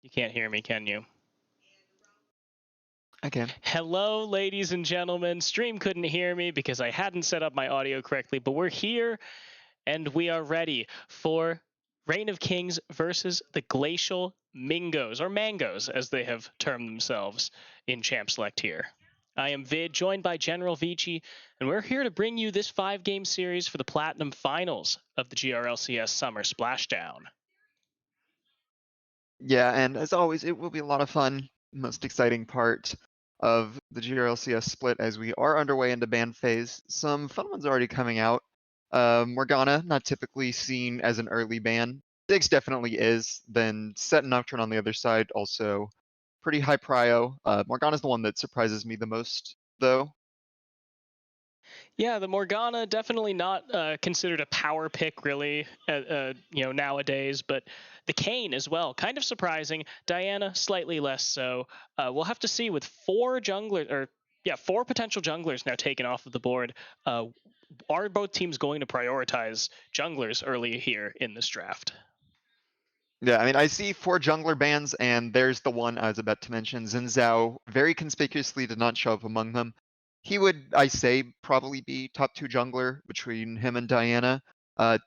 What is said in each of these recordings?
You can't hear me, can you? I can. Hello, ladies and gentlemen. Stream couldn't hear me because I hadn't set up my audio correctly, but we're here and we are ready for Reign of Kings versus the Glacial Mingos, or Mangos, as they have termed themselves in Champ Select here. I am Vid, joined by General Vici, and we're here to bring you this 5-game series for the Platinum Finals of the GRLCS Summer Splashdown. Yeah, and as always, it will be a lot of fun. Most exciting part of the GRLCS split as we are underway into ban phase. Some fun ones already coming out. Morgana, not typically seen as an early ban. Diggs definitely is. Then Set and Nocturne on the other side, also pretty high prio. Morgana's the one that surprises me the most, though. Yeah, the Morgana definitely not considered a power pick really, nowadays. But the Kayn as well, kind of surprising. Diana slightly less so. We'll have to see with four potential junglers now taken off of the board. Are both teams going to prioritize junglers early here in this draft? Yeah, I mean, I see 4 jungler bans, and there's the one I was about to mention. Xin Zhao very conspicuously did not show up among them. He would, I say, probably be top 2 jungler between him and Diana.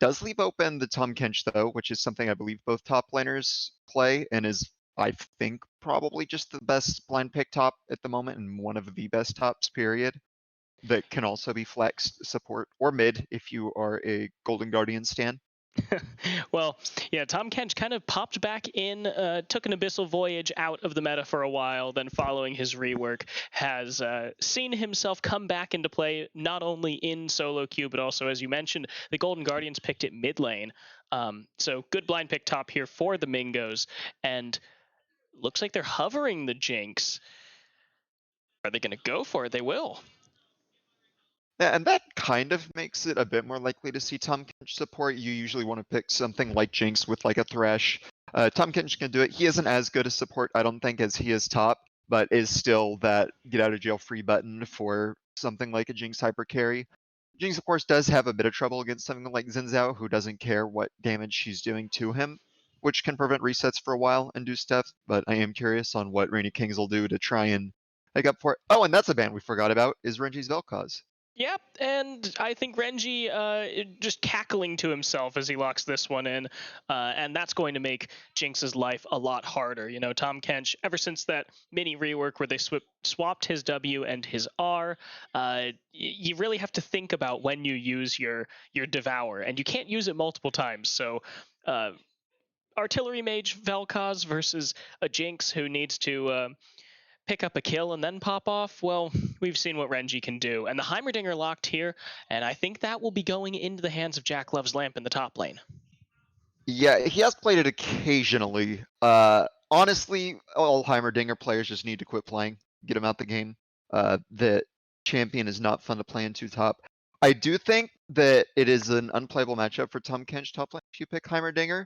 Does leave open the Tahm Kench, though, which is something I believe both top laners play, and is, I think, probably just the best blind pick top at the moment, and one of the best tops, period, that can also be flexed, support, or mid if you are a Golden Guardian stan. Well, yeah, Tahm Kench kind of popped back in, took an abyssal voyage out of the meta for a while, then following his rework has seen himself come back into play, not only in solo queue, but also, as you mentioned, the Golden Guardians picked it mid lane. So good blind pick top here for the Mingos. And looks like they're hovering the Jinx. Are they going to go for it? They will. Yeah, and that kind of makes it a bit more likely to see Tom Kench support. You usually want to pick something like Jinx with like a Thresh. Tom Kench can do it. He isn't as good a support, I don't think, as he is top, but is still that get out of jail free button for something like a Jinx hyper carry. Jinx, of course, does have a bit of trouble against something like Xin Zhao, who doesn't care what damage she's doing to him, which can prevent resets for a while and do stuff. But I am curious on what Reign of Kings will do to try and make up for it. Oh, and that's a ban we forgot about, is Renji's Vel'Koz. Yep, and I think Renji just cackling to himself as he locks this one in, and that's going to make Jinx's life a lot harder. You know, Tom Kench, ever since that mini rework where they swapped his W and his R, you really have to think about when you use your Devour, and you can't use it multiple times. So, Artillery Mage Vel'Koz versus a Jinx who needs to pick up a kill and then pop off, well, we've seen what Renji can do. And the Heimerdinger locked here, and I think that will be going into the hands of Jack Love's Lamp in the top lane. Yeah, he has played it occasionally. Honestly, all Heimerdinger players just need to quit playing, get him out the game. The champion is not fun to play into top. I do think that it is an unplayable matchup for Tom Kench top lane if you pick Heimerdinger,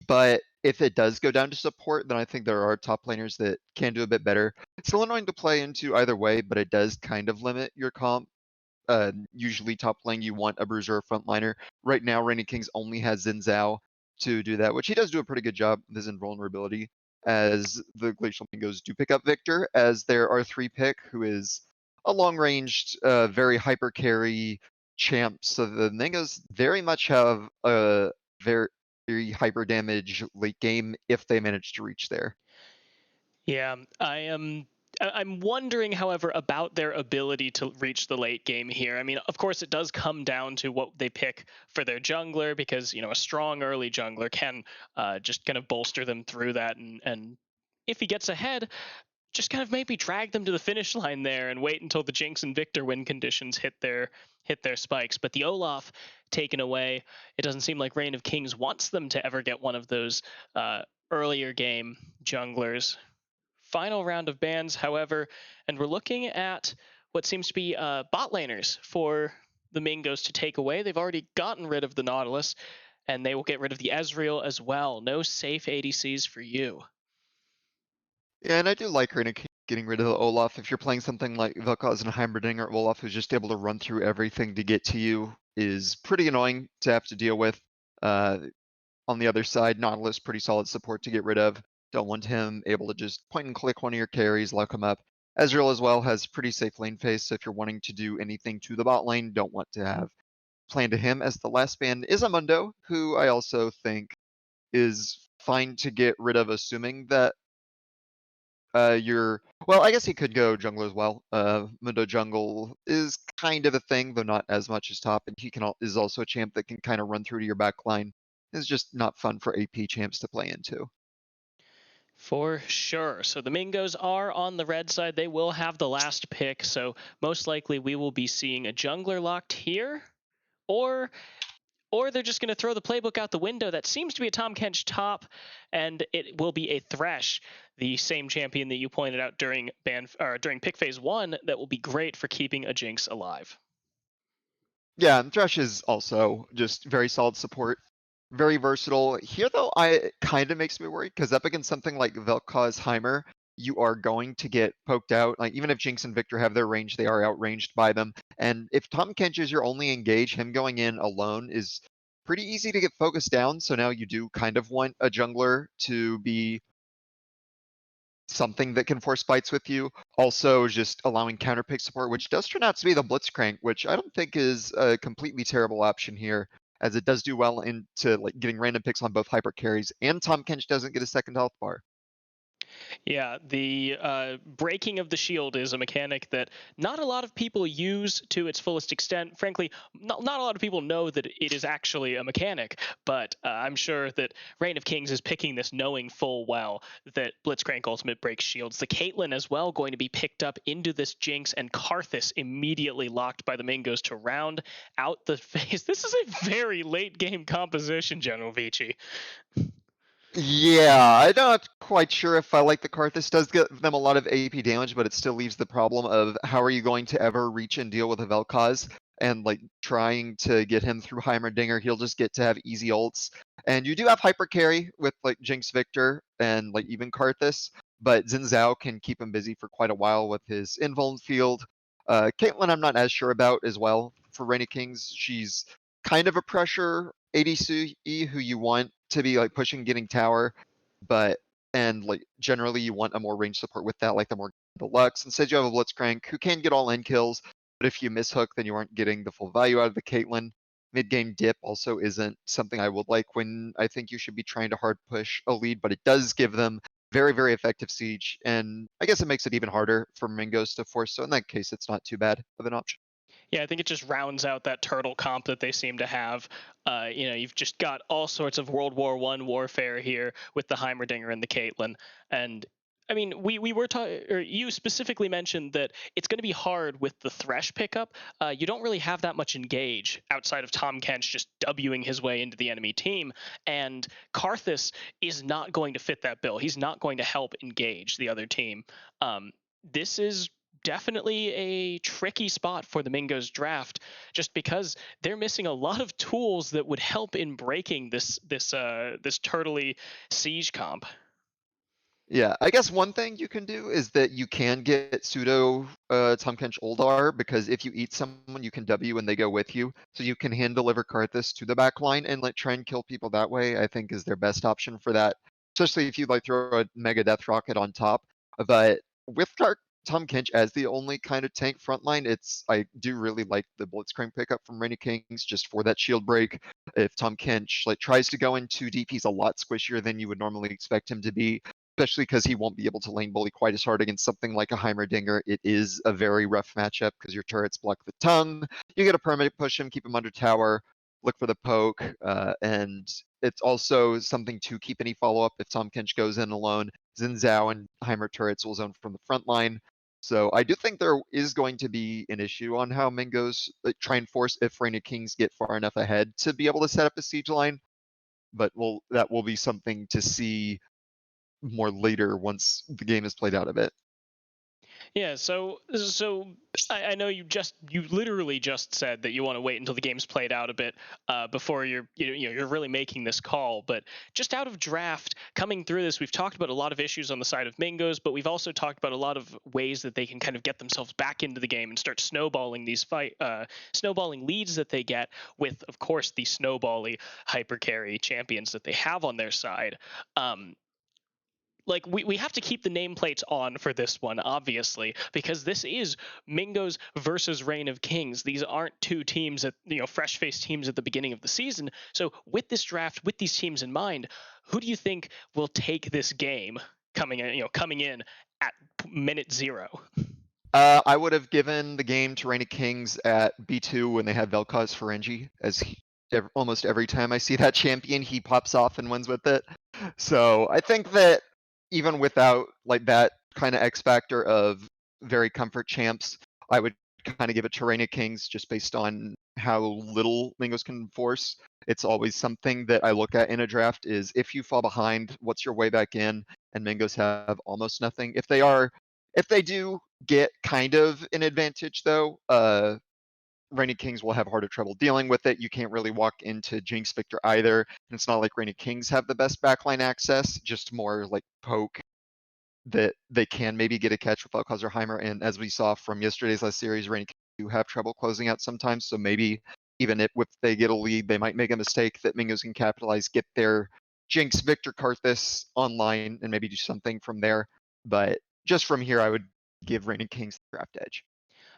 but if it does go down to support, then I think there are top laners that can do a bit better. It's still annoying to play into either way, but it does kind of limit your comp. Usually top lane you want a bruiser or frontliner. Right now, Reign of Kings only has Xin Zhao to do that, which he does do a pretty good job with his invulnerability, as the Glacial Mingos do pick up Victor as their R3 pick, who is a long-ranged, very hyper carry champ. So the Mingos very much have a very, very hyper damage late game if they manage to reach there. Yeah, I'm wondering, however, about their ability to reach the late game here. I mean, of course, it does come down to what they pick for their jungler, because you know a strong early jungler can just kind of bolster them through that, and if he gets ahead, just kind of maybe drag them to the finish line there and wait until the Jinx and Victor win conditions hit their spikes. But the Olaf taken away, it doesn't seem like Reign of Kings wants them to ever get one of those earlier game junglers. Final round of bans, however, and we're looking at what seems to be bot laners for the Mingos to take away. They've already gotten rid of the Nautilus, and they will get rid of the Ezreal as well. No safe ADCs for you. Yeah, and I do like getting rid of the Olaf. If you're playing something like Vel'Koz and Heimerdinger, Olaf who's just able to run through everything to get to you is pretty annoying to have to deal with. On the other side, Nautilus, pretty solid support to get rid of. Don't want him able to just point and click one of your carries, lock him up. Ezreal as well has pretty safe lane phase, so if you're wanting to do anything to the bot lane, don't want to have plan to him. As the last ban is Amundo, who I also think is fine to get rid of, assuming that well, I guess he could go jungle as well. Mundo jungle is kind of a thing, though not as much as top, and he is also a champ that can kind of run through to your back line. It's just not fun for AP champs to play into. For sure. So the Mingos are on the red side. They will have the last pick. So most likely we will be seeing a jungler locked here, or they're just going to throw the playbook out the window. That seems to be a Tom Kench top, and it will be a Thresh, the same champion that you pointed out during pick phase 1, that will be great for keeping a Jinx alive. Yeah, and Thresh is also just very solid support, very versatile. Here, though, it kind of makes me worried because up against something like Vel'Koz Heimer, you are going to get poked out. Like, even if Jinx and Victor have their range, they are outranged by them. And if Tom Kench is your only engage, him going in alone is pretty easy to get focused down. So now you do kind of want a jungler to be something that can force fights with you. Also, just allowing counter pick support, which does turn out to be the Blitzcrank, which I don't think is a completely terrible option here, as it does do well into like getting random picks on both hyper carries, and Tom Kench doesn't get a second health bar. Yeah, the breaking of the shield is a mechanic that not a lot of people use to its fullest extent. Frankly, not a lot of people know that it is actually a mechanic, but I'm sure that Reign of Kings is picking this knowing full well that Blitzcrank Ultimate breaks shields. The Caitlyn as well going to be picked up into this Jinx, and Karthus immediately locked by the Mingos to round out the phase. This is a very late game composition, General Vici. Yeah, I'm not quite sure if I like the card. This does give them a lot of AP damage, but it still leaves the problem of how are you going to ever reach and deal with a Vel'Koz? And like trying to get him through Heimerdinger, he'll just get to have easy ults. And you do have hyper carry with like Jinx Victor and like even Karthus, but Xin Zhao can keep him busy for quite a while with his invuln field. Caitlyn, I'm not as sure about as well. For Reign of Kings, she's kind of a pressure ADC who you want to be like pushing, getting tower, but and like generally you want a more range support with that, like the more deluxe. Instead, you have a Blitzcrank who can get all end kills, but if you miss hook, then you aren't getting the full value out of the Caitlyn. Mid game dip also isn't something I would like when I think you should be trying to hard push a lead, but it does give them very, very effective siege, and I guess it makes it even harder for Mingos to force. So in that case, it's not too bad of an option. Yeah, I think it just rounds out that turtle comp that they seem to have. You've just got all sorts of World War One warfare here with the Heimerdinger and the Caitlyn, and I mean, we were talking, or you specifically mentioned that it's going to be hard with the Thresh pickup. You don't really have that much engage outside of Tom Kench just Wing his way into the enemy team, and Karthus is not going to fit that bill. He's not going to help engage the other team. This is definitely a tricky spot for the Mingos draft, just because they're missing a lot of tools that would help in breaking this turtley siege comp. Yeah, I guess one thing you can do is that you can get pseudo Tahm Kench Uldar, because if you eat someone, you can W and they go with you. So you can hand deliver Karthus to the back line and like try and kill people that way, I think is their best option for that. Especially if you like throw a Mega Death Rocket on top. But with Tahm Kench as the only kind of tank frontline, I do really like the Blitzcrank pickup from Reign of Kings just for that shield break. If Tahm Kench like tries to go in too deep, he's a lot squishier than you would normally expect him to be, especially because he won't be able to lane bully quite as hard against something like a Heimerdinger. It is a very rough matchup because your turrets block the tongue. You get a permanent push him, keep him under tower, look for the poke, and it's also something to keep any follow-up if Tahm Kench goes in alone. Xin Zhao and Heimer turrets will zone from the front line. So I do think there is going to be an issue on how Mingos try and force if Reign of Kings get far enough ahead to be able to set up a siege line. But that will be something to see more later once the game is played out a bit. Yeah, so I know you literally just said that you want to wait until the game's played out a bit before you're really making this call. But just out of draft, coming through this, we've talked about a lot of issues on the side of Mingos, but we've also talked about a lot of ways that they can kind of get themselves back into the game and start snowballing snowballing leads that they get with, of course, the snowbally hyper carry champions that they have on their side. Like we have to keep the nameplates on for this one, obviously, because this is Mingos versus Reign of Kings. These aren't two teams fresh faced teams at the beginning of the season. So with this draft, with these teams in mind, who do you think will take this game coming in at minute zero? I would have given the game to Reign of Kings at B2 when they had Vel'Koz Ferengi, as almost every time I see that champion, he pops off and wins with it. So I think that even without like that kind of X factor of very comfort champs, I would kind of give it to Reign of Kings just based on how little Mingos can force. It's always something that I look at in a draft is if you fall behind, what's your way back in? And Mingos have almost nothing. If they do get kind of an advantage though, Reign of Kings will have harder trouble dealing with it. You can't really walk into Jinx Victor either. And it's not like Reign of Kings have the best backline access, just more like poke that they can maybe get a catch with Vel'Koz or Heimer. And as we saw from yesterday's last series, Reign of Kings do have trouble closing out sometimes. So maybe even if they get a lead, they might make a mistake that Mingos can capitalize, get their Jinx Victor Karthus online, and maybe do something from there. But just from here, I would give Reign of Kings the draft edge.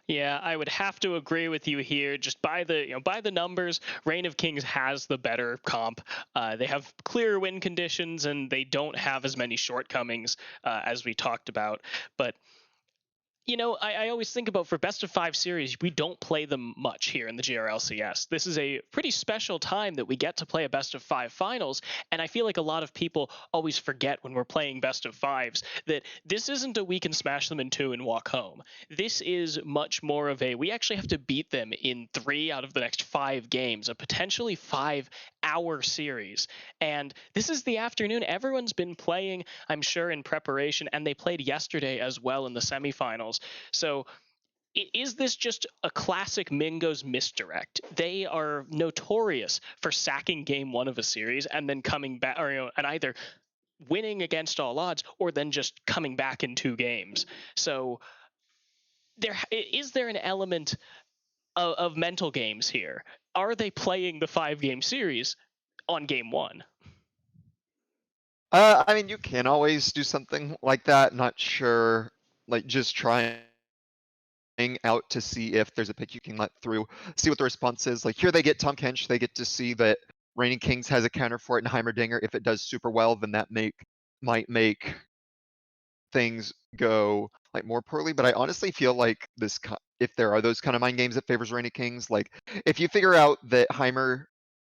Yeah, I would have to agree with you here. Just by the numbers, Reign of Kings has the better comp. They have clearer win conditions, and they don't have as many shortcomings as we talked about. But I always think about for best of five series, we don't play them much here in the GRLCS. This is a pretty special time that we get to play a best of five finals. And I feel like a lot of people always forget when we're playing best of fives that this isn't a we can smash them in two and walk home. This is much more of we actually have to beat them in 3 out of the next 5 games, a potentially 5 hour series. And this is the afternoon. Everyone's been playing, I'm sure, in preparation, and they played yesterday as well in the semifinals. So is this just a classic Mingos misdirect? They are notorious for sacking game one of a series and then coming back, or and either winning against all odds or then just coming back in 2 games. So is there an element of mental games here? Are they playing the 5-game series on game one? I mean, you can always do something like that. Not sure, like just trying out to see if there's a pick you can let through, see what the response is. Like here they get Tom Kench, they get to see that Reigning Kings has a counter for it in Heimerdinger. If it does super well, then that might make things go like more poorly. But I honestly feel like if there are those kind of mind games that favors Reigning Kings, like if you figure out that Heimer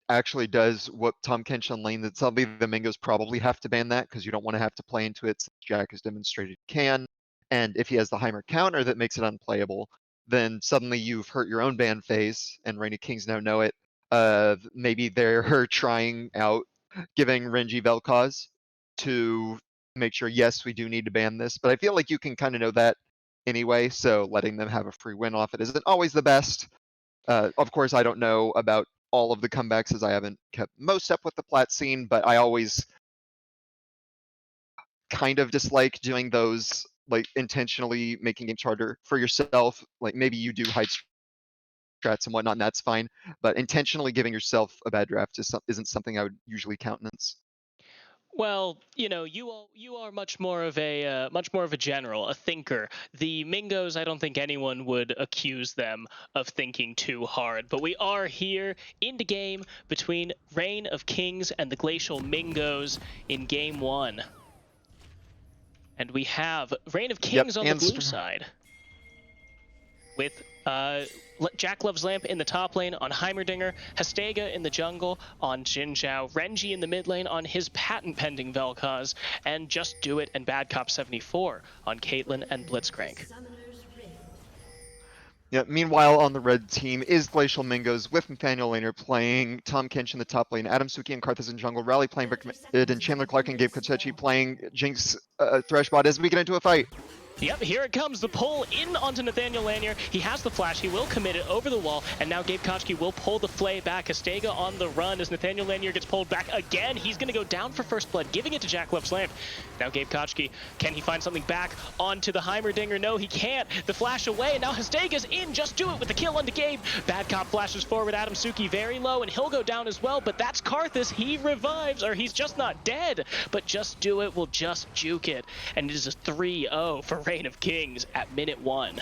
actually does what Tom Kench on lane, that suddenly the Mingos probably have to ban that because you don't want to have to play into it, since Jack has demonstrated can. And if he has the Heimer counter that makes it unplayable, then suddenly you've hurt your own ban phase, and Reigning Kings now know it. Maybe they're trying out giving Renji Vel'Koz to make sure, yes, we do need to ban this, but I feel like you can kind of know that anyway, so letting them have a free win off it isn't always the best. Of course, I don't know about all of the comebacks as I haven't kept most up with the plat scene, but I always kind of dislike doing those, like intentionally making games harder for yourself. Like maybe you do hide strats and whatnot, and that's fine, but intentionally giving yourself a bad draft isn't something I would usually countenance. Well, you are much more of a general, a thinker. The Mingos, I don't think anyone would accuse them of thinking too hard. But we are here in the game between Reign of Kings and the Glacial Mingos in game one, and we have Reign of Yep, Kings on the and blue side with Jack Loves Lamp in the top lane on Heimerdinger, Hastega in the jungle on Jin Zhao, Renji in the mid lane on his patent-pending Vel'Koz, and Just Do It and Bad Cop 74 on Caitlyn and Blitzcrank. Yeah, meanwhile, on the red team is Glacial Mingos with Nathaniel Laner playing Tom Kench in the top lane, Adam Suki and Karthus in jungle, Rally playing Brick Mid, and Chandler Clark and Gabe Kotechi playing Jinx Threshbot as we get into a fight. Yep, here it comes, the pull in onto Nathaniel Lanier. He has the flash, he will commit it over the wall, and now Gabe Kochki will pull the flay back. Hastega on the run as Nathaniel Lanier gets pulled back again. He's going to go down for first blood, giving it to Jack Loves Lamp. Now Gabe Kochki, can he find something back onto the Heimerdinger? No, he can't. The flash away, and now Hastega's in. Just Do It with the kill onto Gabe. Bad Cop flashes forward, Adam Suki very low, and he'll go down as well, but that's Karthus. He revives, or he's just not dead, but Just Do It will just juke it, and it is a 3-0 for Reign of Kings at minute 1.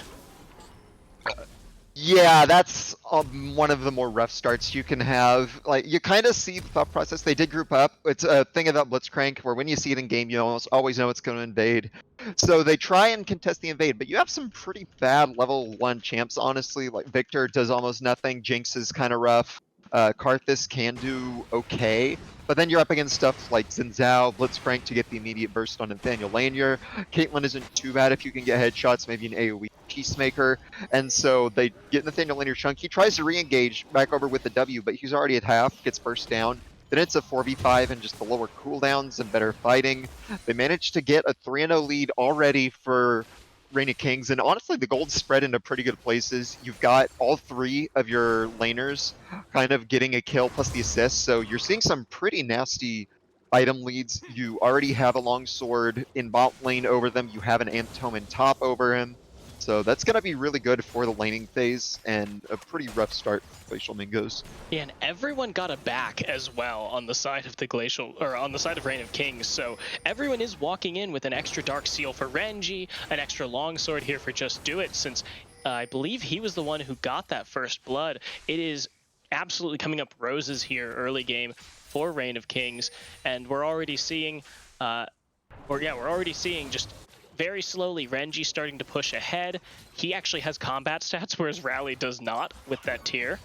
Yeah, that's one of the more rough starts you can have. Like, you kind of see the thought process. They did group up. It's a thing about Blitzcrank where when you see it in game, you almost always know it's going to invade. So they try and contest the invade, but you have some pretty bad level 1 champs, honestly. Like, Victor does almost nothing. Jinx is kind of rough. Karthus can do okay, but then you're up against stuff like Xin Zhao, Blitzcrank to get the immediate burst on Nathaniel Lanier. Caitlyn isn't too bad if you can get headshots, maybe an AoE Peacemaker. And so they get Nathaniel Lanier chunk. He tries to re-engage back over with the W, but he's already at half, gets burst down. Then it's a 4v5 and just the lower cooldowns and better fighting. They managed to get a 3-0 lead already for Reign of Kings, and honestly the gold's spread into pretty good places. You've got all 3 of your laners kind of getting a kill plus the assist, so you're seeing some pretty nasty item leads. You already have a longsword in bot lane over them, you have an Amptome in top over him, so that's going to be really good for the laning phase, and a pretty rough start for Glacial Mingos. Yeah, and everyone got a back as well on the side of the Glacial, or on the side of Reign of Kings, so everyone is walking in with an extra Dark Seal for Renji, an extra Longsword here for Just Do It, since I believe he was the one who got that first blood. It is absolutely coming up roses here early game for Reign of Kings, and we're already seeing, just very slowly Renji starting to push ahead. He actually has combat stats, whereas Rally does not with that tier.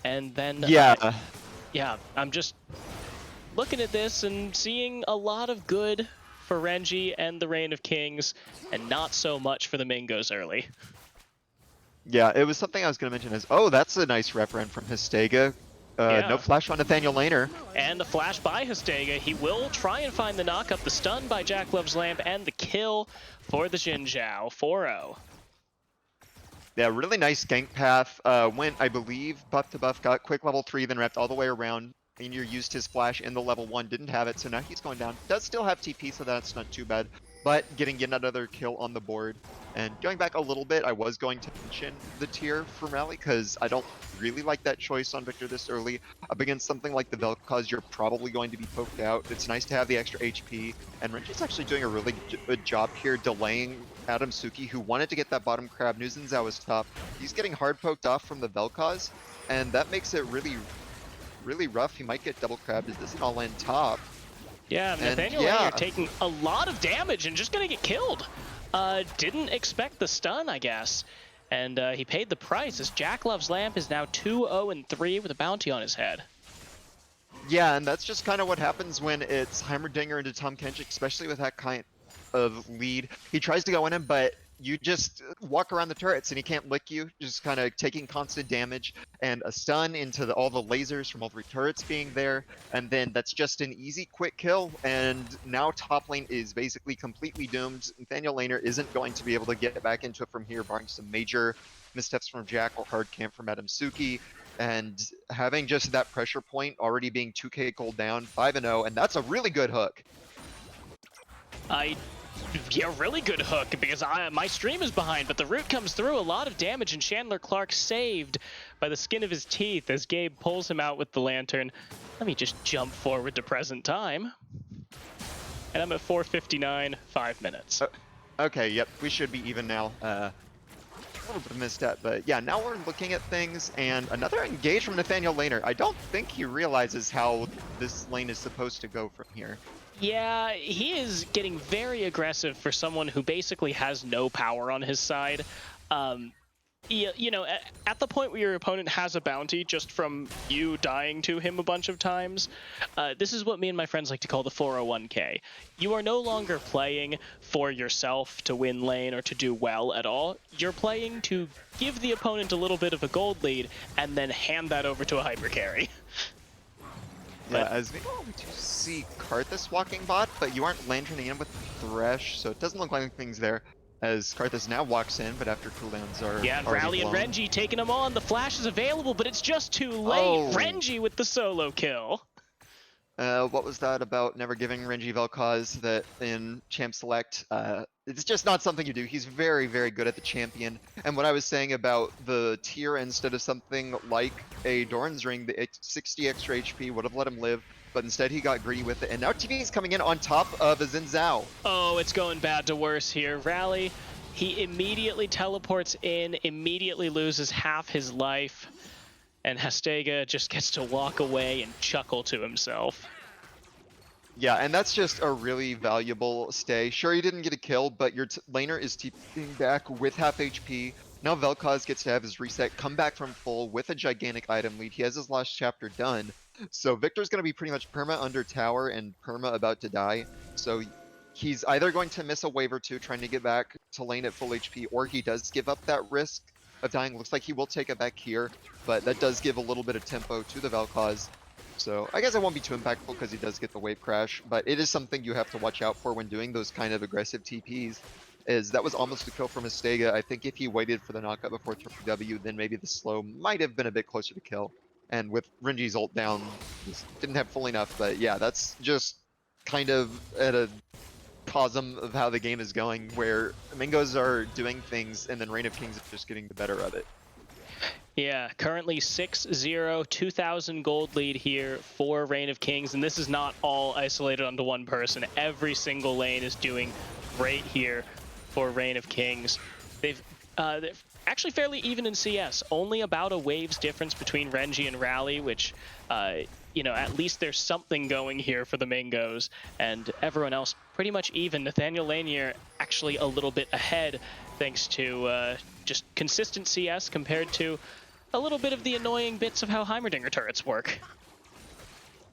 And then, I'm just looking at this and seeing a lot of good for Renji and the Reign of Kings, and not so much for the Mingos early. Yeah, it was something I was going to mention is, oh, that's a nice referent from Hastega. No flash on Nathaniel Laner. And the flash by Hastega. He will try and find the knock up, the stun by Jack Love's Lamp, and the kill for the Xin Zhao. 4-0. Yeah, really nice gank path. Went, I believe, buff to buff, got quick level 3, then wrapped all the way around. Minior used his flash in the level 1, didn't have it, so now he's going down. Does still have TP, so that's not too bad. But getting yet another kill on the board. And going back a little bit, I was going to mention the tier from Rally, because I don't really like that choice on Victor this early. Up against something like the Vel'Koz, you're probably going to be poked out. It's nice to have the extra HP, and Renji's actually doing a really good job here delaying Adam Suki, who wanted to get that bottom crab. Xin Zhao is top. He's getting hard poked off from the Vel'Koz, and that makes it really, really rough. He might get double crabbed. Is this an all-in top? Yeah, Nathaniel Laner taking a lot of damage and just gonna get killed. Didn't expect the stun, I guess. And he paid the price as Jack Love's Lamp is now 2-0-3 with a bounty on his head. Yeah, and that's just kind of what happens when it's Heimerdinger into Tom Kench, especially with that kind of lead. He tries to go in him, but you just walk around the turrets and he can't lick you, just kind of taking constant damage and a stun into all the lasers from all 3 turrets being there. And then that's just an easy, quick kill. And now top lane is basically completely doomed. Nathaniel Laner isn't going to be able to get back into it from here, barring some major missteps from Jack or hard camp from Adam Suki. And having just that pressure point already being 2k gold down, 5-0, and that's a really good hook. Yeah, really good hook, because my stream is behind, but the root comes through. A lot of damage, and Chandler Clark saved by the skin of his teeth as Gabe pulls him out with the lantern. Let me just jump forward to present time. And I'm at 4:59, 5 minutes. Okay, yep, we should be even now. A little bit of misstep, but yeah, now we're looking at things, and another engage from Nathaniel Laner. I don't think he realizes how this lane is supposed to go from here. Yeah, he is getting very aggressive for someone who basically has no power on his side. You know, at the point where your opponent has a bounty just from you dying to him a bunch of times, this is what me and my friends like to call the 401k. You are no longer playing for yourself to win lane or to do well at all. You're playing to give the opponent a little bit of a gold lead and then hand that over to a hyper carry. Yeah, as we do see Karthus walking bot, but you aren't lanterning in with Thresh, so it doesn't look like anything's there. As Karthus now walks in, but after cooldowns are and Rally and Renji taking him on. The flash is available, but it's just too late. Renji with the solo kill. What was that about never giving Renji Vel'Koz that in Champ Select? It's just not something you do. He's very, very good at the champion. And what I was saying about the tier instead of something like a Doran's Ring, the 60 extra HP would have let him live, but instead he got greedy with it. And now TV is coming in on top of a Xin Zhao. Oh, it's going bad to worse here. Rally, he immediately teleports in, immediately loses half his life. And Hastega just gets to walk away and chuckle to himself. Yeah, and that's just a really valuable stay. Sure, you didn't get a kill, but your laner is TPing back with half HP. Now Vel'Koz gets to have his reset, come back from full with a gigantic item lead. He has his last chapter done. So Victor's going to be pretty much perma under tower and perma about to die. So he's either going to miss a wave or two trying to get back to lane at full HP, or he does give up that risk of dying. Looks like he will take it back here, but that does give a little bit of tempo to the Vel'Koz. So I guess it won't be too impactful because he does get the wave crash, but it is something you have to watch out for when doing those kind of aggressive TPs. Is that was almost a kill from Hastega. I think if he waited for the knockup before W, then maybe the slow might have been a bit closer to kill. And with Renji's ult down, just didn't have full enough, but yeah, that's just kind of at a cosm of how the game is going, where Mingos are doing things and then Reign of Kings is just getting the better of it. Yeah, currently 6-0, 2,000 gold lead here for Reign of Kings, and this is not all isolated onto one person. Every single lane is doing great here for Reign of Kings. They're actually fairly even in CS, only about a wave's difference between Renji and Rally, which, you know, at least there's something going here for the Mingos, and everyone else pretty much even. Nathaniel Laner actually a little bit ahead, thanks to just consistent CS compared to a little bit of the annoying bits of how Heimerdinger turrets work.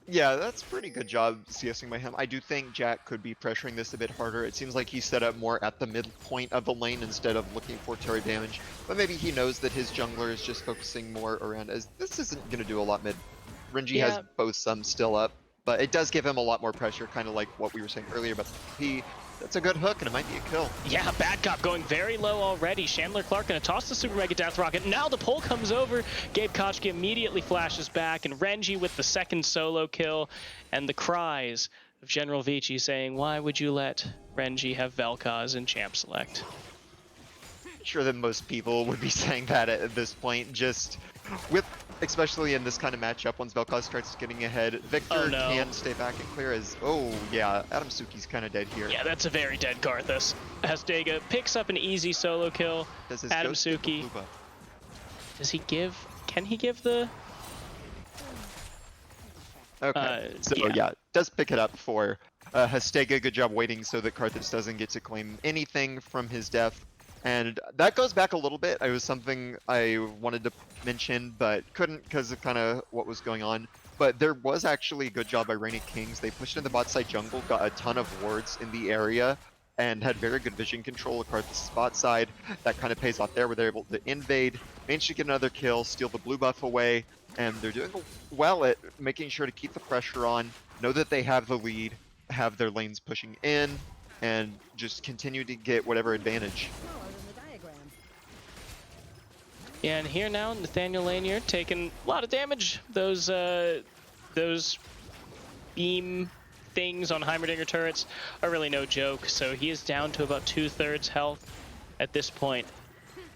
Yeah, that's pretty good job CSing by him. I do think Jack could be pressuring this a bit harder. It seems like he's set up more at the midpoint of the lane instead of looking for turret damage. But maybe he knows that his jungler is just focusing more around, as this isn't going to do a lot mid. Renji has Yeah, both sums still up, but it does give him a lot more pressure, kind of like what we were saying earlier about the P. That's a good hook, and it might be a kill. yeah, Bad Cop going very low already. Chandler Clark gonna toss the Super Mega Death Rocket. Now the pull comes over. Gabe Kochki immediately flashes back, and Renji with the second solo kill, and the cries of General Vici saying, "Why would you let Renji have Vel'Koz in Champ Select?" Sure that most people would be saying that at this point, just with, especially in this kind of matchup, once Vel'Koz starts getting ahead, Victor Oh, no. can stay back and clear as, oh yeah, Adam Suki's kind of dead here. Yeah, that's a very dead Karthus. Hastega picks up an easy solo kill. Does his Adam Ghost give the Suki, blue buff? does he give, can he give the, Okay, so yeah, does pick it up for Hastega. Good job waiting so that Karthus doesn't get to claim anything from his death. And that goes back a little bit. It was something I wanted to mention, but couldn't because of kind of what was going on. But there was actually a good job by Reign of Kings. They pushed in the bot side jungle, got a ton of wards in the area, and had very good vision control across the spot side. That kind of pays off there where they're able to invade, manage to get another kill, steal the blue buff away, and they're doing well at making sure to keep the pressure on, know that they have the lead, have their lanes pushing in, and just continue to get whatever advantage. Yeah, and here now, Nathaniel Lanier taking a lot of damage. Those beam things on Heimerdinger turrets are really no joke, so he is down to about 2/3 health at this point.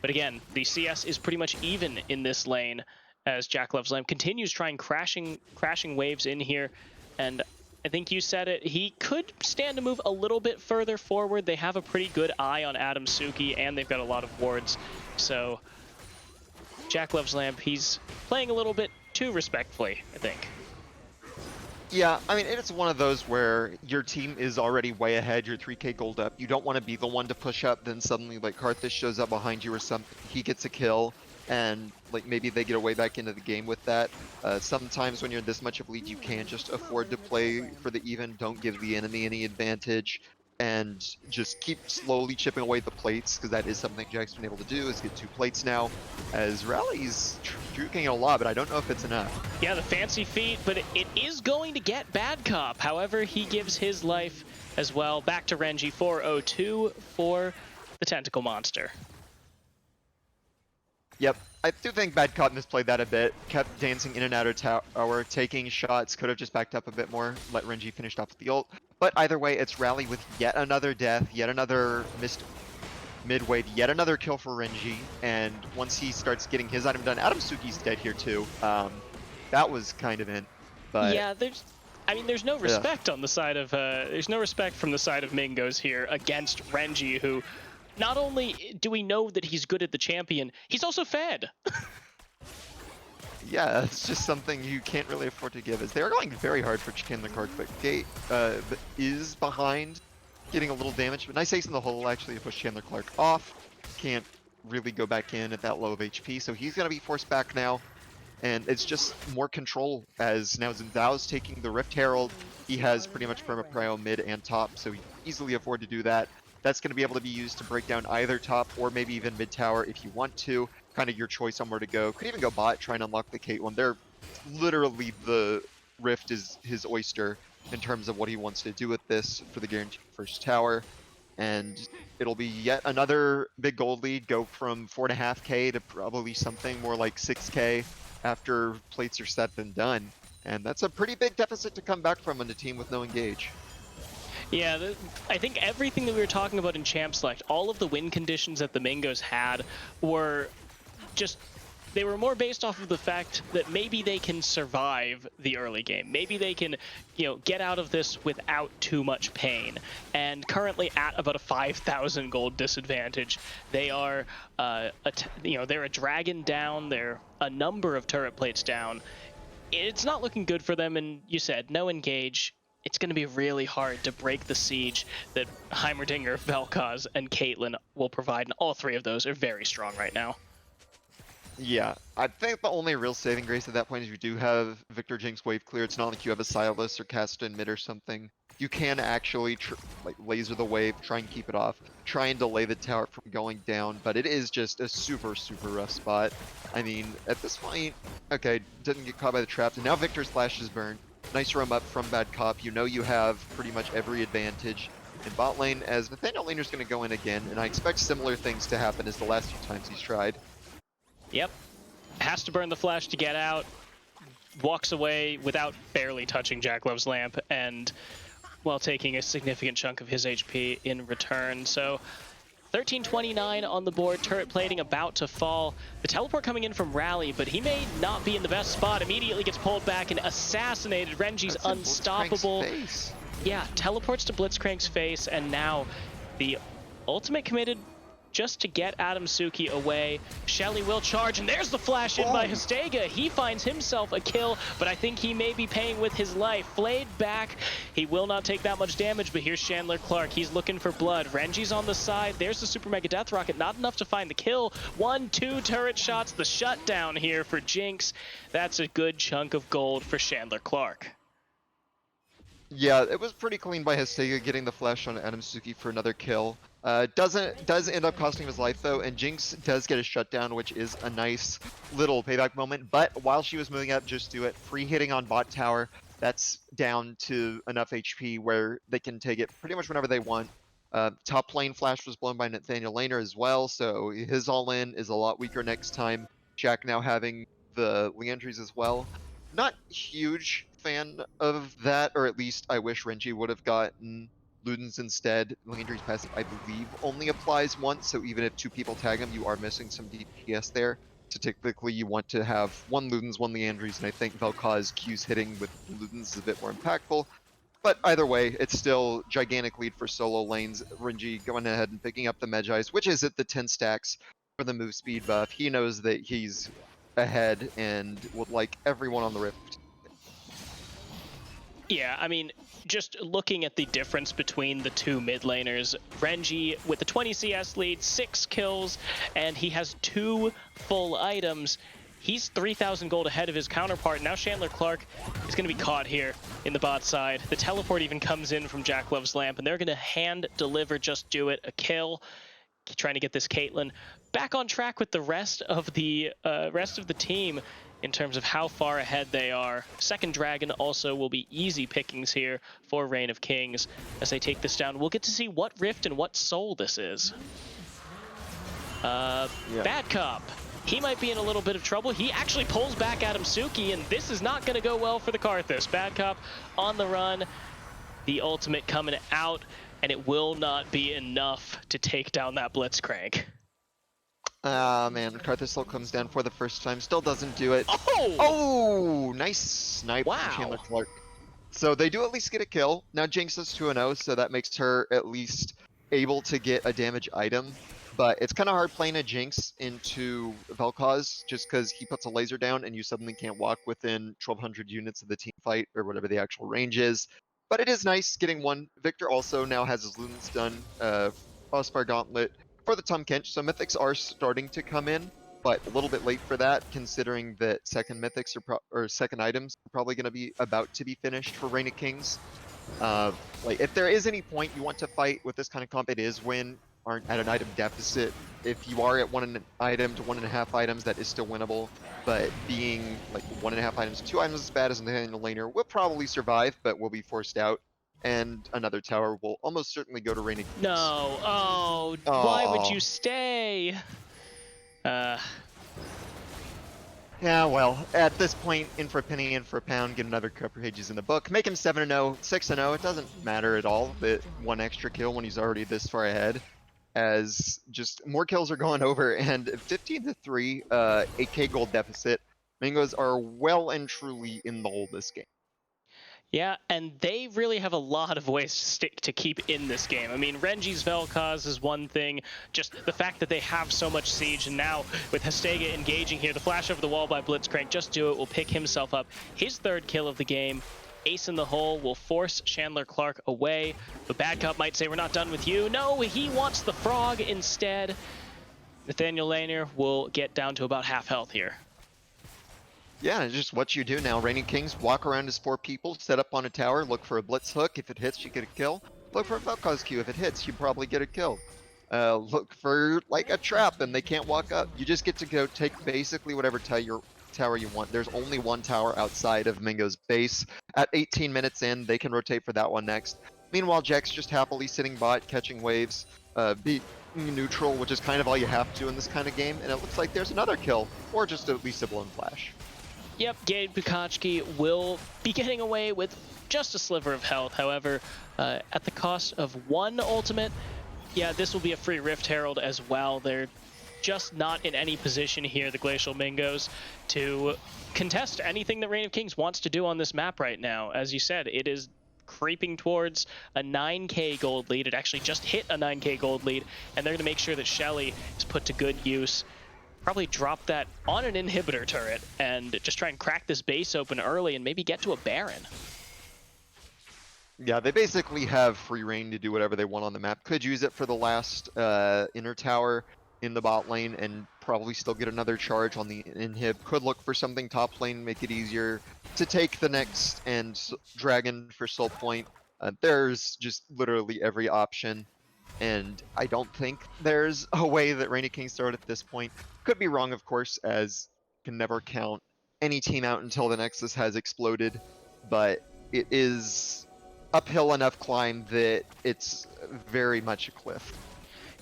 But again, the CS is pretty much even in this lane as Jack Loves Lamb continues trying crashing waves in here, and I think you said it, he could stand to move a little bit further forward. They have a pretty good eye on Adam Suki, and they've got a lot of wards, so Jack Loves Lamb, he's playing a little bit too respectfully, I think. Yeah, I mean, it's one of those where your team is already way ahead, you're 3k gold up, you don't want to be the one to push up, then suddenly like Karthus shows up behind you or something, he gets a kill, and like maybe they get away back into the game with that. Sometimes when you're this much of a lead, you can't just afford to play for the even, don't give the enemy any advantage, and just keep slowly chipping away the plates, because that is something Jack's been able to do, is get 2 plates now, as Rally's juking a lot, but I don't know if it's enough. Yeah, the fancy feet, but it is going to get Bad Cop. However, he gives his life as well. Back to Renji, 402 for the Tentacle Monster. Yep, I do think Bad Cop misplayed that a bit. Kept dancing in and out of tower, taking shots, could have just backed up a bit more, let Renji finish off with the ult. But either way, it's Rally with yet another death, yet another missed mid-wave, yet another kill for Renji, and once he starts getting his item done, Adam Suki's dead here too. That was kind of in, but... Yeah, there's no respect on the side of, there's no respect from the side of Mingos here against Renji, who not only do we know that he's good at the champion, he's also fed. Yeah, it's just something you can't really afford to give, as they are going very hard for Chandler Clark, but Gate is behind, getting a little damage, but nice ace in the hole actually to push Chandler Clark off. Can't really go back in at that low of HP, so he's going to be forced back now, and it's just more control, as now Zhengzhao's taking the Rift Herald. He has pretty much perma-prio mid and top, so he can easily afford to do that. That's going to be able to be used to break down either top or maybe even mid tower if you want to. Kind of your choice on where to go. Could even go bot, try and unlock the Caitlyn. They're literally, the Rift is his oyster in terms of what he wants to do with this for the guaranteed first tower. And it'll be yet another big gold lead, go from 4.5k to probably something more like 6k after plates are set and done. And that's a pretty big deficit to come back from on a team with no engage. Yeah, I think everything that we were talking about in Champ Select, all of the win conditions that the Mingos had were just, they were more based off of the fact that maybe they can survive the early game. Maybe they can, get out of this without too much pain. And currently at about a 5,000 gold disadvantage, they are, they're a dragon down, they're a number of turret plates down. It's not looking good for them, and you said, no engage. It's going to be really hard to break the siege that Heimerdinger, Vel'Koz, and Caitlyn will provide, and all three of those are very strong right now. Yeah, I think the only real saving grace at that point is you do have Victor Jinx wave clear. It's not like you have a Silas or cast in mid or something. you can actually like laser the wave, try and keep it off, try and delay the tower from going down, but it is just a super, super rough spot. I mean, at this point, okay, didn't get caught by the traps, and now Victor's flash is burned. Nice roam up from Bad Cop. You know you have pretty much every advantage in bot lane, as Nathaniel Laner's going to go in again, and I expect similar things to happen as the last few times he's tried. Yep. Has to burn the flash to get out. Walks away without barely touching Jacklove's lamp, and while taking a significant chunk of his HP in return. So 1329 on the board, turret plating about to fall. The teleport coming in from Rally, but he may not be in the best spot. Immediately gets pulled back and assassinated. Renji's unstoppable. Yeah, teleports to Blitzcrank's face, and now the ultimate committed just to get Adam Suki away. Shelly will charge, and there's the flash in by Hastega. He finds himself a kill, but I think he may be paying with his life. Flayed back. He will not take that much damage, but here's Chandler Clark. He's looking for blood. Renji's on the side. There's the Super Mega Death Rocket. Not enough to find the kill. 1-2 turret shots. The shutdown here for Jinx. That's a good chunk of gold for Chandler Clark. Yeah, it was pretty clean by Hastega getting the flash on Adam Suki for another kill. Does end up costing him his life though, and Jinx does get a shutdown, which is a nice little payback moment. But while she was moving up, just do it. Free hitting on bot tower. That's down to enough HP where they can take it pretty much whenever they want. Top lane flash was blown by Nathaniel Laner as well, so his all-in is a lot weaker next time. Jack now having the Leandries as well. Not huge fan of that, or at least I wish Renji would have gotten Ludens instead. Leandry's passive, I believe, only applies once, so even if two people tag him, you are missing some DPS there. So typically you want to have one Ludens, one Leandry's, and I think Vel'Koz Q's hitting with Ludens is a bit more impactful. But either way, it's still gigantic lead for solo lanes. Renji going ahead and picking up the Medjais, which is at the 10 stacks for the move speed buff. He knows that he's ahead and would like everyone on the Rift. Yeah, I mean, just looking at the difference between the two mid laners, Renji with the 20 CS lead, 6 kills, and he has 2 full items. He's 3,000 gold ahead of his counterpart. Now Chandler Clark is going to be caught here in the bot side. The teleport even comes in from Jack Love's lamp, and they're going to hand deliver Just Do It a kill. Trying to get this Caitlyn back on track with the rest of the team in terms of how far ahead they are. Second Dragon also will be easy pickings here for Reign of Kings as they take this down. We'll get to see what Rift and what Soul this is. Bad Cop. He might be in a little bit of trouble. He actually pulls back Adam Suki, and this is not going to go well for the Karthus. Bad Cop on the run. The ultimate coming out, and it will not be enough to take down that Blitzcrank. Ah, man, Karthus still comes down for the first time. Still doesn't do it. Oh! Oh! Nice snipe Wow. from Chandler Clark. So they do at least get a kill. Now Jinx is 2-0, so that makes her at least able to get a damage item. But it's kind of hard playing a Jinx into Vel'Koz just because he puts a laser down and you suddenly can't walk within 1,200 units of the team fight or whatever the actual range is. But it is nice getting one. Victor also now has his Ludens done. Frostfire Gauntlet for the Tahm Kench. So mythics are starting to come in, but a little bit late for that, considering that second mythics or second items are probably going to be about to be finished for Reign of Kings. Like if there is any point you want to fight with this kind of comp, it is when aren't at an item deficit. If you are at 1 item to 1.5 items, that is still winnable. But being like 1.5 items to 2 items as bad as Nathaniel Laner will probably survive, but will be forced out. And another tower will almost certainly go to Reign of Kings. No, oh, why would you stay? Yeah, well, at this point, in for a penny, in for a pound, get another couple pages in the book. Make him 7-0, 6-0. It doesn't matter at all that one extra kill when he's already this far ahead, as just more kills are going over, and 15-3, 8k gold deficit. Mingos are well and truly in the hole this game. Yeah, and they really have a lot of ways to keep in this game. I mean, Renji's Vel'Koz is one thing, just the fact that they have so much siege, and now with Hastega engaging here, the flash over the wall by Blitzcrank, Just Do It will pick himself up his 3rd kill of the game. Ace in the hole will force Chandler Clark away. The Bad Cop might say, we're not done with you. No, he wants the frog instead. Nathaniel Laner will get down to about half health here. Yeah, it's just what you do now. Reigning Kings walk around as 4 people, set up on a tower, look for a Blitz hook. If it hits, you get a kill. Look for a Vel'Koz Q. If it hits, you probably get a kill. Look for like a trap and they can't walk up. You just get to go take basically whatever tower you want. There's only one tower outside of Mingo's base. At 18 minutes in, they can rotate for that one next. Meanwhile, Jack's just happily sitting bot, catching waves, being neutral, which is kind of all you have to do in this kind of game. And it looks like there's another kill, or just at least a blown flash. Yep, Gabe Bukachki will be getting away with just a sliver of health. However, at the cost of 1 ultimate, yeah, this will be a free Rift Herald as well. They're just not in any position here, the Glacial Mingos, to contest anything that Reign of Kings wants to do on this map right now. As you said, it is creeping towards a 9k gold lead. It actually just hit a 9k gold lead, and they're going to make sure that Shelly is put to good use. Probably drop that on an inhibitor turret and just try and crack this base open early and maybe get to a Baron. Yeah, they basically have free reign to do whatever they want on the map. Could use it for the last inner tower in the bot lane and probably still get another charge on the inhib. Could look for something top lane, make it easier to take the next and dragon for soul point. There's just literally every option. And I don't think there's a way that Reigning Kings start at this point. Could be wrong, of course, as can never count any team out until the Nexus has exploded. But it is uphill enough climb that it's very much a cliff.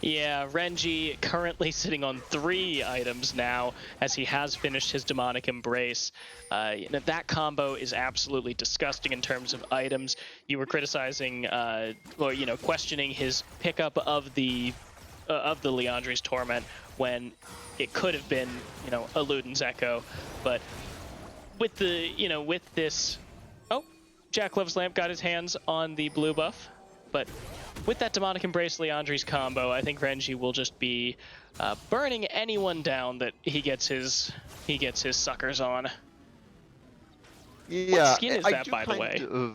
Yeah, Renji currently sitting on 3 items now, as he has finished his Demonic Embrace. That combo is absolutely disgusting in terms of items. You were criticizing, or questioning his pickup of the Liandry's Torment when it could have been, a Luden's Echo, but with the, with this, oh, Jack Love's Lamp got his hands on the blue buff, but with that Demonic Embrace Liandry's combo, I think Renji will just be burning anyone down that he gets his suckers on. Yeah, what skin is that, by the way?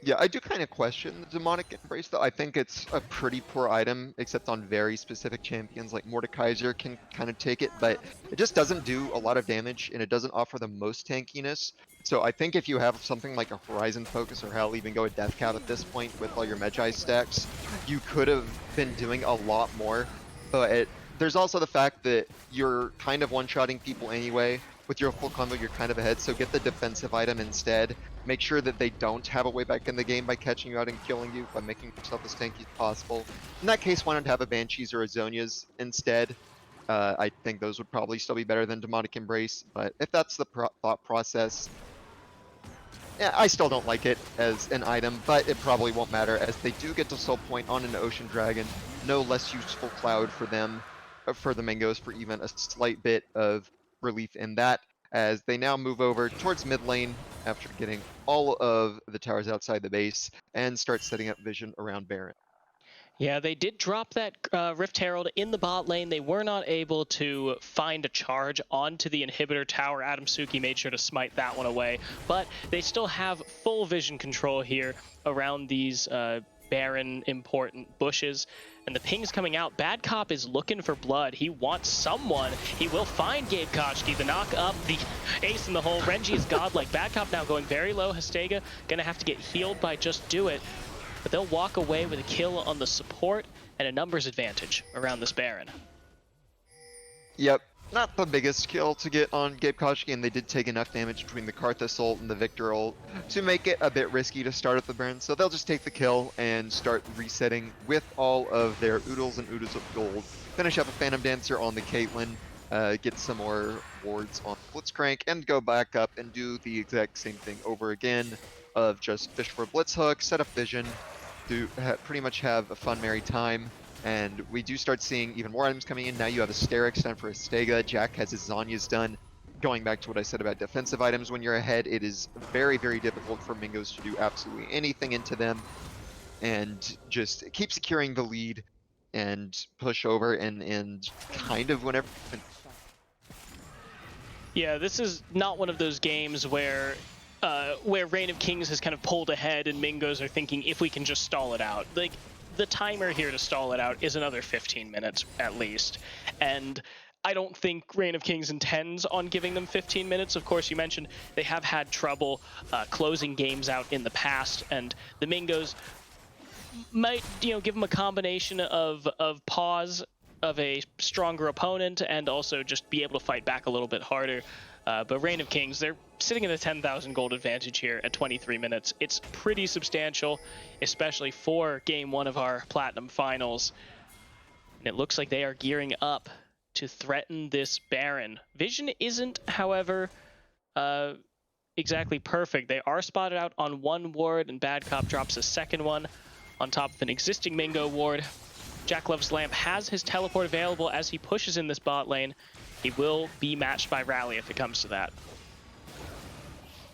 Yeah, I do kind of question the Demonic Embrace, though. I think it's a pretty poor item, except on very specific champions, like Mordekaiser can kind of take it, but it just doesn't do a lot of damage, and it doesn't offer the most tankiness. So I think if you have something like a Horizon Focus, or hell, even go a Death Cap at this point with all your Magi stacks, you could have been doing a lot more. But there's also the fact that you're kind of one-shotting people anyway. With your full combo, you're kind of ahead, so get the defensive item instead. Make sure that they don't have a way back in the game by catching you out and killing you by making yourself as tanky as possible. In that case, why not have a Banshees or a Zhonya's instead? I think those would probably still be better than Demonic Embrace, but if that's the thought process, yeah, I still don't like it as an item, but it probably won't matter as they do get to Soul Point on an Ocean Dragon. No less useful cloud for them, for the Mingos, for even a slight bit of relief in that, as they now move over towards mid lane after getting all of the towers outside the base and start setting up vision around Baron. Yeah, they did drop that Rift Herald in the bot lane. They were not able to find a charge onto the inhibitor tower. Adam Suki made sure to smite that one away, but they still have full vision control here around these barren important bushes. And the ping's coming out. Bad Cop is looking for blood. He wants someone. He will find Gabe Kochki. The knock up, the ace in the hole. Renji is godlike. Bad Cop now going very low. Hastega gonna have to get healed by Just Do It. But they'll walk away with a kill on the support and a numbers advantage around this Baron. Yep, not the biggest kill to get on Gabe Kochki, and they did take enough damage between the Karthus ult and the Victor ult to make it a bit risky to start at the Baron, so they'll just take the kill and start resetting with all of their oodles and oodles of gold. Finish up a Phantom Dancer on the Caitlyn, get some more wards on Blitzcrank, and go back up and do the exact same thing over again of just fish for Blitz Hook, set up vision, to pretty much have a fun, merry time. And we do start seeing even more items coming in. Now you have a Asterix done for Hastega. Jack has his Zhonya's done. Going back to what I said about defensive items, when you're ahead, it is very, very difficult for Mingos to do absolutely anything into them. And just keep securing the lead and push over and kind of whenever... Yeah, this is not one of those games where Reign of Kings has kind of pulled ahead and Mingos are thinking if we can just stall it out. Like, the timer here to stall it out is another 15 minutes at least. And I don't think Reign of Kings intends on giving them 15 minutes. Of course, you mentioned they have had trouble closing games out in the past, and the Mingos might, give them a combination of pause of a stronger opponent and also just be able to fight back a little bit harder. But Reign of Kings, they're sitting at a 10,000 gold advantage here at 23 minutes. It's pretty substantial, especially for game one of our Platinum Finals. And it looks like they are gearing up to threaten this Baron. Vision isn't, however, exactly perfect. They are spotted out on one ward, and Bad Cop drops a second one on top of an existing Mingo ward. Jack Love's Lamp has his teleport available as he pushes in this bot lane. He will be matched by Rally if it comes to that.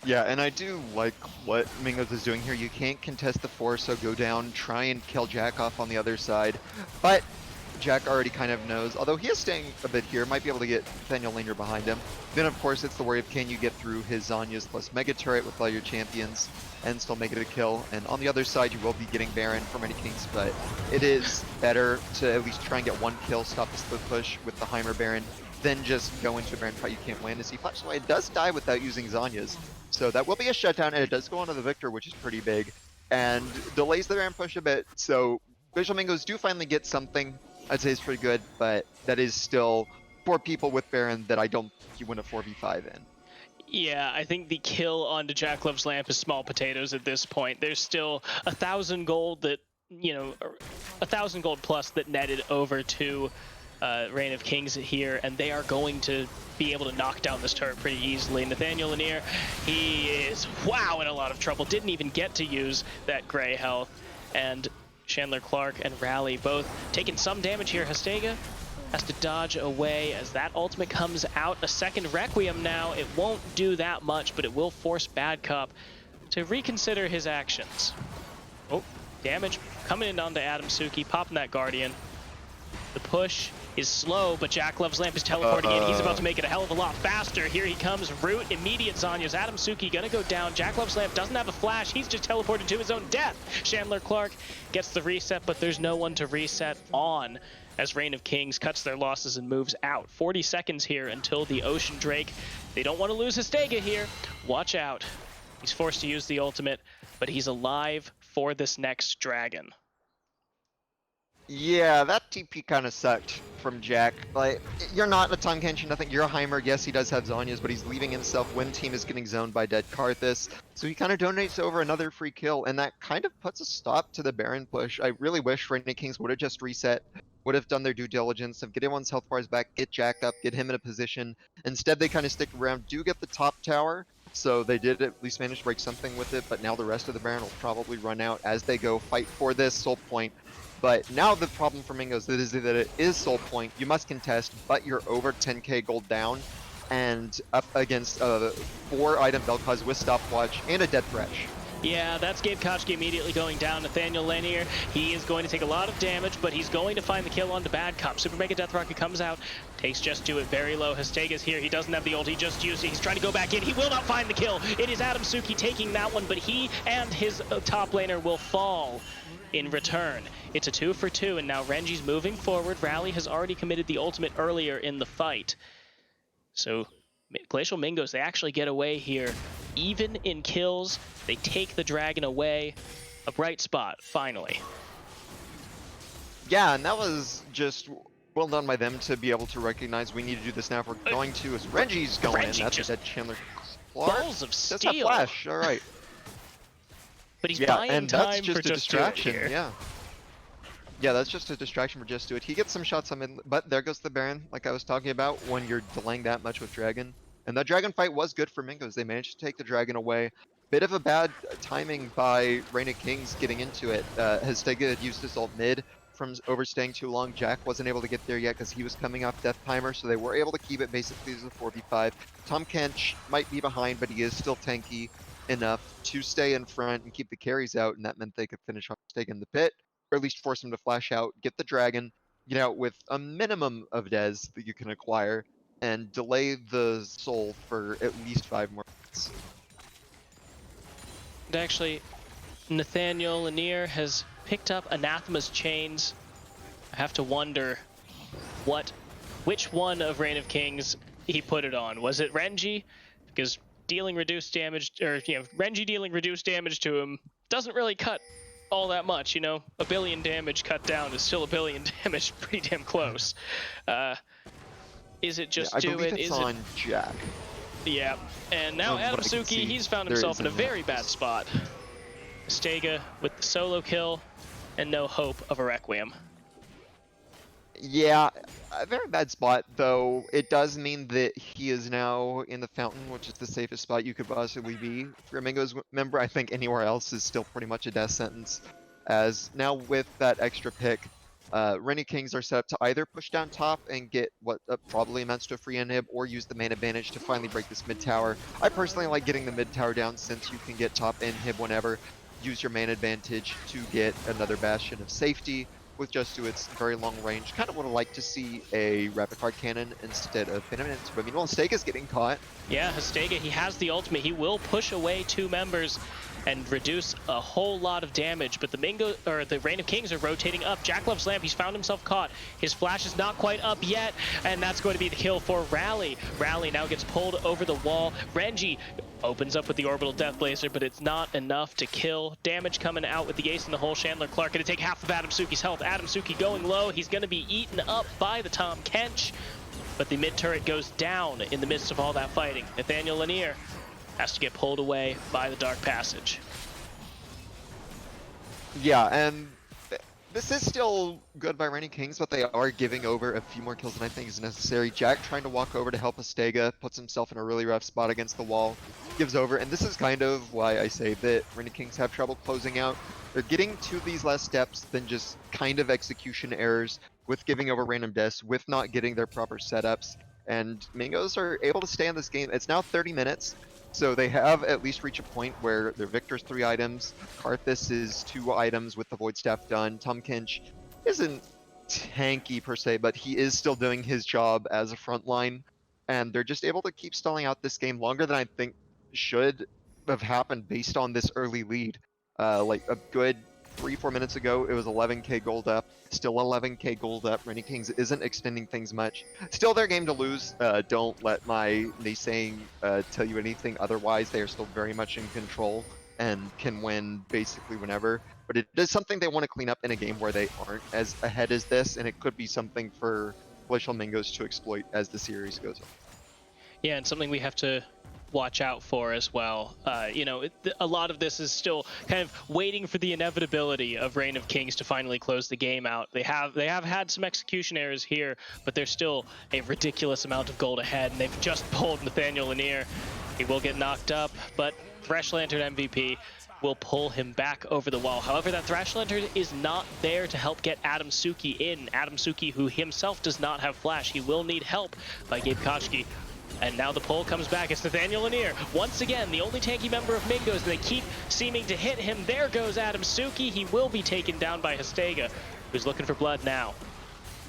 Yeah, and I do like what Mingos is doing here. You can't contest the 4, so go down, try and kill Jack off on the other side. But Jack already kind of knows, although he is staying a bit here, might be able to get Nathaniel Laner behind him. Then of course it's the worry of can you get through his Zhonya's plus Mega Turret with all your champions and still make it a kill. And on the other side you will be getting Baron from any Kings, but it is better to at least try and get one kill, stop the split push with the Heimer Baron, then just go into a Baron fight you can't win. As he flashes away, it does die without using Zhonya's. So that will be a shutdown, and it does go on to the Victor, which is pretty big, and delays the Baron push a bit. So Glacial Mingos do finally get something. I'd say it's pretty good, but that is still 4 people with Baron that I don't think you win a 4v5 in. Yeah, I think the kill onto Jack Love's Lamp is small potatoes at this point. There's still 1,000 gold that, 1,000 gold plus that netted over to Reign of Kings here, and they are going to be able to knock down this turret pretty easily. Nathaniel Lanier, he is, in a lot of trouble. Didn't even get to use that gray health, and Chandler Clark and Rally both taking some damage here. Hastega has to dodge away as that ultimate comes out. A second Requiem now. It won't do that much, but it will force Bad Cop to reconsider his actions. Oh, damage coming in onto Adam Suki, popping that Guardian. The push is slow, but Jack Love's Lamp is teleporting in. He's about to make it a hell of a lot faster. Here he comes, Root, immediate Zhonya's. Adam Suki gonna go down. Jack Love's Lamp doesn't have a flash. He's just teleported to his own death. Chandler Clark gets the reset, but there's no one to reset on as Reign of Kings cuts their losses and moves out. 40 seconds here until the Ocean Drake. They don't want to lose Hastega here. Watch out. He's forced to use the ultimate, but he's alive for this next dragon. Yeah, that TP kind of sucked from Jack. Like, you're not a Tahm Kench, nothing. You're a Heimer. Yes, he does have Zhonya's, but he's leaving himself when team is getting zoned by Dead Karthus. So he kind of donates over another free kill, and that kind of puts a stop to the Baron push. I really wish Reign of Kings would have just reset, would have done their due diligence of get everyone's health bars back, get Jack up, get him in a position. Instead, they kind of stick around, do get the top tower, so they did at least manage to break something with it, but now the rest of the Baron will probably run out as they go fight for this soul point. But now the problem for Mingos is that it is soul point, you must contest, but you're over 10k gold down, and up against 4 item Vel'Koz with stopwatch and a dead thresh. Yeah, that's Gabe Kochki immediately going down. Nathaniel Lanier, he is going to take a lot of damage, but he's going to find the kill onto Bad Cop. Super Mega Death Rocket comes out, takes Just Do It very low. Hastega's here. He doesn't have the ult. He just used it. He's trying to go back in. He will not find the kill. It is Adam Suki taking that one, but he and his top laner will fall in return. It's a 2 for 2, and now Renji's moving forward. Rally has already committed the ultimate earlier in the fight. So Glacial Mingos, they actually get away here. Even in kills, they take the dragon away. A bright spot, finally. Yeah, and that was just well done by them to be able to recognize we need to do this now if we're going to, as Renji's going in. That's a dead Chandler Clark. Balls of steel. That's a flash, alright. But he's buying time for just Just Do It here. Yeah, that's just a distraction for Just Do It. He gets some shots on mid, but there goes the Baron, like I was talking about, when you're delaying that much with Dragon. And that Dragon fight was good for Mingos. They managed to take the Dragon away. Bit of a bad timing by Reign of Kings getting into it. Hastega had used his ult mid from overstaying too long. Jack wasn't able to get there yet because he was coming off Death Timer, so they were able to keep it basically as a 4v5. Tahm Kench might be behind, but he is still tanky enough to stay in front and keep the carries out, and that meant they could finish off Hastega in the pit, or at least force him to flash out, get the Dragon, get out with a minimum of Dez that you can acquire, and delay the soul for at least 5 more minutes. And actually, Nathaniel Lanier has picked up Anathema's chains. I have to wonder what which one of Reign of Kings he put it on. Was it Renji? Because dealing reduced damage, or Renji dealing reduced damage to him doesn't really cut all that much. A billion damage cut down is still a billion damage, pretty damn close. Is it just I believe it's on Jack. Yeah, and now Adamsuki, he's found himself in a very bad spot. Stega with the solo kill and no hope of a Requiem. Yeah, a very bad spot, though it does mean that he is now in the fountain, which is the safest spot you could possibly be for a Mingos member. I think anywhere else is still pretty much a death sentence, as now with that extra pick, Reign of Kings are set up to either push down top and get what probably amounts to a free inhib, or use the main advantage to finally break this mid tower. I personally like getting the mid tower down since you can get top inhib whenever. Use your main advantage to get another bastion of safety with just to its very long range. Kind of would have liked to see a rapid fire cannon instead of Phantom, but meanwhile, Stega's getting caught. Yeah, Stega, he has the ultimate. He will push away 2 members and reduce a whole lot of damage, but the Reign of Kings are rotating up. Jack loves Lamp, he's found himself caught. His flash is not quite up yet, and that's going to be the kill for Rally. Rally now gets pulled over the wall. Renji opens up with the Orbital Death Blazer, but it's not enough to kill. Damage coming out with the ace in the hole. Chandler Clark gonna take half of Adamsuki's health. Adamsuki going low, he's gonna be eaten up by the Tahm Kench, but the mid turret goes down in the midst of all that fighting. Nathaniel Lanier has to get pulled away by the Dark Passage. Yeah, and this is still good by Reign of Kings, but they are giving over a few more kills than I think is necessary. Jack trying to walk over to help Astega, puts himself in a really rough spot against the wall, gives over, and this is kind of why I say that Reign of Kings have trouble closing out. They're getting to these less steps than just kind of execution errors, with giving over random deaths, with not getting their proper setups, and Mingos are able to stay in this game. It's now 30 minutes. So they have at least reached a point where their Victor's 3 items, Karthus is 2 items with the Void Staff done. Tahm Kench isn't tanky per se, but he is still doing his job as a frontline. And they're just able to keep stalling out this game longer than I think should have happened based on this early lead. Like a good 3-4 minutes ago, it was 11k gold up, still 11k gold up. Reign of Kings isn't extending things much. Still their game to lose. Don't let my naysaying tell you anything otherwise. They are still very much in control and can win basically whenever. But it is something they want to clean up in a game where they aren't as ahead as this, and it could be something for Glacial Mingos to exploit as the series goes on. Yeah, and something we have to watch out for as well. A lot of this is still kind of waiting for the inevitability of Reign of Kings to finally close the game out. They have had some execution errors here, but there's still a ridiculous amount of gold ahead, and they've just pulled Nathaniel Lanier. He will get knocked up, but Thresh Lantern MVP will pull him back over the wall. However, that Thresh Lantern is not there to help get Adamsuki in. Adamsuki, who himself does not have flash, he will need help by Gabe Kochki. And now the pull comes back. It's Nathaniel Lanier. Once again, the only tanky member of Mingos, and they keep seeming to hit him. There goes Adamsuki. He will be taken down by Astega, who's looking for blood now.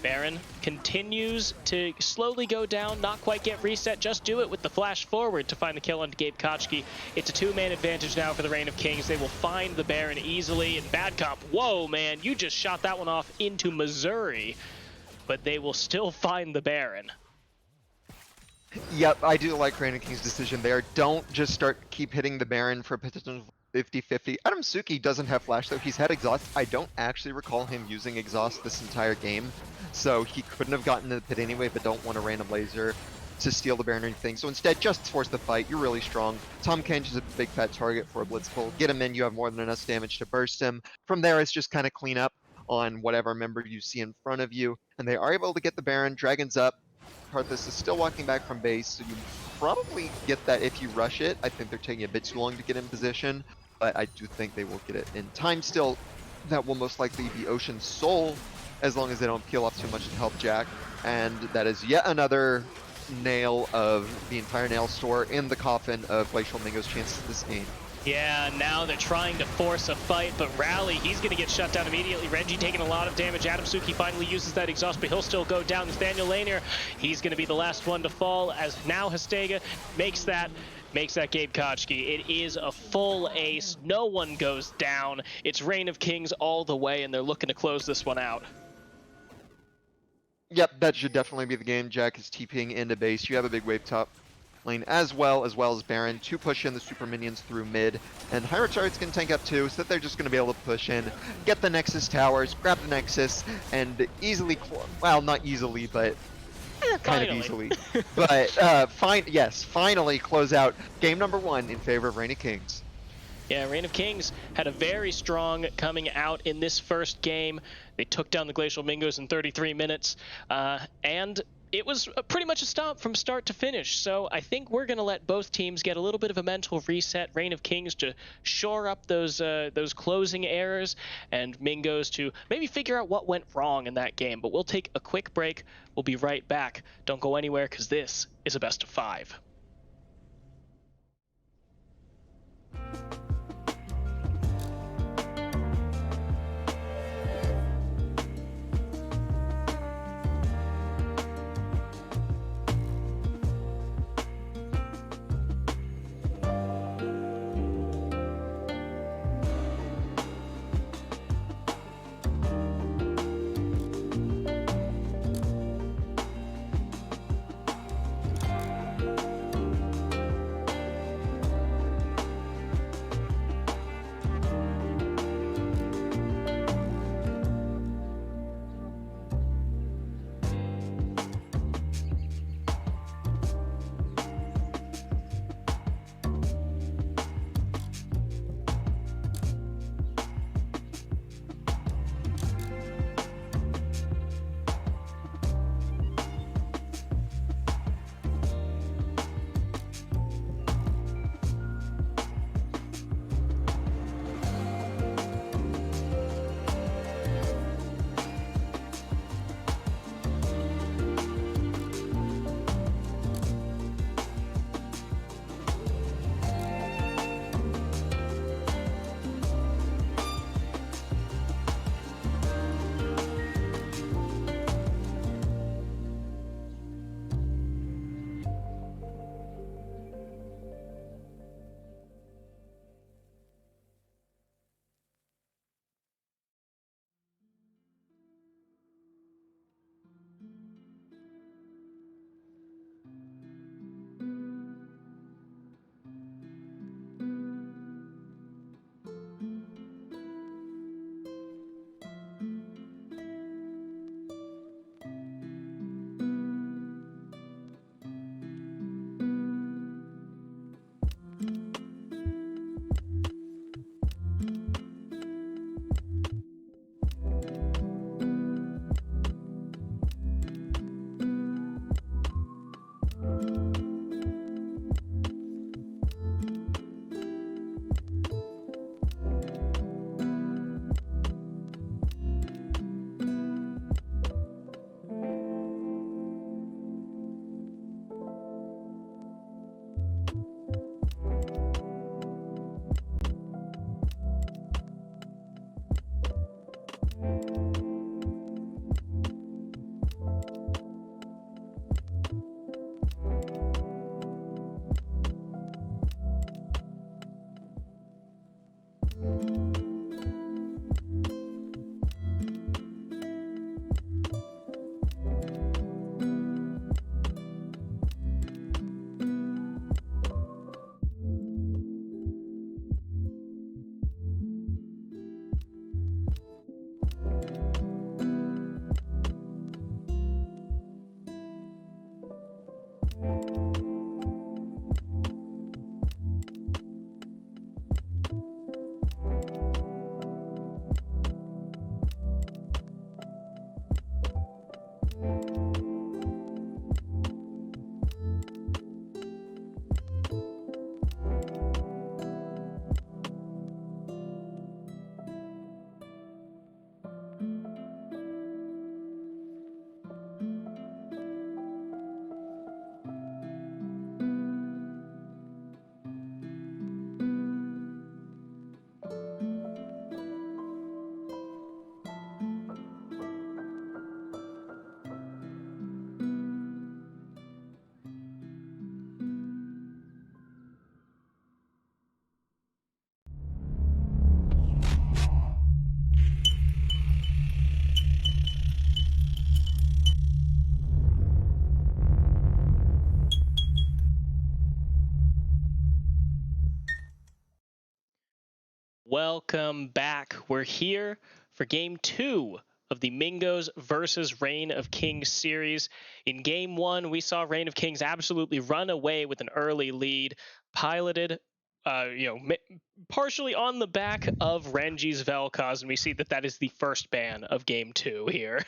Baron continues to slowly go down, not quite get reset, just do it with the flash forward to find the kill on Gabe Kochki. It's a 2-man advantage now for the Reign of Kings. They will find the Baron easily. And Bad Cop, whoa, man, you just shot that one off into Missouri. But they will still find the Baron. Yep, I do like Reign of King's decision there. Don't just keep hitting the Baron for a potential 50-50. Adamsuki doesn't have flash though. He's had exhaust. I don't actually recall him using exhaust this entire game, so he couldn't have gotten to the pit anyway, but don't want a random laser to steal the Baron or anything. So instead, just force the fight. You're really strong. Tahm Kench is a big fat target for a blitz pull. Get him in. You have more than enough damage to burst him. From there, it's just kind of clean up on whatever member you see in front of you, and they are able to get the Baron. Dragon's up. Karthus is still walking back from base, so you probably get that if you rush it. I think they're taking a bit too long to get in position, but I do think they will get it in time still. That will most likely be Ocean's Soul, as long as they don't peel off too much to help Jack. And that is yet another nail of the entire nail store in the coffin of Glacial Mingo's chances this game. Yeah, now they're trying to force a fight, but Rally, he's going to get shut down immediately. Renji taking a lot of damage. Adamsuki finally uses that exhaust, but he'll still go down. Nathaniel Lanier, he's going to be the last one to fall, as now Astega makes that Gabe Kochki. It is a full ace. No one goes down. It's Reign of Kings all the way, and they're looking to close this one out. Yep, that should definitely be the game. Jack is TPing into base. You have a big wave top lane as well as Baron to push in the super minions through mid. And Hyrule can tank up too, so that they're just going to be able to push in, get the Nexus towers, grab the Nexus, and easily, well, not easily, but kind of Finally. easily. But finally close out game number 1 in favor of Reign of Kings. Yeah, Reign of Kings had a very strong coming out in this first game. They took down the Glacial Mingos in 33 minutes, and it was pretty much a stomp from start to finish. So I think we're going to let both teams get a little bit of a mental reset. Reign of Kings to shore up those closing errors, and Mingos to maybe figure out what went wrong in that game. But we'll take a quick break. We'll be right back. Don't go anywhere, because this is a best of 5. Welcome back. We're here for game two of the Mingos versus Reign of Kings series. In game one, we saw Reign of Kings absolutely run away with an early lead, piloted, partially on the back of Renji's Vel'Koz, and we see that that is the first ban of game two here.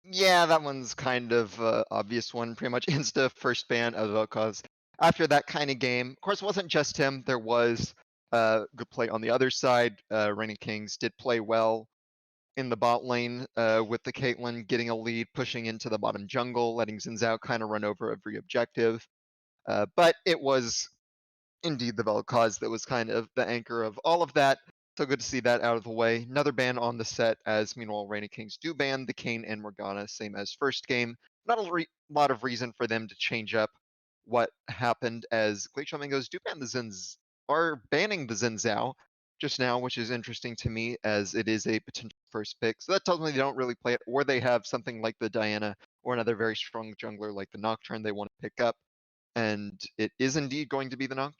Yeah, that one's kind of obvious one. Pretty much insta first ban of Vel'Koz. After that kind of game, of course, it wasn't just him. There was good play on the other side. Reigning Kings did play well in the bot lane with the Caitlyn getting a lead, pushing into the bottom jungle, letting Xin Zhao kind of run over every objective. But it was indeed the Vel'Koz that was kind of the anchor of all of that. So good to see that out of the way. Another ban on the set, as meanwhile, Reigning Kings do ban the Kayn and Morgana, same as first game. Not a lot of reason for them to change up what happened, as Glacial Mingos do ban the Zins, are banning the Xin Zhao just now, which is interesting to me, as it is a potential first pick. So that tells me they don't really play it, or they have something like the Diana or another very strong jungler like the Nocturne they want to pick up. And it is indeed going to be the Nocturne.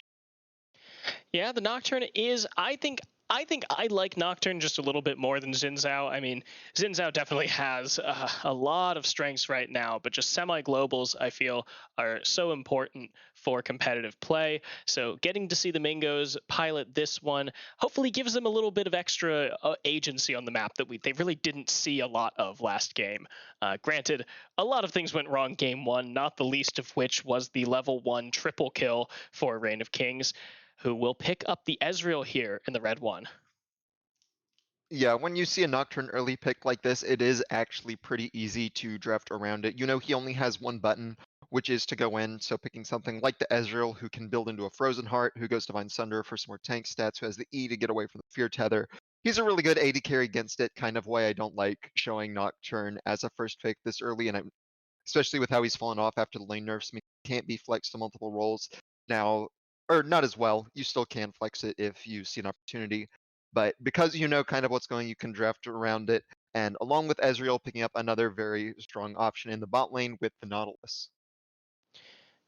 Yeah, the Nocturne is. I think I like Nocturne just a little bit more than Xin Zhao. I mean, Xin Zhao definitely has a lot of strengths right now, but just semi-globals I feel are so important for competitive play. So getting to see the Mingos pilot this one hopefully gives them a little bit of extra agency on the map that they really didn't see a lot of last game. Granted, a lot of things went wrong game one, not the least of which was the level 1 triple kill for Reign of Kings, who will pick up the Ezreal here in the red one. Yeah, when you see a Nocturne early pick like this, it is actually pretty easy to draft around it. You know, he only has one button, which is to go in. So picking something like the Ezreal, who can build into a Frozen Heart, who goes Divine Sunder for some more tank stats, who has the E to get away from the Fear Tether. He's a really good AD carry against it, kind of why I don't like showing Nocturne as a first pick this early, and I'm especially with how he's fallen off after the lane nerfs. I mean, can't be flexed to multiple roles now, or not as well. You still can flex it if you see an opportunity, but because you know kind of what's going, you can draft around it. And along with Ezreal, picking up another very strong option in the bot lane with the Nautilus.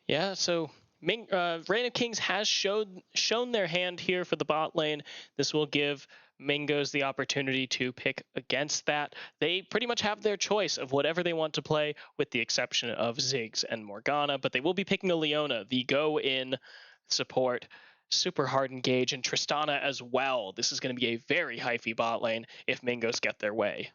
Yeah, so Reign of Kings has shown their hand here for the bot lane. This will give Mingos the opportunity to pick against that. They pretty much have their choice of whatever they want to play, with the exception of Ziggs and Morgana, but they will be picking a Leona, the go-in support, super hard engage, and Tristana as well. This is going to be a very hyphy bot lane if Mingos get their way.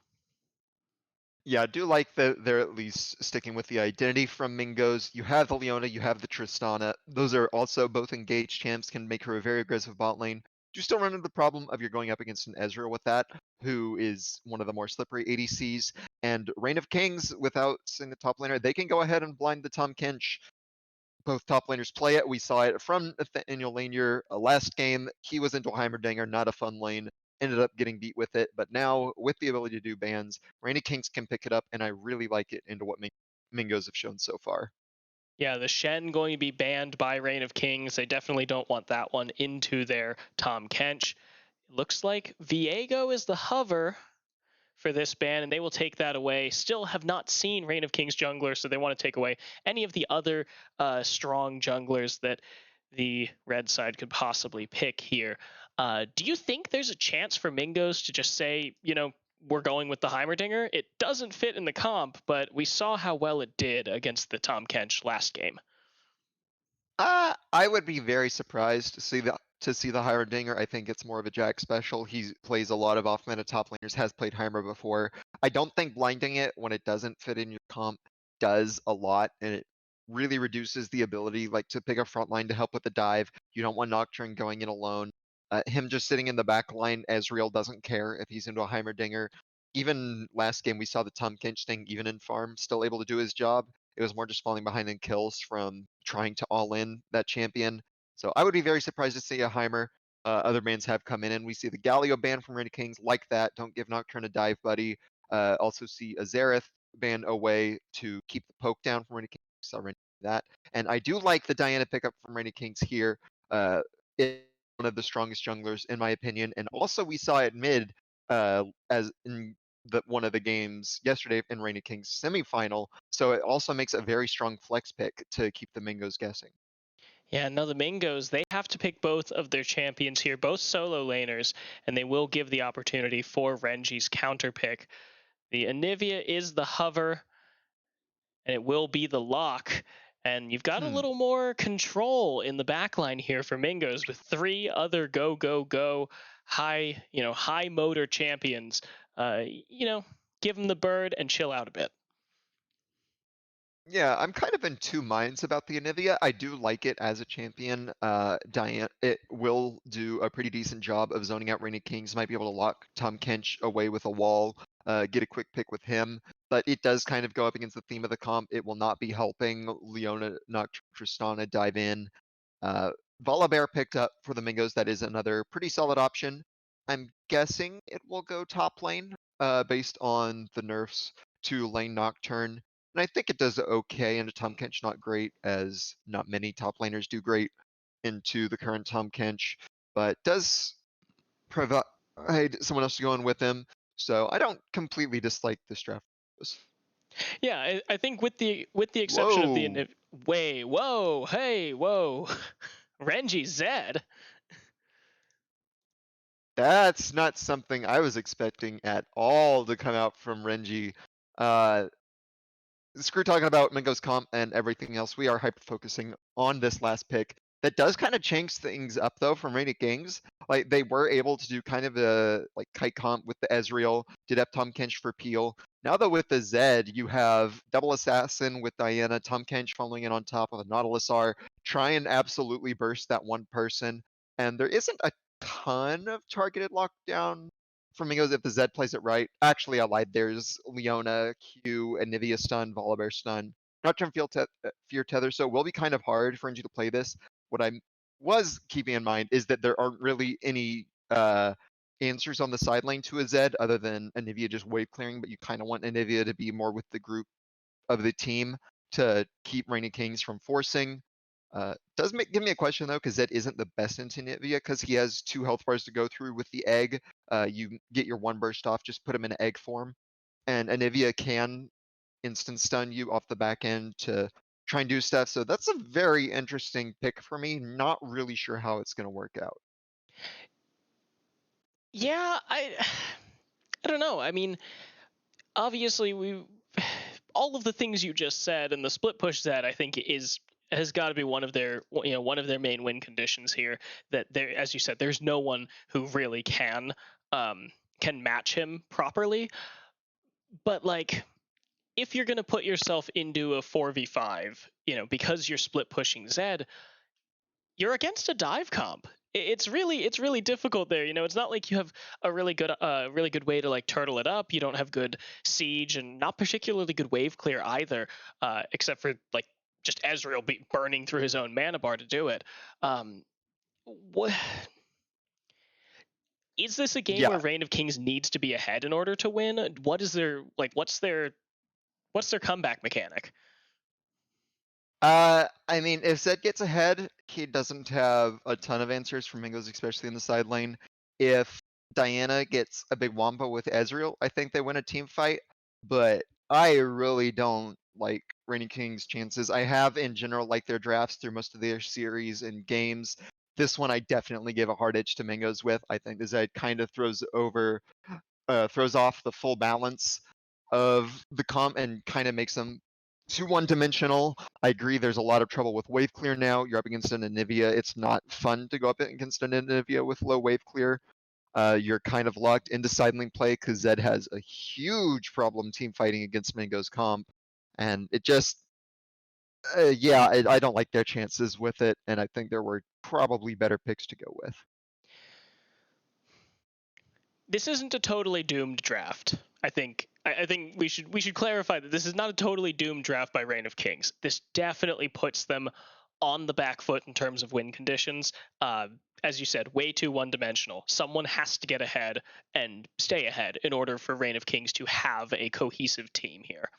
Yeah, I do like that they're at least sticking with the identity from Mingos. You have the Leona, you have the Tristana. Those are also both engaged champs, can make her a very aggressive bot lane. You still run into the problem of you're going up against an Ezreal with that, who is one of the more slippery ADCs. And Reign of Kings, without seeing the top laner, they can go ahead and blind the Tom Kench. Both top laners play it. We saw it from Nathaniel Lanier last game. He was into Heimerdinger, not a fun lane. Ended up getting beat with it. But now, with the ability to do bans, Reigning Kings can pick it up, and I really like it into what Mingos have shown so far. Yeah, the Shen going to be banned by Reign of Kings. They definitely don't want that one into their Tom Kench. Looks like Viego is the hover for this ban, and they will take that away. Still have not seen Reign of Kings jungler, so they want to take away any of the other strong junglers that the red side could possibly pick here. Do you think there's a chance for Mingos to just say, we're going with the Heimerdinger? It doesn't fit in the comp, but we saw how well it did against the Tom Kench last game. I would be very surprised to see the Heimerdinger. I think it's more of a Jack special. He plays a lot of off meta top laners, has played Heimer before. I don't think blinding it when it doesn't fit in your comp does a lot, and it really reduces the ability like to pick a front line to help with the dive. You don't want Nocturne going in alone. Him just sitting in the back line, Ezreal doesn't care if he's into a Heimerdinger. Even last game, we saw the Tom Kench thing, even in farm, still able to do his job. It was more just falling behind in kills from trying to all in that champion. So I would be very surprised to see a Heimer. Other bans have come in, and we see the Galio ban from Reign of Kings like that. Don't give Nocturne a dive, buddy. Also see a Xerath ban away to keep the poke down from Reign of Kings. Saw Reign that, and I do like the Diana pickup from Reign of Kings here. It's one of the strongest junglers in my opinion, and also we saw it mid as in one of the games yesterday in Reign of Kings semifinal. So it also makes a very strong flex pick to keep the Mingos guessing. Yeah, no, the Mingos, they have to pick both of their champions here, both solo laners, and they will give the opportunity for Renji's counter pick. The Anivia is the hover, and it will be the lock. And you've got a little more control in the backline here for Mingos with 3 other go high motor champions. Give them the bird and chill out a bit. Yeah, I'm kind of in two minds about the Anivia. I do like it as a champion. Diane, it will do a pretty decent job of zoning out Reigning Kings. Might be able to lock Tom Kench away with a wall, get a quick pick with him. But it does kind of go up against the theme of the comp. It will not be helping Leona, Noct, Tristana dive in. Volibear picked up for the Mingos. That is another pretty solid option. I'm guessing it will go top lane, based on the nerfs to Lane Nocturne. And I think it does okay into Tom Kench, not great, as not many top laners do great into the current Tom Kench, but does provide someone else to go in with him. So I don't completely dislike this draft. Yeah, I think with the exception of Whoa, whoa, Renji Zed. that's not something I was expecting at all to come out from Renji. Screw talking about Mingo's comp and everything else. We are hyper focusing on this last pick. That does kind of change things up though from Rainic Gangs. Like they were able to do kind of a like kite comp with the Ezreal, did have Tom Kench for Peel. Now though with the Zed, you have double assassin with Diana, Tom Kench following in on top of a Nautilus R, try and absolutely burst that one person. And there isn't a ton of targeted lockdown Flamingos if the Zed plays it right. Actually, I lied. There's Leona, Q, Anivia stun, Volibear stun. Nocturne Fear Tether, so it will be kind of hard for NG to play this. What I was keeping in mind is that there aren't really any answers on the side lane to a Zed other than Anivia just wave clearing, but you kind of want Anivia to be more with the group of the team to keep Reigning Kings from forcing. Does give me a question though, because Zed isn't the best into Nivea because he has 2 health bars to go through with the egg. You get your 1 burst off, just put him in egg form. And Anivia can instant stun you off the back end to try and do stuff. So that's a very interesting pick for me. Not really sure how it's going to work out. Yeah, I don't know. I mean, obviously all of the things you just said and the split push Zed I think has got to be one of their main win conditions here. That there, as you said, there's no one who really can match him properly. But like, if you're gonna put yourself into a 4v5, because you're split pushing Zed, you're against a dive comp. It's really difficult there. It's not like you have a really good way to like turtle it up. You don't have good siege and not particularly good wave clear either, except for like just Ezreal burning through his own mana bar to do it. What is this a game Yeah. where Reign of Kings needs to be ahead in order to win? What's their comeback mechanic? I mean, if Zed gets ahead, he doesn't have a ton of answers for Mingos, especially in the side lane. If Diana gets a big wombo with Ezreal, I think they win a team fight. But I really don't like Reigning King's chances. I have in general liked their drafts through most of their series and games. This one I definitely give a hard edge to Mingos with. I think the Zed kind of throws off the full balance of the comp and kind of makes them too one-dimensional. I agree there's a lot of trouble with wave clear now. You're up against an Anivia. It's not fun to go up against an Anivia with low wave clear. You're kind of locked into side lane play because Zed has a huge problem team fighting against Mingo's comp. And it just, I don't like their chances with it. And I think there were probably better picks to go with. This isn't a totally doomed draft. I think we should clarify that this is not a totally doomed draft by Reign of Kings. This definitely puts them on the back foot in terms of win conditions. As you said, way too one-dimensional. Someone has to get ahead and stay ahead in order for Reign of Kings to have a cohesive team here.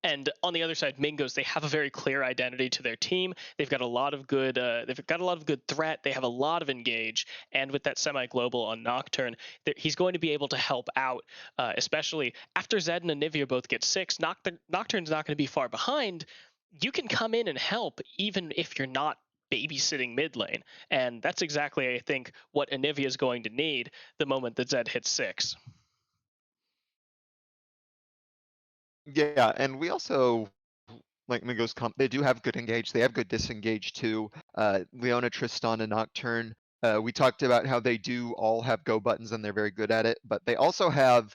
And on the other side, Mingos, they have a very clear identity to their team. They've got a lot of good threat. They have a lot of engage, and with that semi-global on Nocturne, he's going to be able to help out, especially after Zed and Anivia both get 6. Nocturne's not going to be far behind. You can come in and help even if you're not babysitting mid lane. And that's exactly, I think, what Anivia is going to need the moment that Zed hits 6. Yeah, and we also like Mingos comp, they do have good engage. They have good disengage too. Leona, Tristan, and Nocturne. We talked about how they do all have go buttons and they're very good at it, but they also have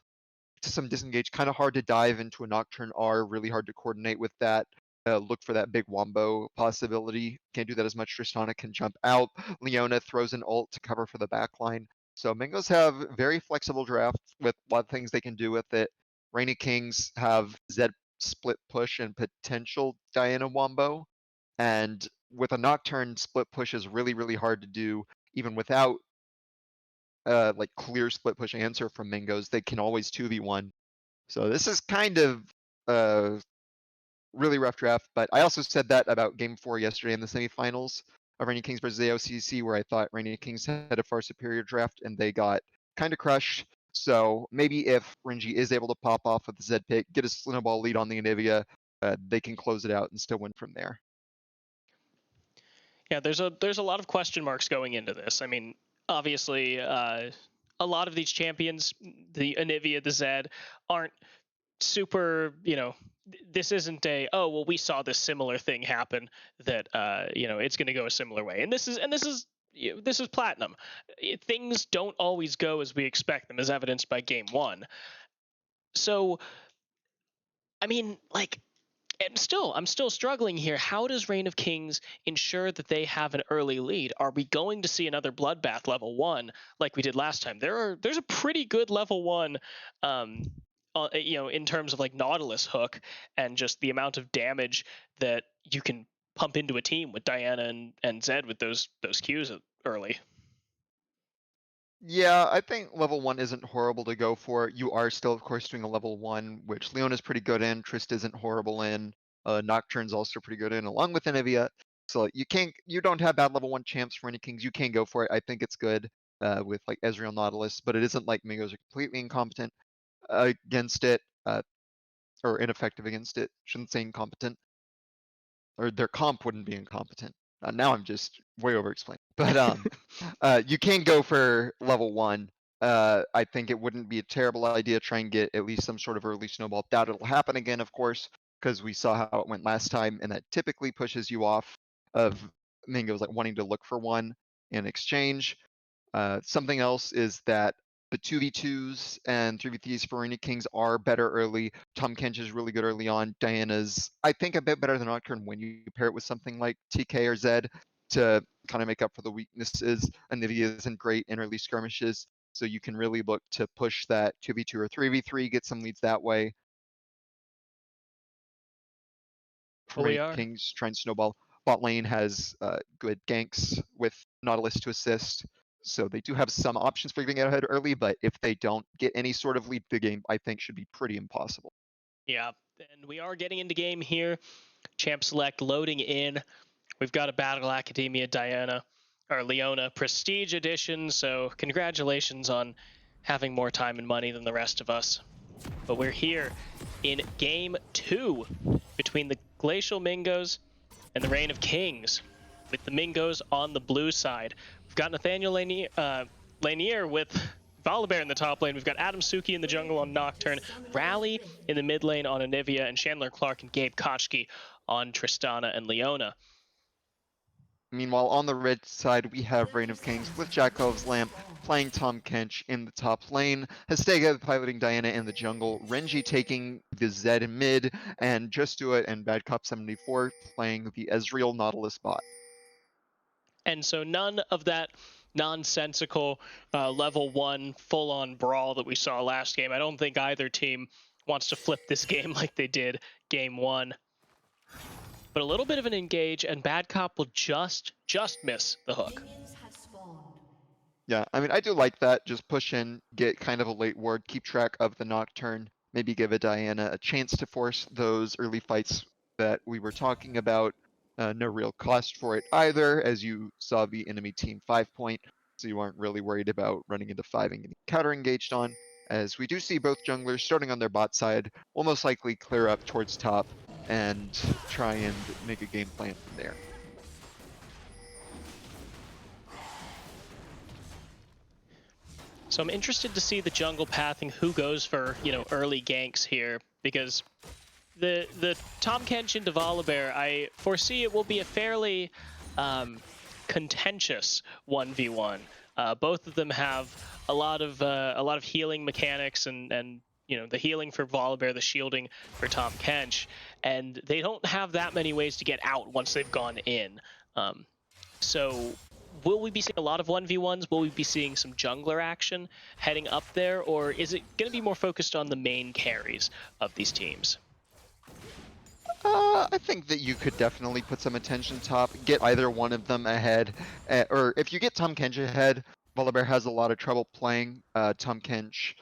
some disengage. Kind of hard to dive into a Nocturne R. Really hard to coordinate with that. Look for that big wombo possibility. Can't do that as much. Tristana can jump out. Leona throws an ult to cover for the backline. So Mingos have very flexible draft with a lot of things they can do with it. Rainy Kings have Zed split push and potential Diana wombo. And with a Nocturne, split push is really, really hard to do, even without like clear split push answer from Mingos. They can always 2v1. So this is kind of a really rough draft, but I also said that about game 4 yesterday in the semifinals of Rainy Kings versus AOCC, where I thought Rainy Kings had a far superior draft and they got kind of crushed. So maybe if Renji is able to pop off with the Zed pick, get a snowball lead on the Anivia, they can close it out and still win from there. Yeah, there's a lot of question marks going into this. I mean, obviously, a lot of these champions, the Anivia, the Zed, aren't super, this isn't a, oh well, we saw this similar thing happen that it's going to go a similar way. And this is platinum. Things don't always go as we expect them, as evidenced by game 1. So I mean, like, I'm still struggling here. How does Reign of Kings ensure that they have an early lead? Are we going to see another Bloodbath level 1 like we did last time? There's a pretty good level 1, in terms of like Nautilus hook and just the amount of damage that you can pump into a team with Diana and Zed with those Qs early. Yeah, I think level 1 isn't horrible to go for. You are still, of course, doing a level 1, which Leona's pretty good in, Trist isn't horrible in, Nocturne's also pretty good in, along with Anivia. So you don't have bad level 1 champs for any kings. You can go for it. I think it's good with like Ezreal Nautilus, but it isn't like Mingos are completely incompetent against it, or ineffective against it. Shouldn't say incompetent, or their comp wouldn't be incompetent. Now I'm just way over explaining. But you can go for level 1. I think it wouldn't be a terrible idea to try and get at least some sort of early snowball. Doubt it'll happen again, of course, because we saw how it went last time, and that typically pushes you off of Mingos like wanting to look for one in exchange. Something else is that the 2v2s and 3v3s for Arena Kings are better early. Tom Kench is really good early on. Diana's, I think, a bit better than Nocturne when you pair it with something like TK or Zed to kind of make up for the weaknesses. Anivia isn't great in early skirmishes, so you can really look to push that 2v2 or 3v3, get some leads that way. For Well, we Rainy are. Kings, try and snowball. Bot lane has good ganks with Nautilus to assist. So they do have some options for getting ahead early, but if they don't get any sort of lead, the game, I think, should be pretty impossible. Yeah, and we are getting into game here. Champ Select loading in. We've got a Battle Academia Diana, or Leona Prestige Edition, so congratulations on having more time and money than the rest of us. But we're here in game 2 between the Glacial Mingos and the Reign of Kings, with the Mingos on the blue side. We've got Nathaniel Lanier with Volibear in the top lane. We've got Adam Suki in the jungle on Nocturne, Rally in the mid lane on Anivia, and Chandler Clark and Gabe Kochki on Tristana and Leona. Meanwhile, on the red side, we have Reign of Kings with Jacob's Lamp playing Tom Kench in the top lane, Hastega piloting Diana in the jungle, Renji taking the Zed in mid, and Just Do It and Bad Cop 74 playing the Ezreal Nautilus bot. And so none of that nonsensical level 1 full-on brawl that we saw last game. I don't think either team wants to flip this game like they did game 1. But a little bit of an engage, and Bad Cop will just miss the hook. Yeah, I mean, I do like that. Just push in, get kind of a late ward, keep track of the Nocturne, maybe give a Diana a chance to force those early fights that we were talking about. No real cost for it either, as you saw the enemy team 5-point, so you aren't really worried about running into 5 and getting counter engaged on. As we do see both junglers starting on their bot side, will most likely clear up towards top and try and make a game plan from there. So I'm interested to see the jungle pathing, who goes for, early ganks here, because the Tahm Kench into Volibear, I foresee it will be a fairly contentious 1v1. Both of them have a lot of healing mechanics and the healing for Volibear, the shielding for Tahm Kench, and they don't have that many ways to get out once they've gone in. So will we be seeing a lot of 1v1s? Will we be seeing some jungler action heading up there, or is it going to be more focused on the main carries of these teams? I think that you could definitely put some attention top, get either one of them ahead, or if you get Tahm Kench ahead, Volibear has a lot of trouble playing. Tahm Kench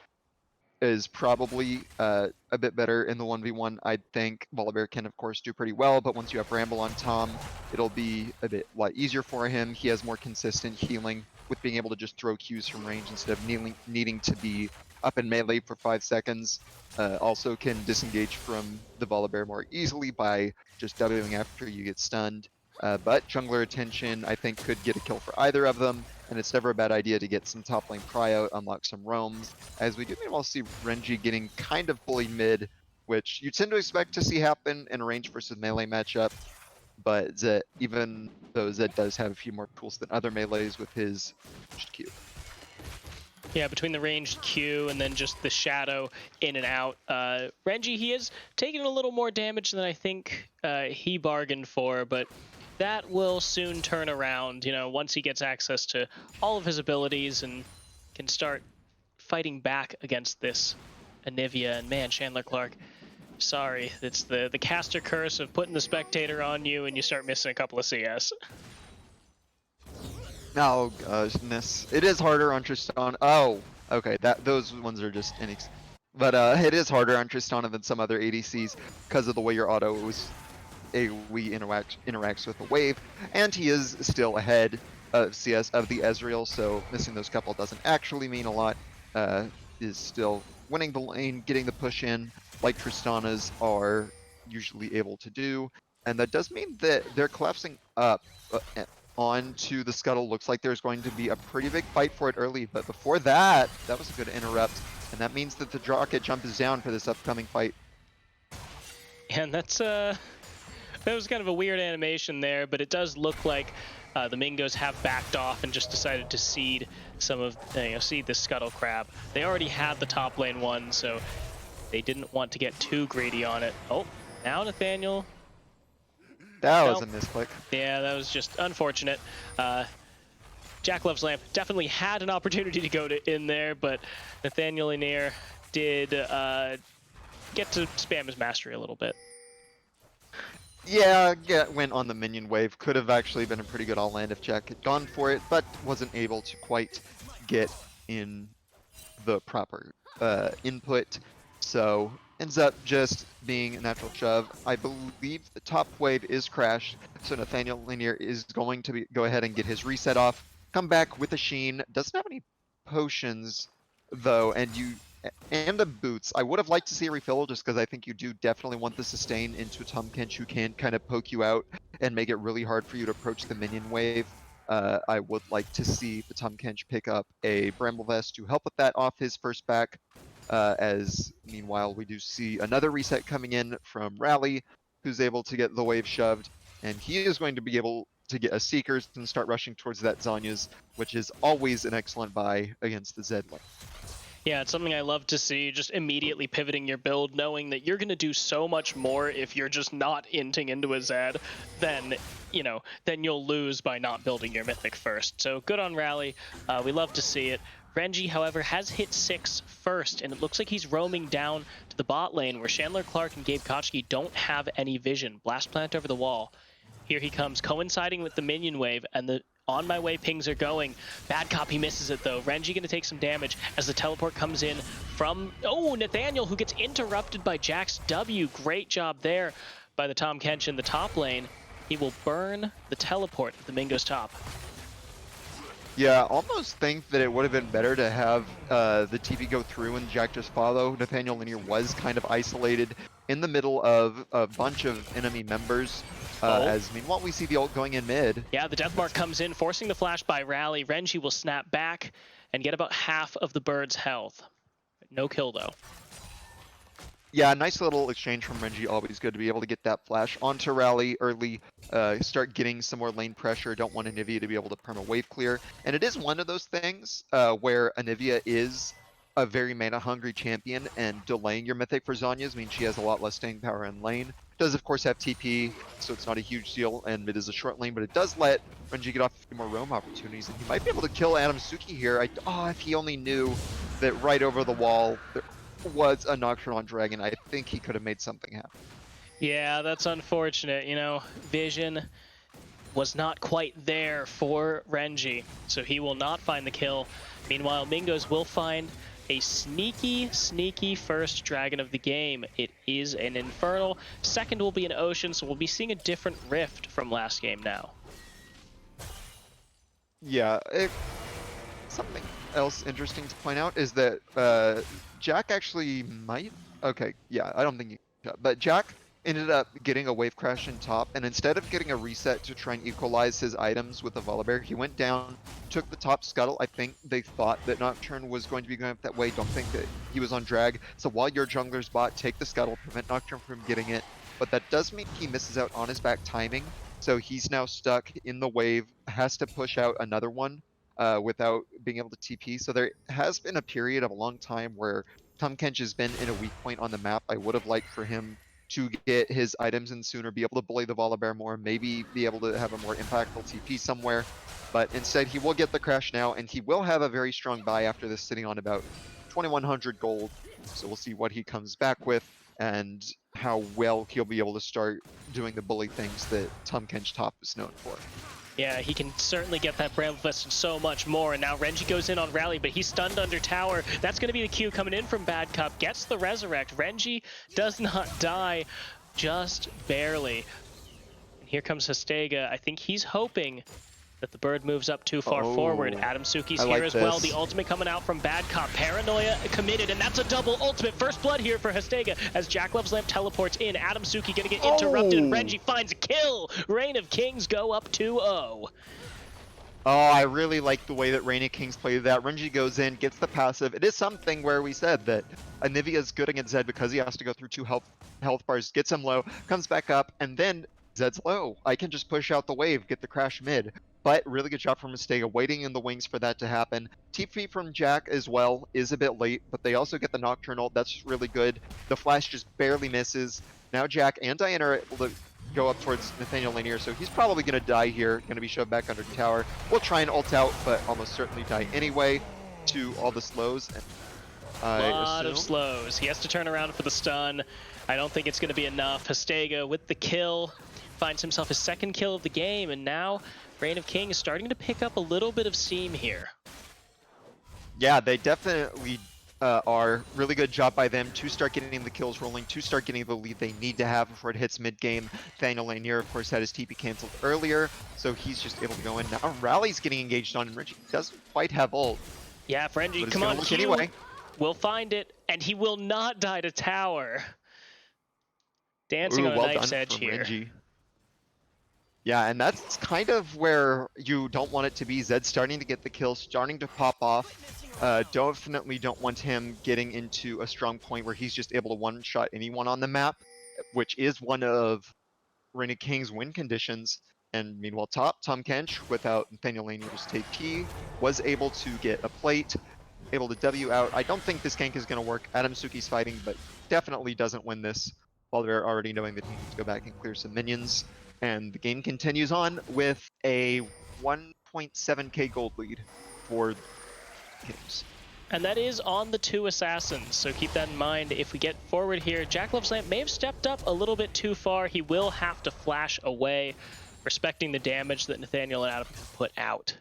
is probably a bit better in the 1v1. I think Volibear can, of course, do pretty well, but once you have Bramble on Tahm, it'll be a lot easier for him. He has more consistent healing with being able to just throw Qs from range instead of needing to be up in melee for 5 seconds. Also can disengage from the Volibear more easily by just Wing after you get stunned. But jungler attention, I think, could get a kill for either of them, and it's never a bad idea to get some top lane pry out, unlock some roams, as we do meanwhile see Renji getting kind of bullied mid, which you tend to expect to see happen in a range versus melee matchup, but Zed, even though Zed does have a few more tools than other melees with his Q. Yeah, between the ranged Q and then just the shadow in and out. Renji, he is taking a little more damage than I think he bargained for, but that will soon turn around, once he gets access to all of his abilities and can start fighting back against this Anivia. And man, Chandler Clark, sorry, it's the caster curse of putting the spectator on you and you start missing a couple of CS. Oh goodness, it is harder on Tristana. Oh, okay, those ones are just but it is harder on Tristana than some other ADCs because of the way your auto was AoE interacts with the wave, and he is still ahead of CS of the Ezreal, so missing those couple doesn't actually mean a lot. Is still winning the lane, getting the push in like Tristana's are usually able to do, and that does mean that they're collapsing up onto the scuttle. Looks like there's going to be a pretty big fight for it early, but before that, that was a good interrupt, and that means that the rocket jump is down for this upcoming fight. And that's that was kind of a weird animation there, but it does look like the Mingos have backed off and just decided to seed some of, seed the Scuttle Crab. They already had the top lane one, so they didn't want to get too greedy on it. Oh, now Nathaniel. That was a misclick. Yeah, that was just unfortunate. Jack Loves Lamp definitely had an opportunity to go in there, but Nathaniel Lanier did get to spam his mastery a little bit. Yeah, went on the minion wave. Could have actually been a pretty good all-land if Jack had gone for it, but wasn't able to quite get in the proper input. So ends up just being a natural shove. I believe the top wave is crashed, so Nathaniel Lanier is going to go ahead and get his reset off. Come back with a Sheen. Doesn't have any potions though, and the boots. I would have liked to see a refill just because I think you do definitely want the sustain into Tahm Kench, who can kind of poke you out and make it really hard for you to approach the minion wave. I would like to see the Tahm Kench pick up a Bramble Vest to help with that off his first back. As meanwhile, we do see another reset coming in from Rally, who's able to get the wave shoved, and he is going to be able to get a Seekers and start rushing towards that Zhonya's, which is always an excellent buy against the Zed lane. Yeah, it's something I love to see, just immediately pivoting your build, knowing that you're going to do so much more if you're just not inting into a Zed, then you'll lose by not building your Mythic first. So good on Rally. We love to see it. Renji, however, has hit 6 first, and it looks like he's roaming down to the bot lane where Chandler Clark and Gabe Kochki don't have any vision. Blast Plant over the wall. Here he comes, coinciding with the minion wave, and the on my way pings are going. Bad copy misses it though. Renji gonna take some damage as the teleport comes in from, Nathaniel, who gets interrupted by Jack's W. Great job there by the Tahm Kench in the top lane. He will burn the teleport at the Mingos top. Yeah, almost think that it would have been better to have the TP go through and Jack just follow. Nathaniel Lanier was kind of isolated in the middle of a bunch of enemy members. As meanwhile, we see the ult going in mid. Yeah, the Deathmark comes in, forcing the flash by Rally. Renji will snap back, and get about half of the bird's health. No kill though. Yeah, nice little exchange from Renji. Always good to be able to get that flash onto Rally early, start getting some more lane pressure. Don't want Anivia to be able to perma wave clear. And it is one of those things where Anivia is a very mana-hungry champion, and delaying your Mythic for Zhonya's means she has a lot less staying power in lane. Does, of course, have TP, so it's not a huge deal, and it is a short lane, but it does let Renji get off a few more roam opportunities, and he might be able to kill Adam Suki here. If he only knew that right over the wall there was a Nocturne on Dragon, I think he could have made something happen. Yeah, that's unfortunate. You know, vision was not quite there for Renji, so he will not find the kill. Meanwhile, Mingos will find a sneaky first dragon of the game. It is an Infernal. Second will be an Ocean, so we'll be seeing a different Rift from last game now. Yeah, something else interesting to point out is that Jack actually might... Okay, yeah, I don't think you... But Jack ended up getting a wave crash in top, and instead of getting a reset to try and equalize his items with a Volibear, he went down, took the top scuttle. I think they thought that Nocturne was going to be going up that way. Don't think that he was on drag. So while your jungler's bot, take the scuttle, prevent Nocturne from getting it. But that does mean he misses out on his back timing. So he's now stuck in the wave, has to push out another one without being able to TP. So there has been a period of a long time where Tahm Kench has been in a weak point on the map. I would have liked for him to get his items in sooner, be able to bully the Volibear more, maybe be able to have a more impactful TP somewhere. But instead, he will get the crash now, and he will have a very strong buy after this, sitting on about 2,100 gold. So we'll see what he comes back with and how well he'll be able to start doing the bully things that Tahm Kench top is known for. Yeah, he can certainly get that Bramble Fest and so much more. And now Renji goes in on Rally, but he's stunned under tower. That's going to be the Q coming in from Bad Cup. Gets the Resurrect. Renji does not die, just barely. And here comes Hastega. I think he's hoping that the bird moves up too far forward. Adam Suki's here as well. The ultimate coming out from Bad Cop. Paranoia committed, and that's a double ultimate. First blood here for Hastega as Jack Love's Lamp teleports in. Adam Suki gonna get interrupted, and Renji finds a kill. Reign of Kings go up 2-0. Oh, I really like the way that Reign of Kings played that. Renji goes in, gets the passive. It is something where we said that Anivia is good against Zed because he has to go through 2 health bars, gets him low, comes back up, and then Zed's low. I can just push out the wave, get the crash mid. But really good job from Mistega, waiting in the wings for that to happen. TP from Jack as well is a bit late, but they also get the Nocturnal. That's really good. The flash just barely misses. Now Jack and Diana are able to go up towards Nathaniel Lanier, so he's probably going to die here, going to be shoved back under tower. We'll try and ult out, but almost certainly die anyway to all the slows. A lot of slows. He has to turn around for the stun. I don't think it's going to be enough. Hastega with the kill finds himself his second kill of the game, and now Reign of Kings is starting to pick up a little bit of steam here. Yeah, they definitely are. Really good job by them to start getting the kills rolling, to start getting the lead they need to have before it hits mid-game. Nathaniel Lanier, of course, had his TP canceled earlier, so he's just able to go in. Now Rally's getting engaged on, and Renji doesn't quite have ult. Yeah, Renji, come on, Q. Anyway. We'll find it, and he will not die to tower. Dancing on a knife's edge here. Renji. Yeah, and that's kind of where you don't want it to be. Zed starting to get the kills, starting to pop off. Definitely don't want him getting into a strong point where he's just able to one-shot anyone on the map, which is one of Reign of King's win conditions. And meanwhile, Tahm Kench, without Nathaniel Lanier's TP, was able to get a plate, able to W out. I don't think this gank is going to work. Adam Suki's fighting, but definitely doesn't win this. Volibear already knowing that he needs to go back and clear some minions. And the game continues on with a 1.7k gold lead for Kings. And that is on the 2 assassins, so keep that in mind. If we get forward here, Jack Love's Lamp may have stepped up a little bit too far. He will have to flash away, respecting the damage that Nathaniel and Adam can put out.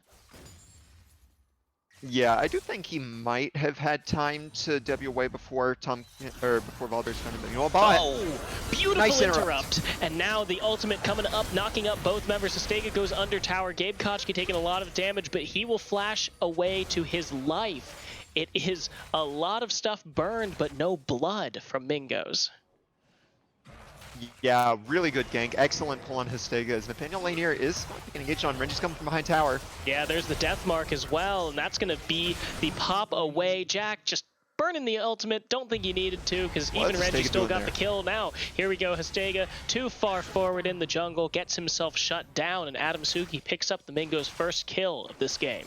Yeah, I do think he might have had time to W away before before Volibear's found him. Oh, beautiful nice interrupt. And now the ultimate coming up, knocking up both members. Hastega goes under tower. Gabe Kochki taking a lot of damage, but he will flash away to his life. It is a lot of stuff burned, but no blood from Mingos. Yeah, really good gank. Excellent pull on Histega as Nathaniel Lanier is getting engaged on. Renji's coming from behind tower. Yeah, there's the death mark as well, and that's going to be the pop away. Jack just burning the ultimate. Don't think he needed to, because even What's Renji Histega still doing got there? the kill now. Here we go, Histega too far forward in the jungle, gets himself shut down, and Adam Suki picks up the Mingos' first kill of this game.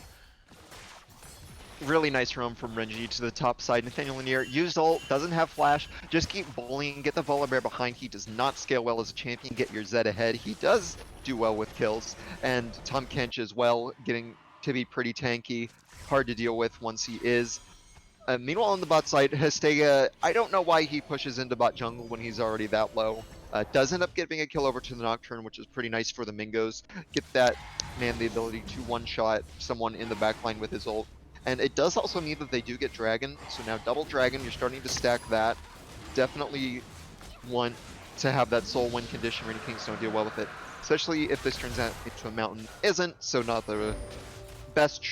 Really nice roam from Renji to the top side. Nathaniel Lanier used ult, doesn't have flash. Just keep bullying, get the Volibear behind. He does not scale well as a champion. Get your Zed ahead. He does do well with kills. And Tom Kench as well, getting to be pretty tanky. Hard to deal with once he is. Meanwhile, on the bot side, Histega, I don't know why he pushes into bot jungle when he's already that low. Does end up giving a kill over to the Nocturne, which is pretty nice for the Mingos. Get that man the ability to one-shot someone in the backline with his ult. And it does also mean that they do get Dragon, so now double Dragon, you're starting to stack that. Definitely want to have that soul win condition. Rainy Kings don't deal well with it, especially if this turns out into a mountain. Isn't, so not the best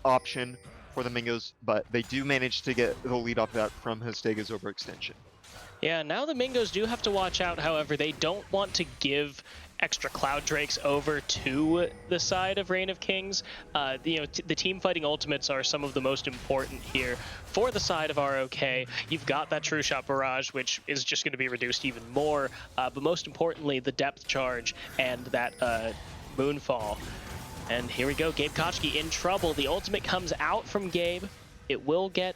option for the Mingos, but they do manage to get the lead off that from Histega's overextension. Yeah, now the Mingos do have to watch out, however. They don't want to give extra Cloud Drakes over to the side of Reign of Kings. The team fighting ultimates are some of the most important here. For the side of ROK, you've got that True Shot Barrage, which is just going to be reduced even more, but most importantly, the Depth Charge and that Moonfall. And here we go, Gabe Kochki in trouble. The ultimate comes out from Gabe. It will get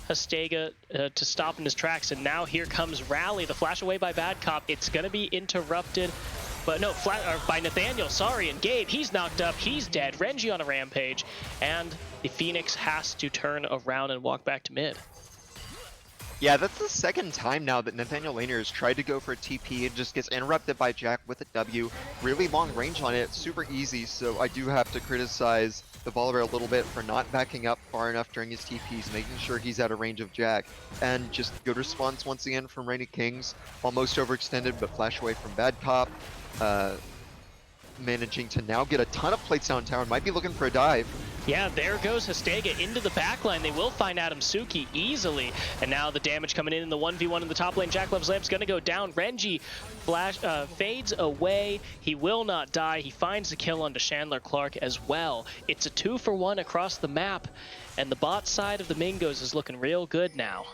Histega to stop in his tracks, and now here comes Rally, the flash away by Bad Cop. It's gonna be interrupted, but no, by Nathaniel, sorry, and Gabe, he's knocked up, he's dead. Renji on a rampage, and the Phoenix has to turn around and walk back to mid. Yeah, that's the second time now that Nathaniel Lanier has tried to go for a TP and just gets interrupted by Jack with a W. Really long range on it, super easy, so I do have to criticize the Volibear a little bit for not backing up far enough during his TPs, making sure he's out of range of Jack. And just good response once again from Reign of Kings, almost overextended, but flash away from Bad Cop. Managing to now get a ton of plates down tower, might be looking for a dive. Yeah, there goes Histega into the backline. They will find Adam Suki easily. And now the damage coming in the 1v1 in the top lane. Jack Love's Lamp's going to go down. Renji fades away. He will not die. He finds the kill onto Chandler Clark as well. It's a 2-for-1 across the map. And the bot side of the Mingos is looking real good now.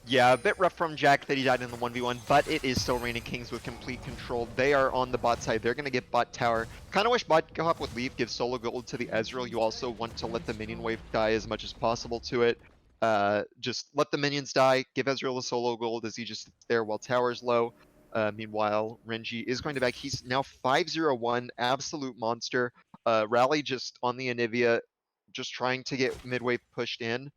Yeah, a bit rough from Jack that he died in the 1v1, but it is still Reign of Kings with complete control. They are on the bot side. They're going to get bot tower. Kind of wish bot hop would leave, give solo gold to the Ezreal. You also want to let the minion wave die as much as possible to it. Just let the minions die, give Ezreal a solo gold as he just sits there while tower's low. Meanwhile, Renji is going to back. He's now 5-0-1, absolute monster. Rally just on the Anivia, just trying to get midway pushed in.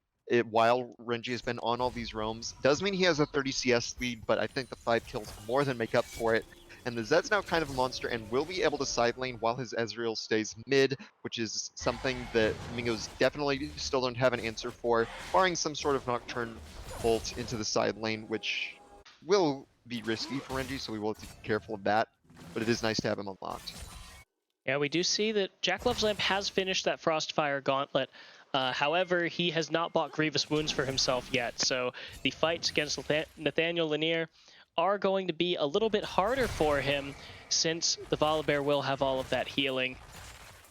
While Renji has been on all these roams. Does mean he has a 30 CS lead, but I think the 5 kills more than make up for it. And the Zed's now kind of a monster and will be able to side lane while his Ezreal stays mid, which is something that Mingos definitely still don't have an answer for, barring some sort of Nocturne bolt into the side lane, which will be risky for Renji, so we will have to be careful of that. But it is nice to have him unlocked. Yeah, we do see that Jack Love's Lamp has finished that Frostfire Gauntlet. However, he has not bought Grievous Wounds for himself yet, so the fights against Nathaniel Lanier are going to be a little bit harder for him since the Volibear will have all of that healing.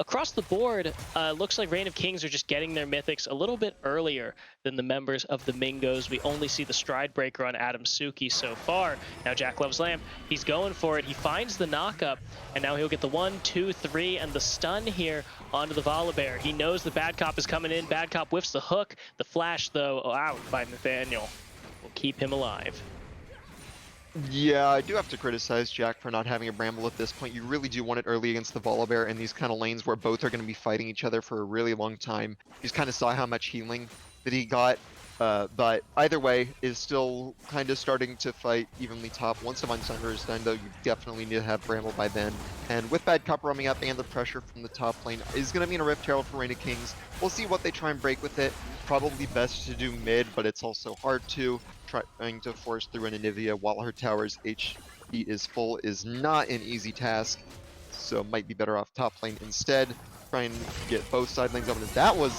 Across the board, looks like Reign of Kings are just getting their mythics a little bit earlier than the members of the Mingos. We only see the Stride Breaker on Adam Suki so far. Now Jack Love's Lamp, he's going for it. He finds the knockup, and now he'll get the 1, 2, 3, and the stun here onto the Volibear. He knows the Bad Cop is coming in. Bad Cop whiffs the hook. The flash, though, out by Nathaniel will keep him alive. Yeah, I do have to criticize Jack for not having a Bramble at this point. You really do want it early against the Volibear in these kind of lanes where both are going to be fighting each other for a really long time. You just kind of saw how much healing that he got, but either way is still kind of starting to fight evenly top. Once Divine Sunder is done, though, you definitely need to have Bramble by then. And with Bad Cop roaming up and the pressure from the top lane is going to mean a Rift Herald for Reign of Kings. We'll see what they try and break with it. Probably best to do mid, but it's also hard to. Trying to force through an Anivia while her tower's HP is full is not an easy task, so might be better off top lane instead. Try and get both side lanes up, and that was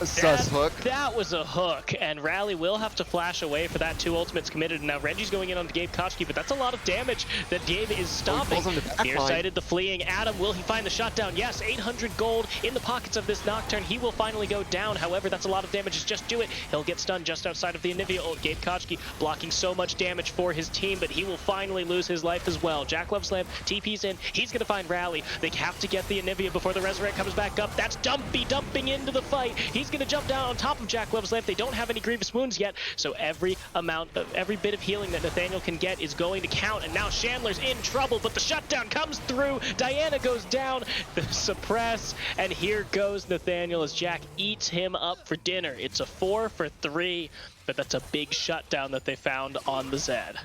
sus hook. That was a hook, and Rally will have to flash away for that. 2 ultimates committed, and now Renji's going in on the Gabe Kochki, but that's a lot of damage that Gabe is stopping. Nearsighted the fleeing Adam. Will he find the shutdown? Yes, 800 gold in the pockets of this Nocturne. He will finally go down. However, that's a lot of damage. Just do it. He'll get stunned just outside of the Anivia ult. Gabe Kochki blocking so much damage for his team, but he will finally lose his life as well. Jack Loves Lamp TP's in. He's going to find Rally. They have to get the Anivia before the Resurrect comes back up. That's Dumpy dumping into the fight. He's going to jump down on top of Jack Love's Lamp. They don't have any grievous wounds yet, so every bit of healing that Nathaniel can get is going to count. And now Chandler's in trouble, but the shutdown comes through. Diana goes down, the suppress, and here goes Nathaniel as Jack eats him up for dinner. It's a 4 for 3, but that's a big shutdown that they found on the Zed.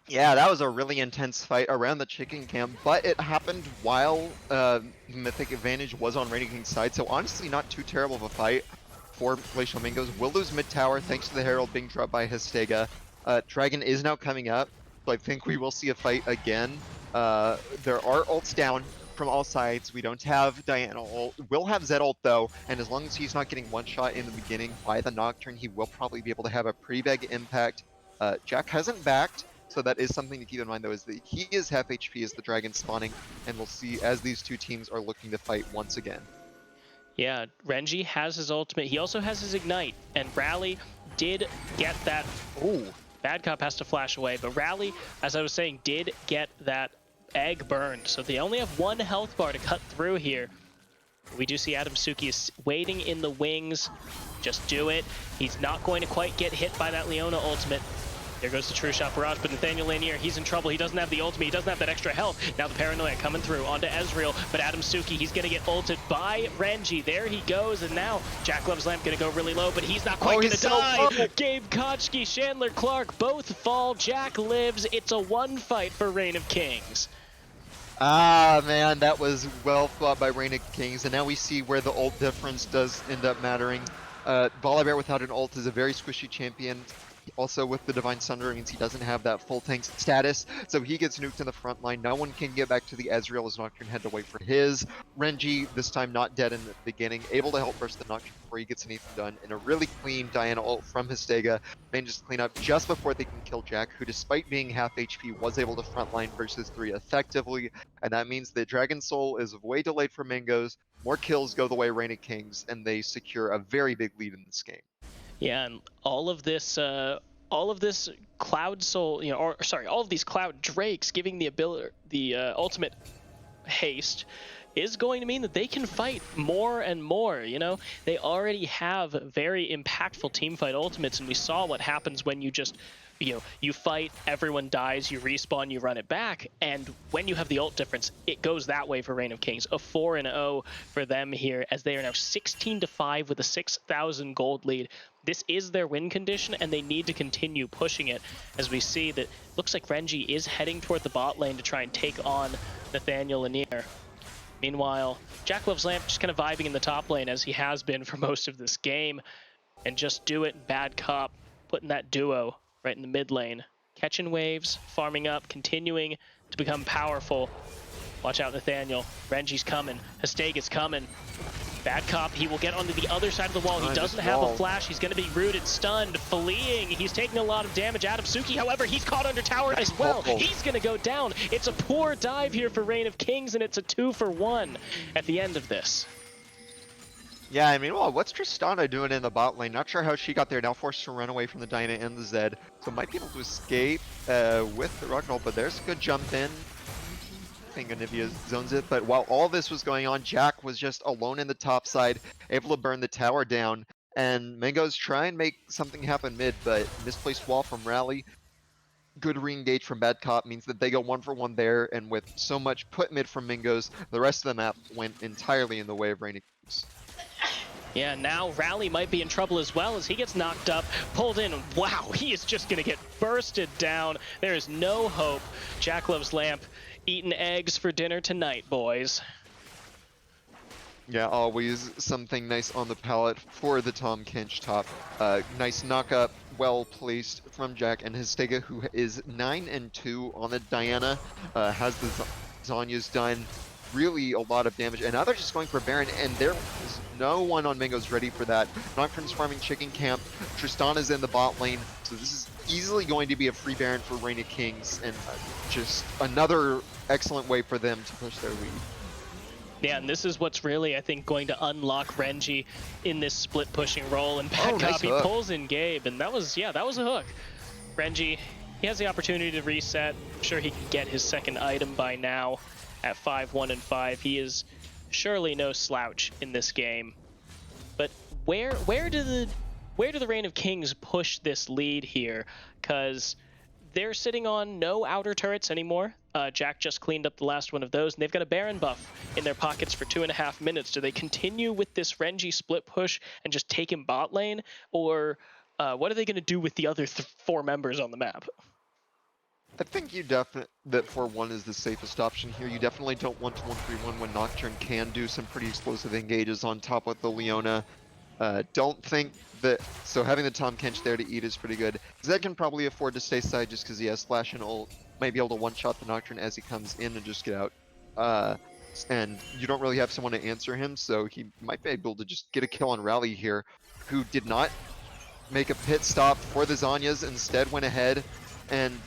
Yeah, that was a really intense fight around the chicken camp, but it happened while Mythic advantage was on Reigning King's side, so honestly not too terrible of a fight for Glacial Mingos. Will lose mid tower thanks to the Herald being dropped by Histega. Dragon is now coming up, so I think we will see a fight again. There are ults down from all sides. We don't have Diana ult. We'll have Zed ult though, and as long as he's not getting one shot in the beginning by the Nocturne, he will probably be able to have a pretty big impact. Jack hasn't backed, so that is something to keep in mind though, is that he is half HP as the Dragon spawning, and we'll see as these two teams are looking to fight once again. Yeah, Renji has his ultimate. He also has his Ignite, and Rally did get that. Ooh, Bad Cop has to flash away, but Rally, as I was saying, did get that egg burned, so they only have 1 health bar to cut through here. We do see Adam Suki is waiting in the wings. Just do it. He's not going to quite get hit by that Leona ultimate. There goes the True Shot Barrage, but Nathaniel Lanier, he's in trouble. He doesn't have the ultimate. He doesn't have that extra health. Now the Paranoia coming through onto Ezreal, but Adam Suki, he's going to get ulted by Renji. There he goes, and now Jack Love's Lamp going to go really low, but he's not quite going to die. Gabe Kochki, Chandler Clark, both fall. Jack lives. It's a 1 fight for Reign of Kings. Ah, man, that was well fought by Reign of Kings, and now we see where the ult difference does end up mattering. Volibear without an ult is a very squishy champion. Also with the Divine Sunder, it means he doesn't have that full tank status, so he gets nuked in the front line. No one can get back to the Ezreal as Nocturne had to wait for his. Renji, this time not dead in the beginning, able to help burst the Nocturne before he gets anything done, and a really clean Diana ult from Histega manages to clean up just before they can kill Jack, who despite being half HP was able to frontline versus 3 effectively, and that means that Dragon Soul is way delayed for Mingos, more kills go the way of Reign of Kings, and they secure a very big lead in this game. Yeah, and all of this Cloud Soul, all of these Cloud Drakes giving the ultimate haste is going to mean that they can fight more and more. They already have very impactful teamfight ultimates, and we saw what happens when you just you fight, everyone dies, you respawn, you run it back, and when you have the ult difference, it goes that way for Reign of Kings. A 4-0 for them here, as they are now 16-5 with a 6,000 gold lead. This is their win condition, and they need to continue pushing it, as we see that looks like Renji is heading toward the bot lane to try and take on Nathaniel Lanier. Meanwhile, Jack Loves Lamp just kind of vibing in the top lane, as he has been for most of this game, and just do it, Bad Cop, putting that duo right in the mid lane. Catching waves, farming up, continuing to become powerful. Watch out, Nathaniel. Renji's coming. Histega's coming. Bad Cop, he will get onto the other side of the wall. He doesn't have a flash. He's going to be rooted, stunned, fleeing. He's taking a lot of damage. Adam Suki, however, he's caught under tower as well. He's going to go down. It's a poor dive here for Reign of Kings, and it's a 2-for-1 at the end of this. Yeah, I mean, well, what's Tristana doing in the bot lane? Not sure how she got there. Now forced to run away from the Diana and the Zed. So might be able to escape with the Rocket Ult, but there's a good jump in. I think Anivia zones it, but while all this was going on, Jack was just alone in the top side, able to burn the tower down, and Mingos try and make something happen mid, but misplaced wall from Rally. Good re-engage from Bad Cop means that they go 1-for-1 there, and with so much put mid from Mingos, the rest of the map went entirely in the way of Reign of Kings. Yeah, now Rally might be in trouble as well, as he gets knocked up, pulled in, and wow, he is just going to get bursted down. There is no hope. Jack Loves Lamp eating eggs for dinner tonight, boys. Yeah, always something nice on the palette for the Tom Kench top. Nice knock-up, well placed from Jack, and Histega, who is 9-2 on the Diana, has the Zanya's done. really a lot of damage. And now they're just going for Baron, and there is no one on Mingos ready for that. Nocturne's farming chicken camp. Tristana's in the bot lane, so this is easily going to be a free Baron for Reign of Kings, and just another excellent way for them to push their lead. Yeah, and this is what's really, I think, going to unlock Renji in this split pushing role. And bad copy pulls in Gabe, and that was a hook. Renji, he has the opportunity to reset. I'm sure he can get his second item by now at 5-1-5. He is surely no slouch in this game. But where do the Reign of Kings push this lead here? Because they're sitting on no outer turrets anymore. Jack just cleaned up the last one of those, and they've got a Baron buff in their pockets for 2.5 minutes. Do they continue with this Renji split push and just take him bot lane? Or what are they going to do with the other 4 members on the map? I think you definitely, that 4-1 is the safest option here. You definitely don't want to 1-3-1 when Nocturne can do some pretty explosive engages on top of the Leona. Don't think that, so having the Tahm Kench there to eat is pretty good. Zed can probably afford to stay side just because he has Flash and ult, might be able to one-shot the Nocturne as he comes in and just get out. And you don't really have someone to answer him, so he might be able to just get a kill on Rally here, who did not make a pit stop for the Zhonya's, instead went ahead and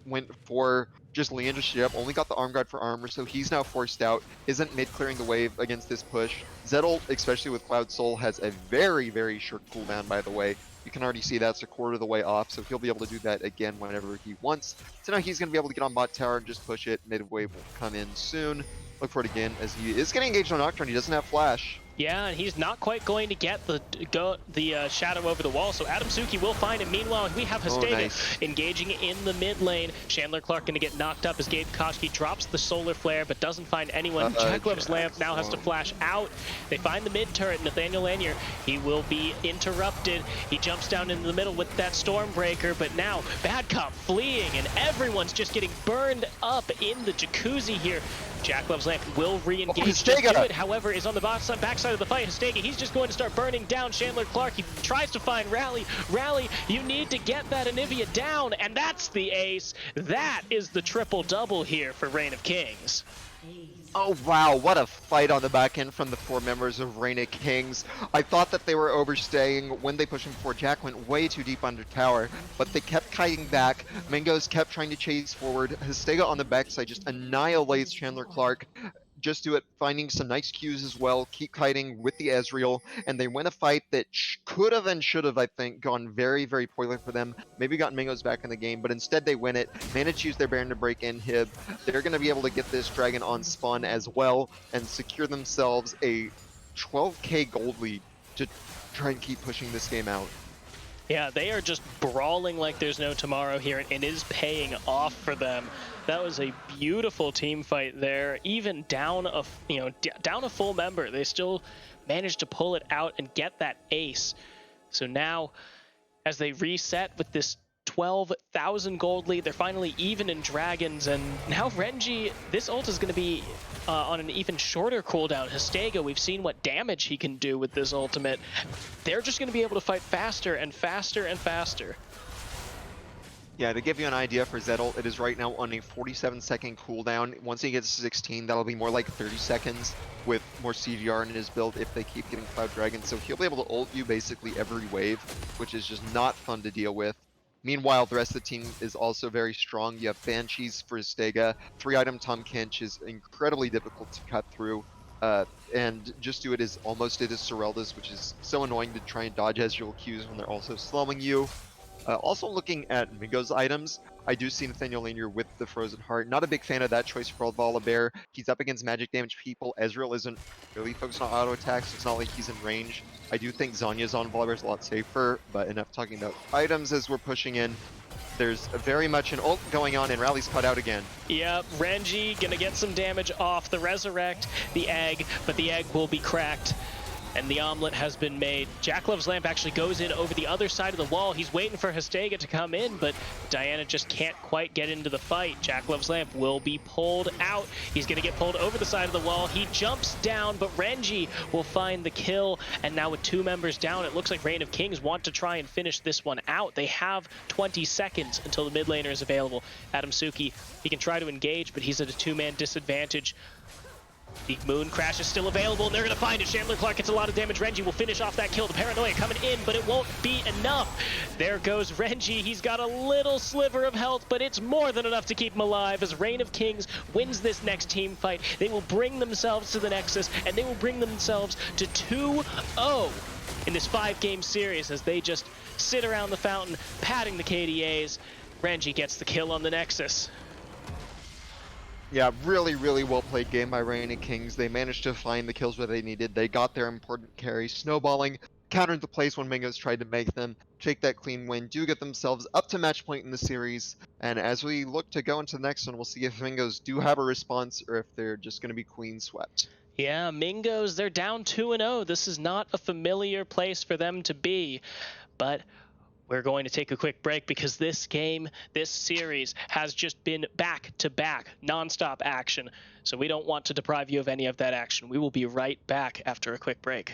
went for just Leandra straight up, only got the arm guard for armor, so he's now forced out, isn't mid-clearing the wave against this push. Zed ult, especially with Cloud Soul, has a very, very short cooldown, by the way. You can already see that's a quarter of the way off, so he'll be able to do that again whenever he wants. So now he's going to be able to get on bot tower and just push it. Mid-wave will come in soon. Look for it again, as he is getting engaged on Nocturne. He doesn't have Flash. Yeah, and he's not quite going to get the shadow over the wall, so Adamsuki will find him. Meanwhile, we have Hastega engaging in the mid lane. Chandler Clark going to get knocked up as Gabe Koski drops the solar flare, but doesn't find anyone. Jackleb's lamp now has to flash out. They find the mid turret, Nathaniel Lanier. He will be interrupted. He jumps down into the middle with that Stormbreaker, but now Bad Cop fleeing, and everyone's just getting burned up in the jacuzzi here. Jackleb's lamp will re-engage to do it, however, is on the backside of the fight. Hastega, he's just going to start burning down Chandler Clark. He tries to find Rally. Rally, you need to get that Anivia down, and that's the ace. That is the triple-double here for Reign of Kings. Oh wow, what a fight on the back end from the 4 members of Reign of Kings. I thought that they were overstaying when they pushed him forward. Jack went way too deep under tower, but they kept kiting back. Mingos kept trying to chase forward. Hastega on the backside just annihilates Chandler Clark. Just do it, finding some nice cues as well, keep kiting with the Ezreal, and they win a fight that could have and should have, I think, gone very, very poorly for them. Maybe gotten Mingos back in the game, but instead they win it, manage to use their Baron to break inhib. They're going to be able to get this Dragon on spawn as well, and secure themselves a 12k gold lead to try and keep pushing this game out. Yeah, they are just brawling like there's no tomorrow here, and it is paying off for them. That was a beautiful team fight there. Even down a full member, they still managed to pull it out and get that ace. So now, as they reset with this 12,000 gold lead, they're finally even in Dragons, and now Renji, this ult is going to be on an even shorter cooldown. Hastega, we've seen what damage he can do with this ultimate. They're just going to be able to fight faster and faster and faster. Yeah, to give you an idea for Zed ult, it is right now on a 47-second cooldown. Once he gets to 16, that'll be more like 30 seconds with more CGR in his build if they keep getting Cloud Dragon. So he'll be able to ult you basically every wave, which is just not fun to deal with. Meanwhile, the rest of the team is also very strong. You have Banshees for Hastega. 3-item Tahm Kench is incredibly difficult to cut through. And Just Do It is almost it as Sorelda's, which is so annoying to try and dodge Ezreal Qs when they're also slowing you. Also looking at Mingos items, I do see Nathaniel Lanier with the Frozen Heart. Not a big fan of that choice for Volibear. He's up against magic damage people. Ezreal isn't really focused on auto attacks. It's not like he's in range. I do think Zhonya's on Volibear is a lot safer, but enough talking about items as we're pushing in. There's very much an ult going on, and Rally's cut out again. Yep, Renji gonna get some damage off the Resurrect, the egg, but the egg will be cracked. And the omelet has been made. Jackleb's lamp actually goes in over the other side of the wall. He's waiting for Hastega to come in, but Diana just can't quite get into the fight. Jackleb's lamp will be pulled out. He's going to get pulled over the side of the wall. He jumps down, but Renji will find the kill. And now with 2 members down, it looks like Reign of Kings want to try and finish this one out. They have 20 seconds until the mid laner is available. Adamsuki, he can try to engage, but he's at a 2-man disadvantage. The Moon Crash is still available, and they're going to find it. Chandler Clark gets a lot of damage. Renji will finish off that kill. The Paranoia coming in, but it won't be enough. There goes Renji. He's got a little sliver of health, but it's more than enough to keep him alive as Reign of Kings wins this next team fight. They will bring themselves to the Nexus, and they will bring themselves to 2-0 in this 5-game series as they just sit around the fountain, patting the KDAs. Renji gets the kill on the Nexus. Yeah, really, really well played game by Reign of Kings. They managed to find the kills where they needed. They got their important carry, snowballing, countered the plays when Mingos tried to make them, take that clean win, do get themselves up to match point in the series. And as we look to go into the next one, we'll see if Mingos do have a response or if they're just going to be queen swept. Yeah, Mingos, they're down 2-0. This is not a familiar place for them to be, but we're going to take a quick break because this game, this series, has just been back-to-back, non-stop action. So we don't want to deprive you of any of that action. We will be right back after a quick break.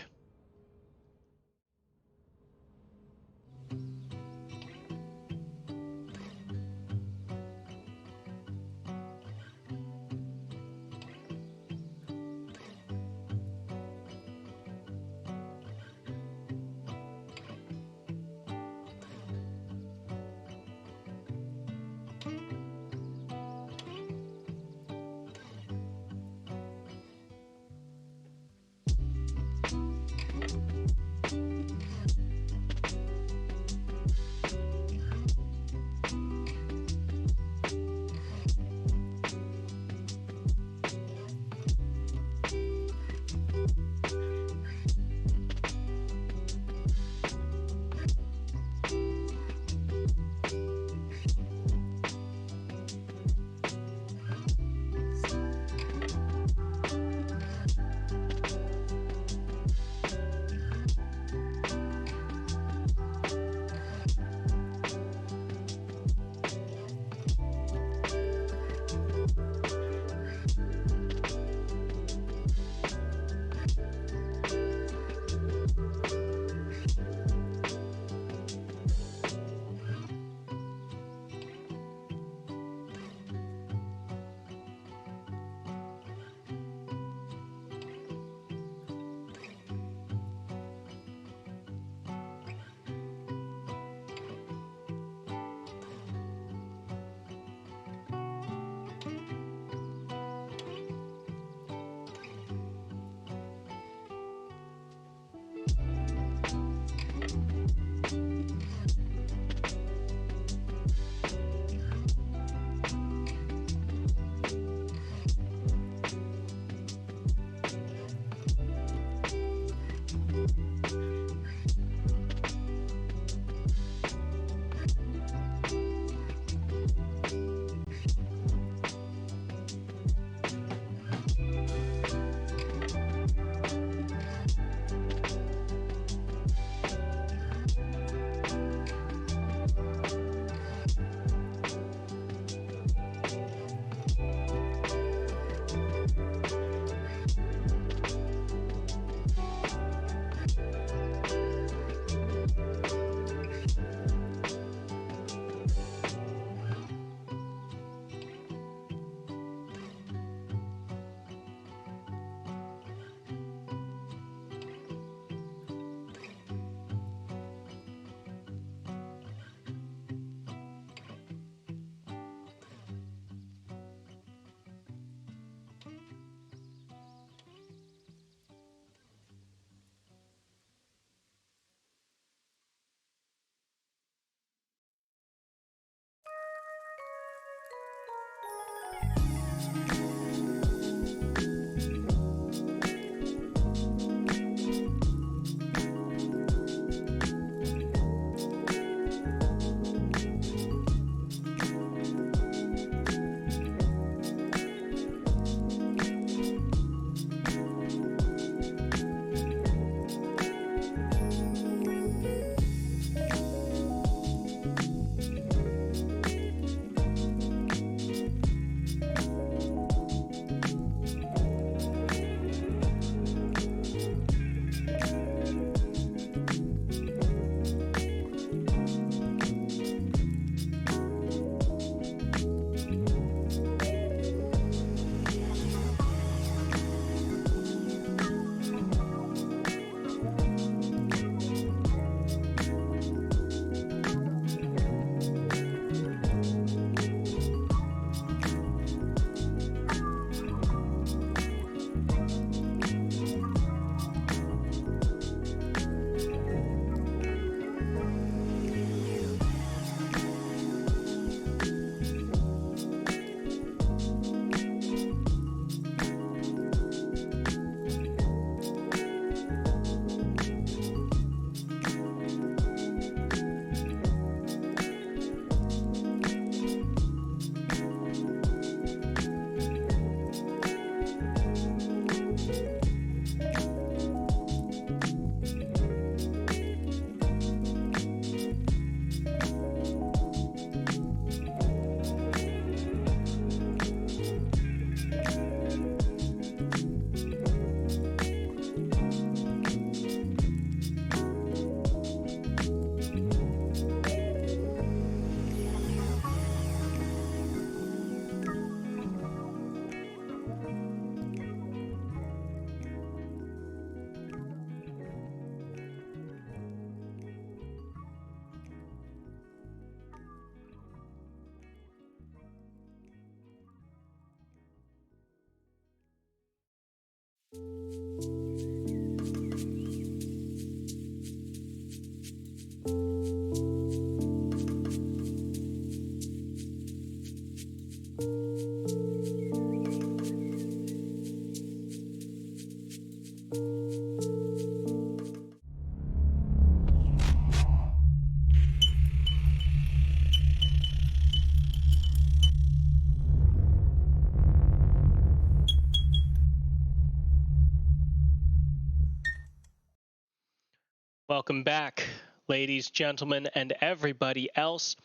Welcome back, ladies, gentlemen, and everybody else.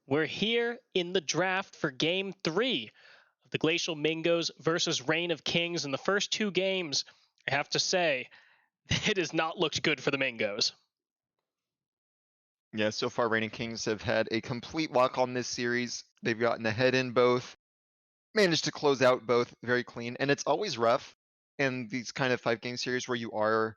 We're here in the draft for game 3 of the Glacial Mingos versus Reign of Kings. In the first 2 games, I have to say, it has not looked good for the Mingos. Yeah, so far Reigning Kings have had a complete lock on this series. They've gotten ahead in both, managed to close out both very clean, and it's always rough in these kind of 5-game series where you are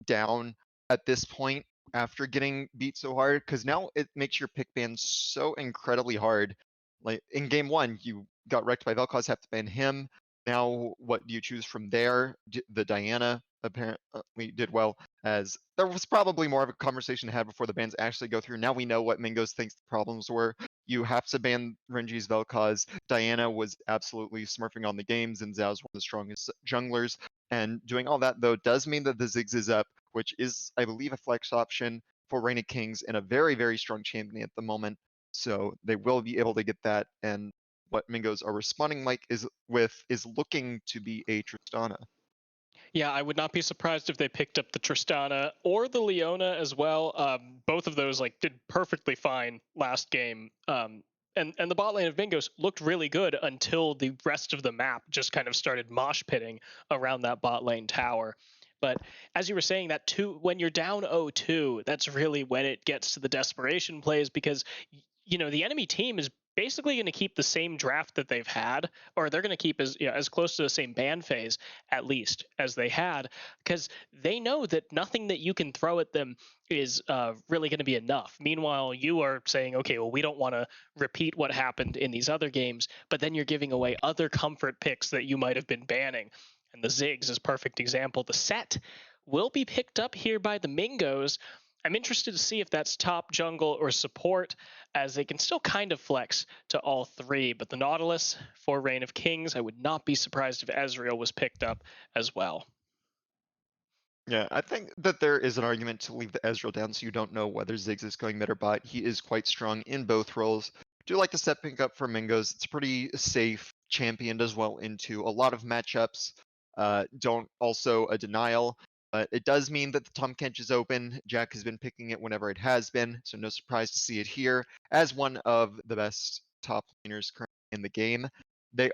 down at this point after getting beat so hard, because now it makes your pick ban so incredibly hard. Like in game 1, you got wrecked by Vel'Koz, have to ban him. Now what do you choose from there? The Diana apparently did well, as there was probably more of a conversation to have before the bans actually go through. Now we know what Mingos thinks the problems were. You have to ban Renji's Vel'Koz. Diana was absolutely smurfing on the games, and Zhao's one of the strongest junglers. And doing all that, though, does mean that the Ziggs is up, which is, I believe, a flex option for Reign of Kings and a very, very strong champion at the moment. So they will be able to get that. And what Mingos are responding like is looking to be a Tristana. Yeah, I would not be surprised if they picked up the Tristana or the Leona as well. Both of those did perfectly fine last game. And the bot lane of Mingos looked really good until the rest of the map just kind of started mosh pitting around that bot lane tower. But as you were saying, that when you're down 0-2, that's really when it gets to the desperation plays, because the enemy team is basically going to keep the same draft that they've had, or they're going to keep as close to the same ban phase at least as they had, because they know that nothing that you can throw at them is really going to be enough. Meanwhile, you are saying, okay, well, we don't want to repeat what happened in these other games, but then you're giving away other comfort picks that you might have been banning. And the Ziggs is a perfect example. The set will be picked up here by the Mingos. I'm interested to see if that's top jungle or support, as they can still kind of flex to all 3. But the Nautilus for Reign of Kings, I would not be surprised if Ezreal was picked up as well. Yeah, I think that there is an argument to leave the Ezreal down so you don't know whether Ziggs is going mid or bot. He is quite strong in both roles. Do like the set pick up for Mingos. It's pretty safe, championed as well into a lot of matchups. Don't also a denial, but it does mean that the Tahm Kench is open. Jack has been picking it whenever it has been, so no surprise to see it here as one of the best top laners currently in the game. It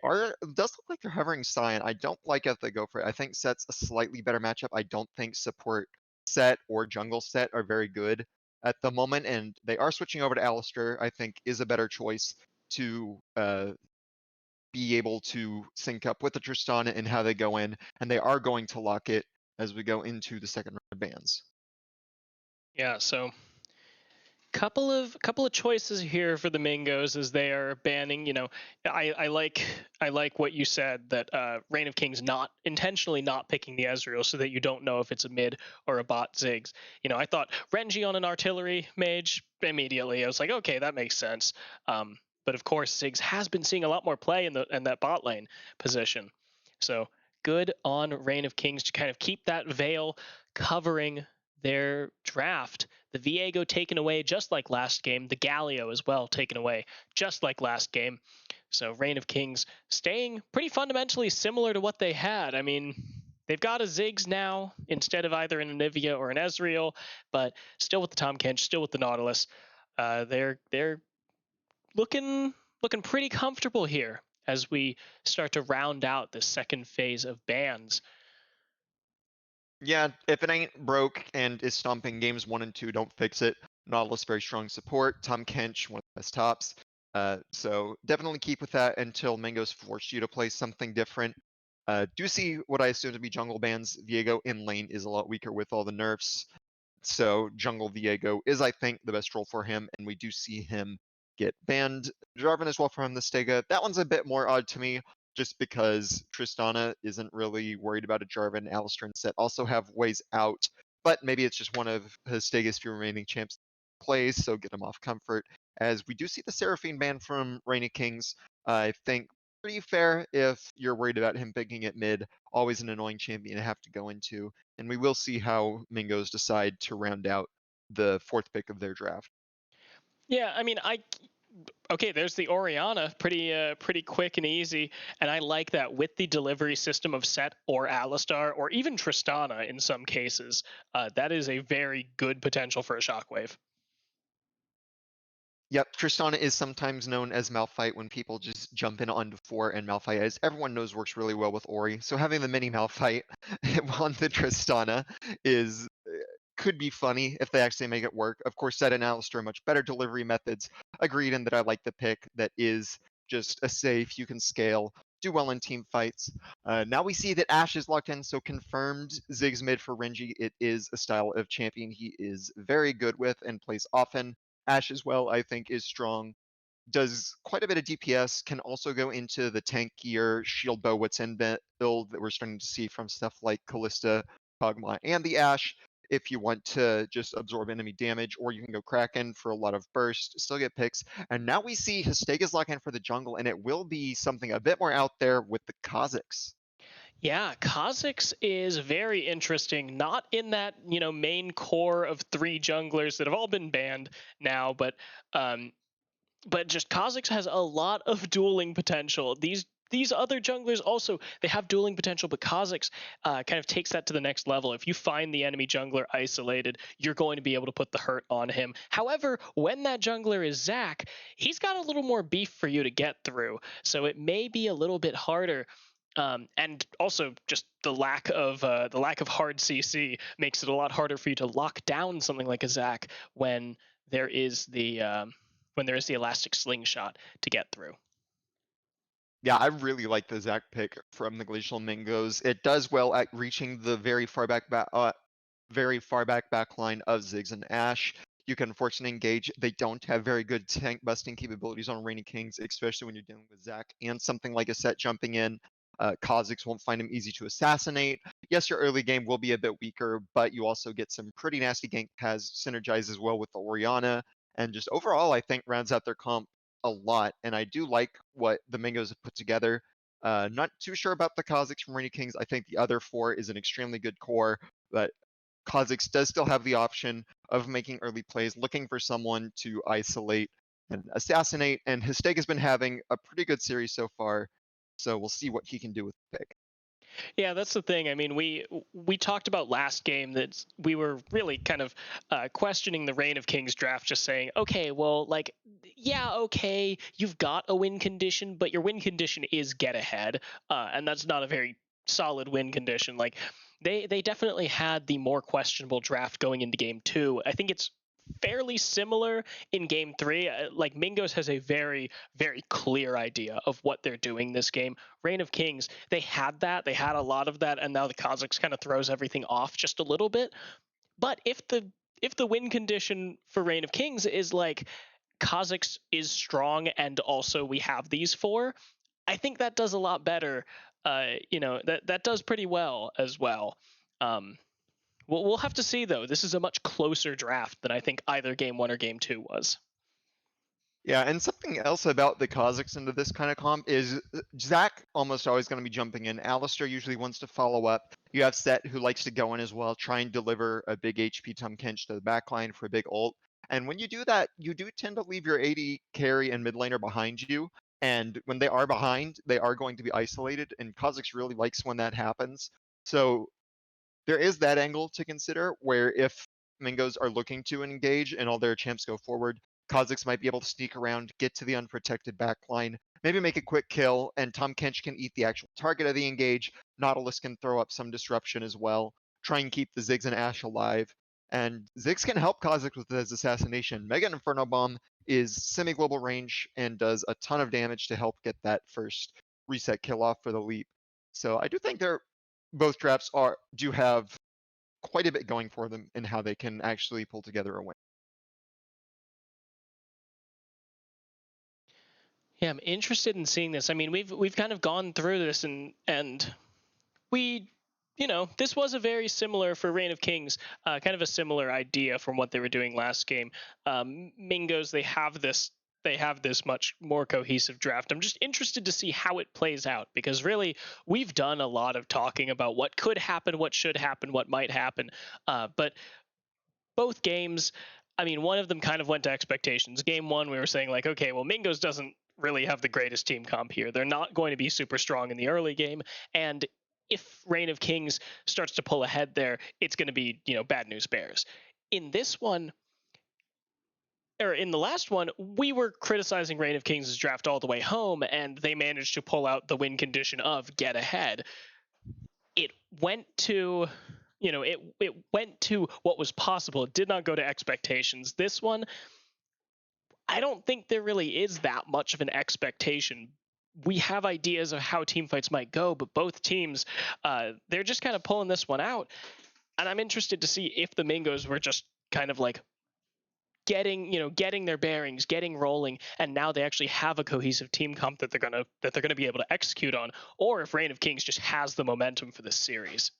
does look like they're hovering Sion. I don't like if they go for it. I think Set's a slightly better matchup. I don't think support Set or jungle Set are very good at the moment, and they are switching over to Alistar, I think is a better choice to be able to sync up with the Tristana and how they go in, and they are going to lock it as we go into the second round of bans. Yeah, so couple of choices here for the Mingos as they are banning. I like what you said, that Reign of Kings not intentionally not picking the Ezreal so that you don't know if it's a mid or a bot Ziggs. I thought Renji on an artillery mage immediately. I was like, okay, that makes sense. But of course, Ziggs has been seeing a lot more play in that bot lane position. So good on Reign of Kings to kind of keep that veil covering their draft. The Viego taken away just like last game. The Galio as well taken away just like last game. So Reign of Kings staying pretty fundamentally similar to what they had. I mean, they've got a Ziggs now instead of either an Anivia or an Ezreal, but still with the Tahm Kench, still with the Nautilus. They're looking pretty comfortable here as we start to round out the second phase of bans. Yeah, if it ain't broke and is stomping games 1 and 2, don't fix it. Nautilus, very strong support. Tahm Kench, one of the best tops. So definitely keep with that until Mingos force you to play something different. Do see what I assume to be jungle bans. Viego in lane is a lot weaker with all the nerfs. So jungle Viego is, I think, the best role for him, and we do see him get banned. Jarvan as well from the Stega. That one's a bit more odd to me, just because Tristana isn't really worried about a Jarvan. Alistar and Set also have ways out, but maybe it's just one of his Stega's few remaining champs plays, so get him off comfort. As we do see the Seraphine ban from Reign of Kings, I think pretty fair if you're worried about him picking it mid. Always an annoying champion to have to go into, and we will see how Mingos decide to round out the 4th pick of their draft. Yeah, I mean, Okay, there's the Oriana, pretty quick and easy, and I like that with the delivery system of Set or Alistar or even Tristana in some cases. That is a very good potential for a Shockwave. Yep, Tristana is sometimes known as Malphite when people just jump in onto 4, and Malphite, as everyone knows, works really well with Ori. So having the mini Malphite on the Tristana is could be funny if they actually make it work. Of course, Set and Alistar are much better delivery methods. Agreed in that I like the pick that is just a safe, you can scale, do well in team fights. Now we see that Ashe is locked in, so confirmed Ziggs mid for Renji. It is a style of champion he is very good with and plays often. Ashe as well, I think, is strong. Does quite a bit of DPS, can also go into the tankier shield bow what's in build that we're starting to see from stuff like Callista, Kog'Maw, and the Ashe. If you want to just absorb enemy damage, or you can go Kraken for a lot of burst, still get picks. And now we see Histega's lock in for the jungle, and it will be something a bit more out there with the Kha'Zix. Yeah, Kha'Zix is very interesting. Not in that main core of three junglers that have all been banned now, um, but just Kha'Zix has a lot of dueling potential. These other junglers also they have dueling potential, but Kha'Zix kind of takes that to the next level. If you find the enemy jungler isolated, you're going to be able to put the hurt on him. However, when that jungler is Zac, he's got a little more beef for you to get through, so it may be a little bit harder. And also, just the lack of hard CC makes it a lot harder for you to lock down something like a Zac when there is the elastic slingshot to get through. Yeah, I really like the Zac pick from the Glacial Mingos. It does well at reaching the very far back line of Ziggs and Ashe. You can force an engage. They don't have very good tank busting capabilities on Reigning Kings, especially when you're dealing with Zac and something like a Set jumping in. Kha'Zix won't find him easy to assassinate. Yes, your early game will be a bit weaker, but you also get some pretty nasty gank paths synergizes well with the Oriana, and just overall, I think rounds out their comp a lot. And I do like what the Mingos have put together. Not too sure about the Kha'Zix from Reigning Kings. I think the other 4 is an extremely good core, but Kha'Zix does still have the option of making early plays, looking for someone to isolate and assassinate. And Histega's been having a pretty good series so far, so we'll see what he can do with the pick. Yeah, that's the thing. I mean, we talked about last game that we were really kind of questioning the Reign of Kings draft, just saying, okay, well, like, yeah, okay, you've got a win condition, but your win condition is get ahead, and that's not a very solid win condition. Like, they definitely had the more questionable draft going into game 2. I think it's fairly similar in game 3. Like, Mingos has a very, very clear idea of what they're doing this game. Reign of Kings, they had a lot of that, and now the Kha'Zix kind of throws everything off just a little bit. But if the win condition for Reign of Kings is like Kha'Zix is strong and also we have these 4, I think that does a lot better. That does pretty well as well. Um, we'll have to see though. This is a much closer draft than I think either game 1 or game 2 was. Yeah, and something else about the Kha'Zix into this kind of comp is Zac almost always going to be jumping in. Alistar usually wants to follow up. You have Set who likes to go in as well, try and deliver a big HP Tahm Kench to the backline for a big ult. And when you do that, you do tend to leave your AD carry and mid laner behind you. And when they are behind, they are going to be isolated. And Kha'Zix really likes when that happens. So there is that angle to consider where if Mingos are looking to engage and all their champs go forward, Kha'Zix might be able to sneak around, get to the unprotected backline, maybe make a quick kill, and Tahm Kench can eat the actual target of the engage. Nautilus can throw up some disruption as well, try and keep the Ziggs and Ashe alive. And Ziggs can help Kha'Zix with his assassination. Mega Inferno Bomb is semi-global range and does a ton of damage to help get that first reset kill off for the leap. So I do think both drafts do have quite a bit going for them in how they can actually pull together a win. Yeah, I'm interested in seeing this. I mean, we've kind of gone through this and we this was a very similar for Reign of Kings, kind of a similar idea from what they were doing last game. Mingos, they have this much more cohesive draft. I'm just interested to see how it plays out because really we've done a lot of talking about what could happen, what should happen, what might happen, but both games I mean, one of them kind of went to expectations. Game one, we were saying like, okay, well, Mingos doesn't really have the greatest team comp here. They're not going to be super strong in the early game, and if Reign of Kings starts to pull ahead there, it's going to be, bad news bears. In this one, or in the last one, we were criticizing Reign of Kings' draft all the way home, and they managed to pull out the win condition of get ahead. It went to, it went to what was possible. It did not go to expectations. This one, I don't think there really is that much of an expectation. We have ideas of how team fights might go, but both teams, they're just kind of pulling this one out. And I'm interested to see if the Mingos were just kind of like getting their bearings, getting rolling, and now they actually have a cohesive team comp that they're gonna be able to execute on, or if Reign of Kings just has the momentum for this series.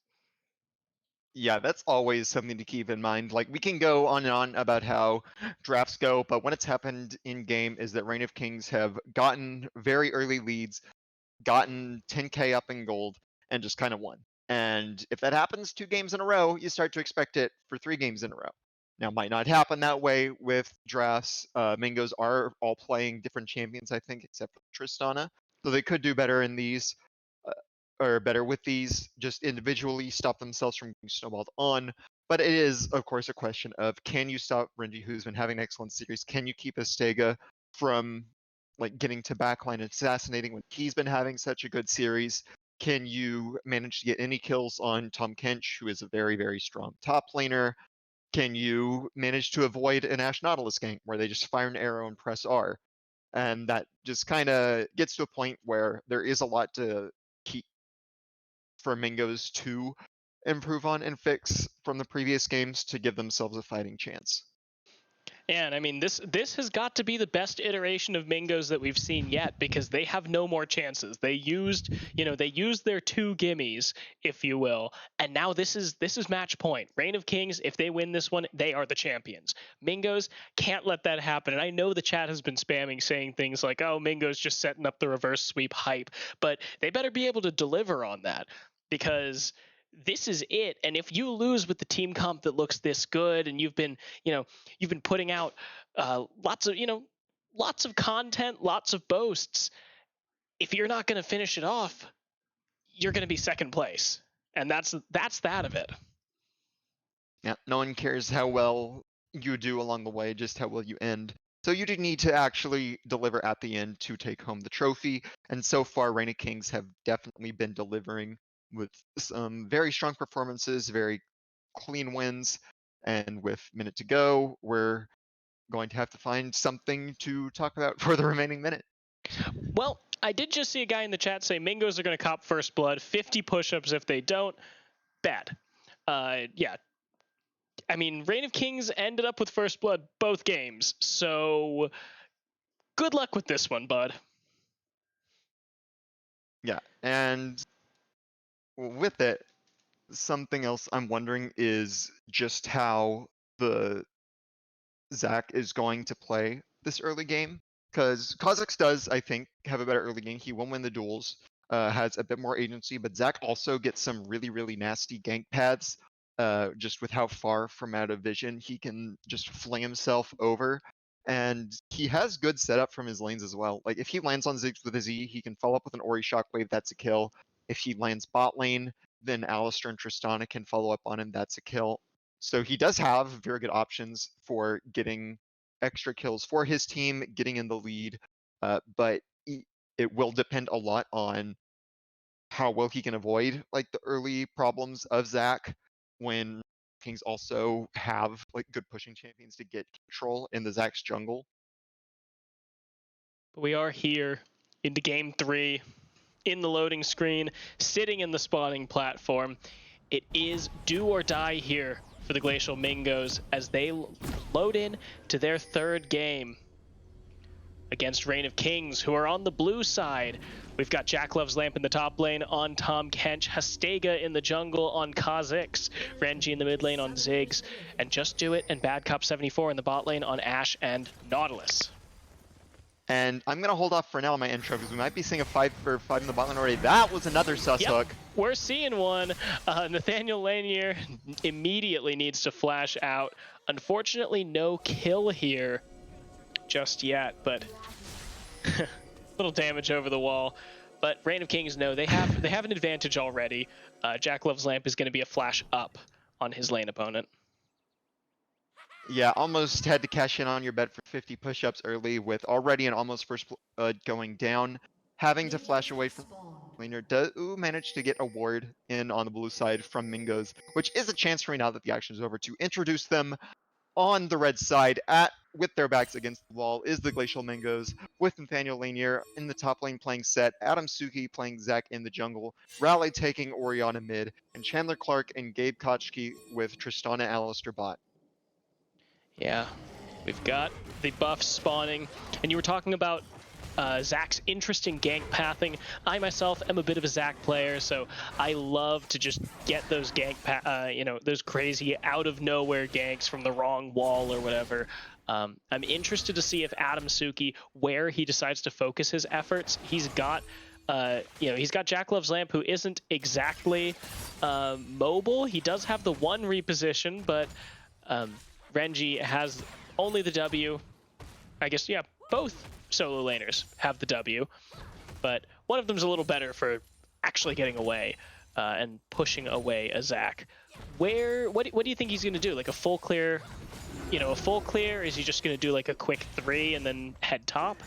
Yeah, that's always something to keep in mind. Like, we can go on and on about how drafts go, but when it's happened in game is that Reign of Kings have gotten very early leads, gotten 10K up in gold, and just kind of won. And if that happens 2 games in a row, you start to expect it for 3 games in a row. Now, it might not happen that way with drafts. Mingos are all playing different champions, I think, except for Tristana. So they could do better in these, or better with these, just individually stop themselves from getting snowballed on. But it is, of course, a question of, can you stop Renji, who's been having an excellent series? Can you keep Astega from like getting to backline and assassinating when he's been having such a good series? Can you manage to get any kills on Tom Kench, who is a very, very strong top laner? Can you manage to avoid an Ash Nautilus gank where they just fire an arrow and press R? And that just kind of gets to a point where there is a lot to keep for Mingos to improve on and fix from the previous games to give themselves a fighting chance. And I mean, this has got to be the best iteration of Mingos that we've seen yet, because they have no more chances. They used their 2 gimmies, if you will, and now this is match point. Reign of Kings, if they win this one, they are the champions. Mingos can't let that happen. And I know the chat has been spamming saying things like, "Oh, Mingos just setting up the reverse sweep hype," but they better be able to deliver on that, because this is it. And if you lose with the team comp that looks this good, and you've been putting out lots of content, lots of boasts, if you're not going to finish it off, you're going to be second place, and that's that of it. Yeah, no one cares how well you do along the way, just how well you end. So you do need to actually deliver at the end to take home the trophy. And so far, Reign of Kings have definitely been delivering with some very strong performances, very clean wins. And with minute to go, we're going to have to find something to talk about for the remaining minute. Well, I did just see a guy in the chat say Mingos are going to cop first blood, 50 push-ups if they don't. Bad. Yeah. I mean, Reign of Kings ended up with first blood both games, so good luck with this one, bud. Yeah, and with it, something else I'm wondering is just how the Zach is going to play this early game. Because Kha'Zix does, I think, have a better early game. He will win the duels, has a bit more agency, but Zach also gets some really, really nasty gank paths. Just with how far from out of vision he can just fling himself over. And he has good setup from his lanes as well. Like, if he lands on Ziggs with a Z, he can follow up with an Ori Shockwave, that's a kill. If he lands bot lane, then Alistar and Tristana can follow up on him, that's a kill. So he does have very good options for getting extra kills for his team, getting in the lead, but it will depend a lot on how well he can avoid like the early problems of Zach when Kings also have like good pushing champions to get control in the Zach's jungle. We are here into game 3, in the loading screen, sitting in the spawning platform. It is do or die here for the Glacial Mingos as they load in to their 3rd game against Reign of Kings, who are on the blue side. We've got Jack Love's Lamp in the top lane on Tom Kench, Hastega in the jungle on Kha'Zix, Renji in the mid lane on Ziggs, and Just Do It and Bad Cop 74 in the bot lane on Ashe and Nautilus. And I'm gonna hold off for now on my intro because we might be seeing a 5-for-5 in the bot lane already. That was another sus hook. We're seeing one. Nathaniel Lanier immediately needs to flash out. Unfortunately, no kill here just yet, but little damage over the wall. But Reign of Kings, no, they have an advantage already. Jack Love's Lamp is going to be a flash up on his lane opponent. Yeah, almost had to cash in on your bet for 50 push-ups early with already an almost first blood going down. Having to flash away from laner does manage to get a ward in on the blue side from Mingos, which is a chance for me now that the action is over to introduce them on the red side with their backs against the wall is the Glacial Mingos with Nathaniel Lanier in the top lane playing Set, Adam Suki playing Zac in the jungle, Raleigh taking Orianna mid, and Chandler Clark and Gabe Kochki with Tristana Alistair bot. Yeah, we've got the buffs spawning, and you were talking about Zac's interesting gank pathing. I myself am a bit of a Zac player, so I love to just get those gank, those crazy out of nowhere ganks from the wrong wall or whatever. I'm interested to see if Adam Suki, where he decides to focus his efforts. He's got he's got Jack Love's Lamp, who isn't exactly mobile. He does have the one reposition, but Renji has only the W. I guess, yeah, both solo laners have the W, but one of them's a little better for actually getting away and pushing away a Zac. What do you think he's going to do? Like a full clear, a full clear? Is he just going to do like a quick 3 and then head top?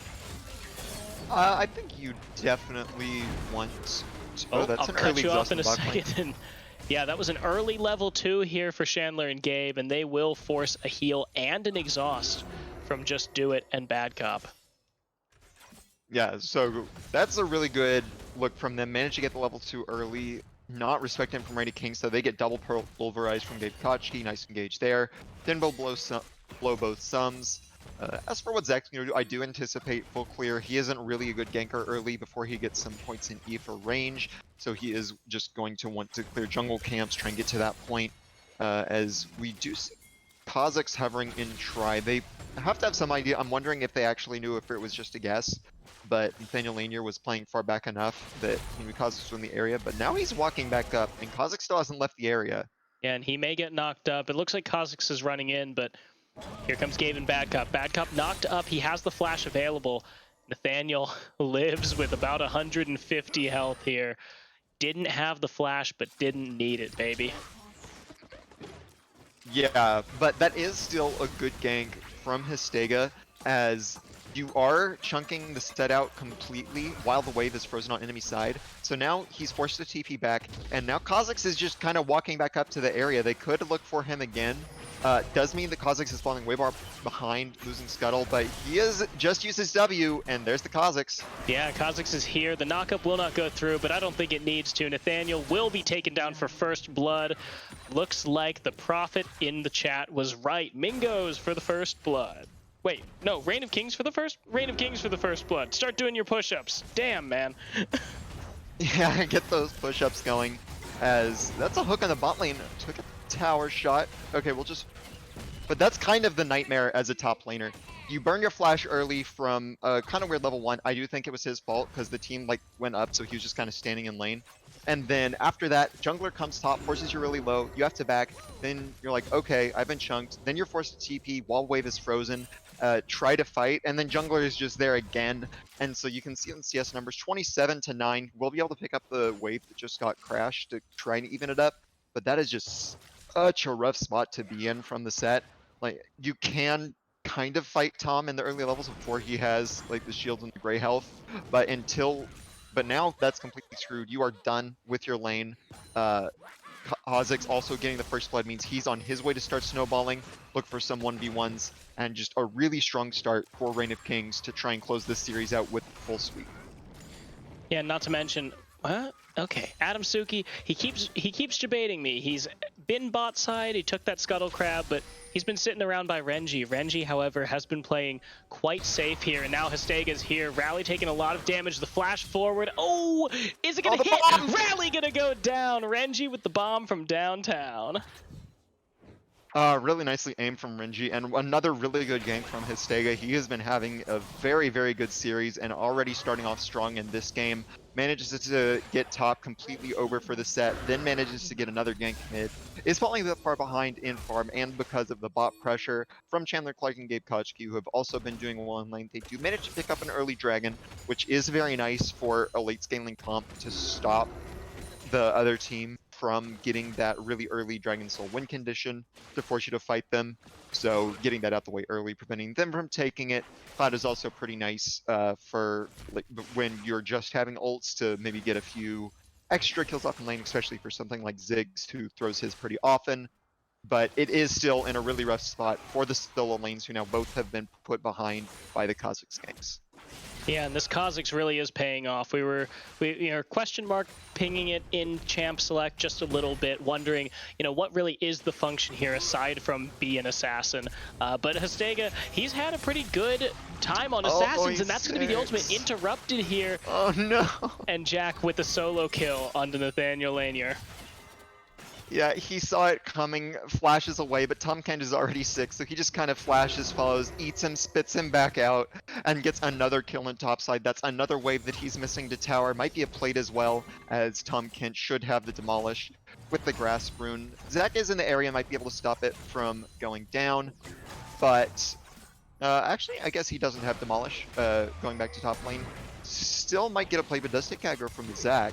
I think you definitely want to. Oh, that's I'll an cut early you off in a exhaust second. Yeah, that was an early level 2 here for Chandler and Gabe, and they will force a heal and an exhaust from Just Do It and Bad Cop. Yeah, so that's a really good look from them. Managed to get the level 2 early, not respecting from Reign of Kings, so they get double pulverized from Gabe Kochki. Nice engage there. Then will blow both sums. As for what Zac's going to do, I do anticipate full clear. He isn't really a good ganker early before he gets some points in E for range, so he is just going to want to clear jungle camps, try and get to that point. As we do see Kha'Zix hovering in Try. They have to have some idea. I'm wondering if they actually knew if it was just a guess, but Nathaniel Lanier was playing far back enough that he knew Kha'Zix was in the area, but now he's walking back up, and Kha'Zix still hasn't left the area. Yeah, and he may get knocked up. It looks like Kha'Zix is running in, but here comes Gabe and Bad Cop. Bad Cop knocked up. He has the flash available. Nathaniel lives with about 150 health here. Didn't have the flash, but didn't need it, baby. Yeah, but that is still a good gank from Histega, as you are chunking the set out completely while the wave is frozen on enemy side. So now he's forced to TP back, and now Kha'Zix is just kind of walking back up to the area. They could look for him again. Does mean that Kha'Zix is falling way far behind, losing Scuttle, but he is just used his W, and there's the Kha'Zix. Yeah, Kha'Zix is here. The knockup will not go through, but I don't think it needs to. Nathaniel will be taken down for first blood. Looks like the prophet in the chat was right. Mingos for the first blood. Wait, no, Reign of Kings for the first blood. Start doing your push-ups. Damn, man. Yeah, get those push-ups going, as that's a hook on the bot lane. Took a tower shot. Okay, but that's kind of the nightmare as a top laner. You burn your flash early from a kind of weird level 1. I do think it was his fault because the team went up, so he was just kind of standing in lane. And then after that, jungler comes top, forces you really low. You have to back. Then you're like, okay, I've been chunked. Then you're forced to TP. Wall wave is frozen. Try to fight, and then jungler is just there again. And so you can see in CS numbers 27-9. We'll be able to pick up the wave that just got crashed to try and even it up. But that is just such a rough spot to be in from the set. Like, you can kind of fight Tom in the early levels before he has like the shield and the gray health, but now that's completely screwed. You are done with your lane. Kha'Zix also getting the first blood means he's on his way to start snowballing, look for some 1v1s, and just a really strong start for Reign of Kings to try and close this series out with the full sweep. Yeah, not to mention, okay, Adam Suki, he keeps debating me. He's been bot side, he took that Scuttle Crab, but he's been sitting around by Renji. Renji, however, has been playing quite safe here, and now Histega's here. Rally taking a lot of damage, the flash forward. Oh, is it gonna hit? Bomb! Rally gonna go down. Renji with the bomb from downtown. Really nicely aimed from Renji, and another really good gank from Histega. He has been having a very, very good series and already starting off strong in this game. Manages to get top completely over for the set, then manages to get another gank mid. Is falling that far behind in farm, and because of the bot pressure from Chandler Clark and Gabe Kochki, who have also been doing well in lane, they do manage to pick up an early dragon, which is very nice for a late scaling comp to stop the other team from getting that really early Dragon Soul win condition to force you to fight them. So getting that out the way early, preventing them from taking it. Cloud is also pretty nice for like when you're just having ults to maybe get a few extra kills off in lane, especially for something like Ziggs, who throws his pretty often. But it is still in a really rough spot for the solo lanes, who now both have been put behind by the Kha'Zix ganks. Yeah, and this Kha'Zix really is paying off. We question mark pinging it in champ select just a little bit, wondering, what really is the function here aside from be an assassin. But Histega, he's had a pretty good time on assassins, and that's going to be the ultimate interrupted here. Oh no! And Jack with the solo kill onto Nathaniel Lanier. Yeah, he saw it coming, flashes away, but Tom Kent is already sick, so he just kind of flashes, follows, eats him, spits him back out, and gets another kill in topside. That's another wave that he's missing to tower. Might be a plate as well, as Tom Kent should have the demolish with the grass rune. Zach is in the area, might be able to stop it from going down, but actually, I guess he doesn't have demolish going back to top lane. Still might get a play, but does take aggro from the Zach.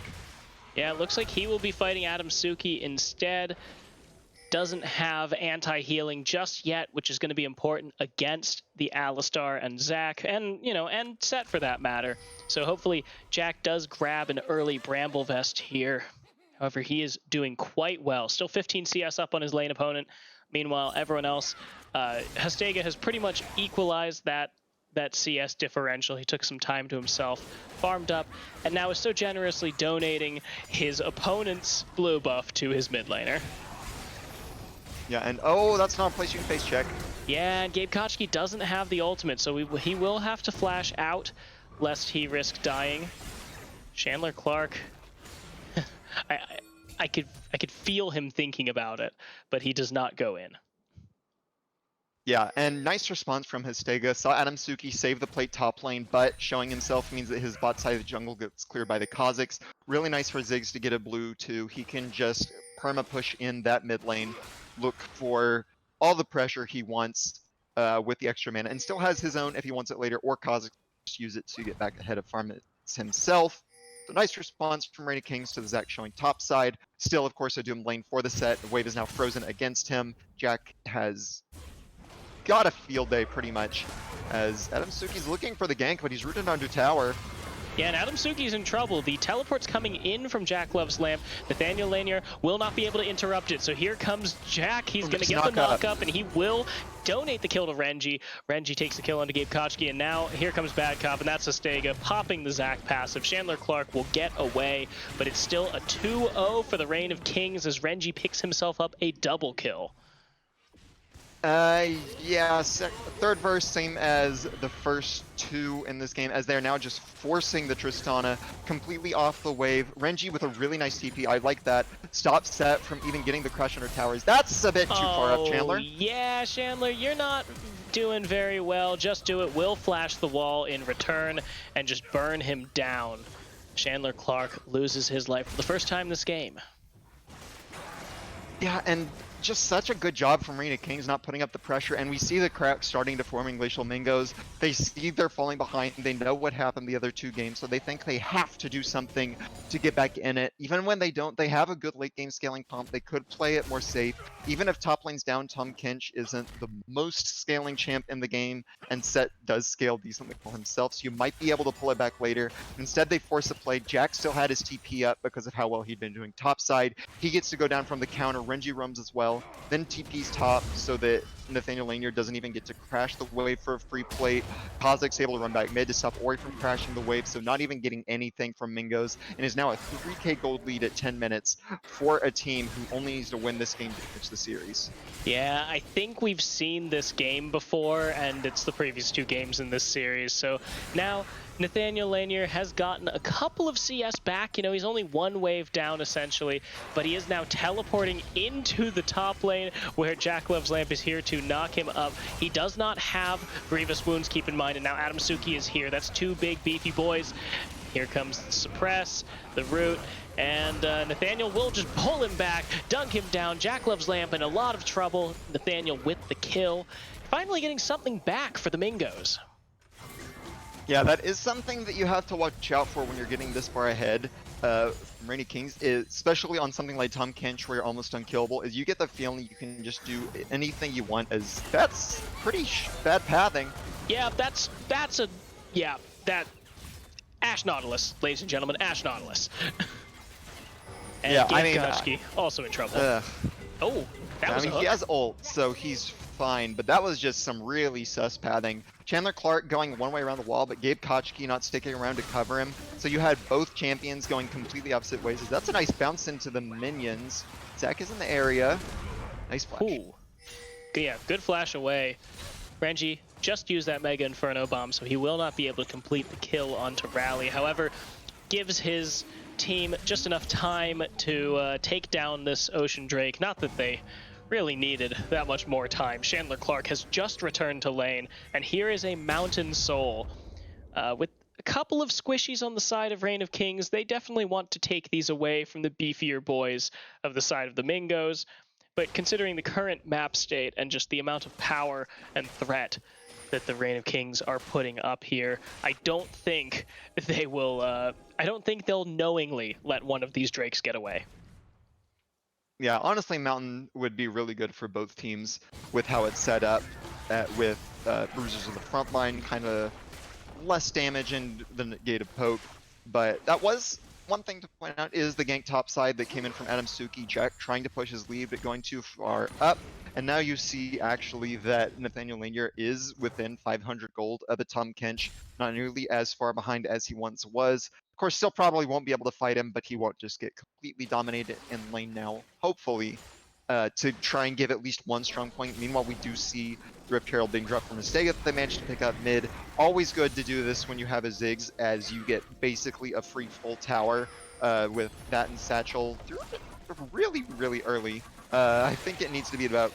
Yeah, it looks like he will be fighting Adam Suki instead. Doesn't have anti-healing just yet, which is going to be important against the Alistar and Zac, and, and Set for that matter. So hopefully Jack does grab an early Bramble Vest here. However, he is doing quite well. Still 15 CS up on his lane opponent. Meanwhile, everyone else, Histega has pretty much equalized that CS differential. He took some time to himself, farmed up, and now is so generously donating his opponent's blue buff to his mid laner. Yeah, and oh, that's not a place you can face check. Yeah, and Gabe Kochki doesn't have the ultimate, so he will have to flash out, lest he risk dying. Chandler Clark, I could feel him thinking about it, but he does not go in. Yeah, and nice response from Histega. Saw Adam Suki save the plate top lane, but showing himself means that his bot side of the jungle gets cleared by the Kha'Zix. Really nice for Ziggs to get a blue too. He can just perma push in that mid lane, look for all the pressure he wants with the extra mana, and still has his own if he wants it later, or Kha'Zix just use it to get back ahead of farm himself. So nice response from Reign of Kings to the Zac showing top side. Still, of course, a Doom lane for the set. The wave is now frozen against him. Jack has got a field day pretty much, as Adam Suki's looking for the gank, but he's rooted onto tower. Yeah, and Adam Suki's in trouble. The teleport's coming in from Jack Love's Lamp. Nathaniel Lanier will not be able to interrupt it, so here comes Jack. He's going to get the knock up, and he will donate the kill to Renji. Renji takes the kill onto Gabe Kochki, and now here comes Bad Cop, and that's Histega popping the Zac passive. Chandler Clark will get away, but it's still a 2-0 for the Reign of Kings as Renji picks himself up a double kill. Yeah, third verse, same as the first two in this game, as they're now just forcing the Tristana completely off the wave. Renji with a really nice TP, I like that. Stop Set from even getting the crush under towers. That's a bit too far up, Chandler. Yeah, Chandler, you're not doing very well. Just do it. We'll flash the wall in return and just burn him down. Chandler Clark loses his life for the first time this game. Yeah, and just such a good job from Reign of Kings not putting up the pressure, and we see the cracks starting to form in Glacial Mingos. They see they're falling behind, they know what happened the other two games, so they think they have to do something to get back in it. Even when they don't, they have a good late game scaling comp. They could play it more safe. Even if top lane's down, Tom Kinch isn't the most scaling champ in the game, and Set does scale decently for himself, so you might be able to pull it back later. Instead, they force a play. Jack still had his TP up because of how well he'd been doing topside. He gets to go down from the counter. Renji roams as well. Then TP's top so that Nathaniel Lanier doesn't even get to crash the wave for a free plate. Kha'Zix able to run back mid to stop Ori from crashing the wave, so not even getting anything from Mingos, and is now a 3k gold lead at 10 minutes for a team who only needs to win this game to finish the series. Yeah, I think we've seen this game before, and it's the previous two games in this series, so now Nathaniel Lanier has gotten a couple of CS back. You know, he's only one wave down essentially, but he is now teleporting into the top lane where Jack Love's Lamp is here to knock him up. He does not have Grievous Wounds, keep in mind, and now Adam Suki is here. That's two big beefy boys. Here comes the Suppress, the Root, and Nathaniel will just pull him back, dunk him down. Jack Love's Lamp in a lot of trouble. Nathaniel with the kill. Finally getting something back for the Mingos. Yeah, that is something that you have to watch out for when you're getting this far ahead from Reigning Kings, especially on something like Tahm Kench where you're almost unkillable, is you get the feeling you can just do anything you want, as that's pretty bad pathing. Yeah, that Ash Nautilus, ladies and gentlemen, Ash Nautilus. And yeah, Kochki also in trouble. Oh, that was a hook. He has ult, so he's fine, but that was just some really sus pathing. Chandler Clark going one way around the wall, but Gabe Kochki not sticking around to cover him. So you had both champions going completely opposite ways. That's a nice bounce into the minions. Zach is in the area. Nice flash. Ooh. Yeah, good flash away. Renji just used that Mega Inferno Bomb, so he will not be able to complete the kill onto Rally. However, gives his team just enough time to take down this Ocean Drake. Not that they really needed that much more time. Chandler Clark has just returned to lane, and here is a Mountain Soul. With a couple of squishies on the side of Reign of Kings, they definitely want to take these away from the beefier boys of the side of the Mingos. But considering the current map state and just the amount of power and threat that the Reign of Kings are putting up here, I don't think they will. I don't think they'll knowingly let one of these Drakes get away. Yeah, honestly, Mountain would be really good for both teams with how it's set up, with bruisers in the front line, kind of less damage and the negative poke. But that was one thing to point out, is the gank top side that came in from Adam Suki, Jack trying to push his lead but going too far up. And now you see actually that Nathaniel Lanier is within 500 gold of the Tahm Kench, not nearly as far behind as he once was. Of course, still probably won't be able to fight him, but he won't just get completely dominated in lane now, hopefully, to try and give at least one strong point. Meanwhile, we do see the Rift Herald being dropped from Astega that they managed to pick up mid. Always good to do this when you have a Ziggs, as you get basically a free full tower with that and Satchel through really, really early. I think it needs to be about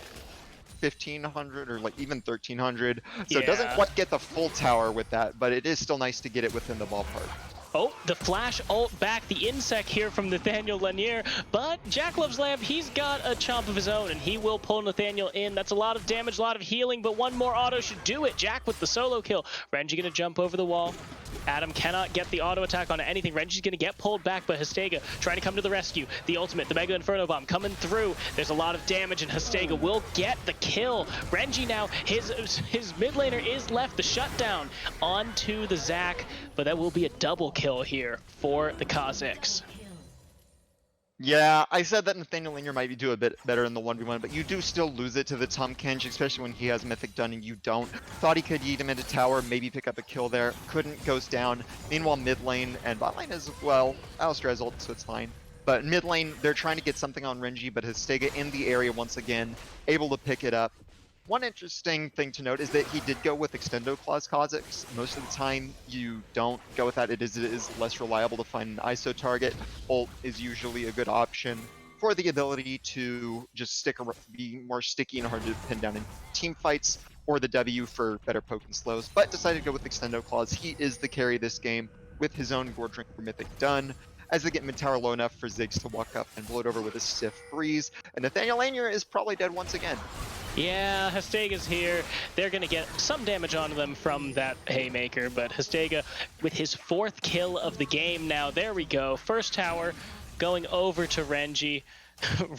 1,500 or like even 1,300. So it doesn't quite get the full tower with that, but it is still nice to get it within the ballpark. Oh, the flash ult back, the insect here from Nathaniel Lanier, but Jack Love's Lamp, he's got a chomp of his own, and he will pull Nathaniel in. That's a lot of damage, a lot of healing, but one more auto should do it. Jack with the solo kill. Renji gonna jump over the wall. Adam cannot get the auto attack on anything. Renji's gonna get pulled back, but Hastega trying to come to the rescue. The ultimate, the Mega Inferno Bomb coming through. There's a lot of damage, and Hastega will get the kill. Renji now, his mid laner is left, the shutdown onto the Zac, but that will be a double kill here for the Kazakhs. Yeah, I said that Nathaniel Lanier might do a bit better in the 1v1, but you do still lose it to the Tahm Kench, especially when he has Mythic done and you don't. Thought he could yeet him into tower, maybe pick up a kill there. Couldn't, goes down. Meanwhile, mid lane and bot lane as well. Alistar has ult, so it's fine. But mid lane, they're trying to get something on Renji, but Hastega in the area once again, able to pick it up. One interesting thing to note is that he did go with Extendo Claws Kazakhs. Most of the time, you don't go with that. It is less reliable to find an ISO target. Ult is usually a good option for the ability to just be more sticky and hard to pin down in team fights, or the W for better poke and slows, but decided to go with Extendo Claws. He is the carry this game with his own Gore Drink for Mythic done, as they get mid tower low enough for Ziggs to walk up and blow it over with a stiff breeze. And Nathaniel Lanier is probably dead once again. Yeah, Hastega's here. They're going to get some damage on them from that Haymaker, but Hastega with his 4th kill of the game now. There we go. First tower going over to Renji.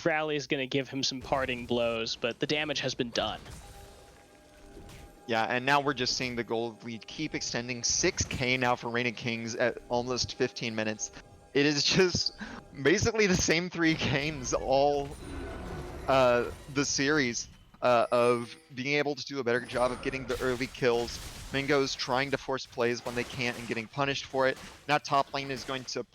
Rally's going to give him some parting blows, but the damage has been done. Yeah, and now we're just seeing the gold lead keep extending. 6k now for Reigning Kings at almost 15 minutes. It is just basically the same 3 games all the series. Of being able to do a better job of getting the early kills. Mingos trying to force plays when they can't and getting punished for it. Now top lane is going to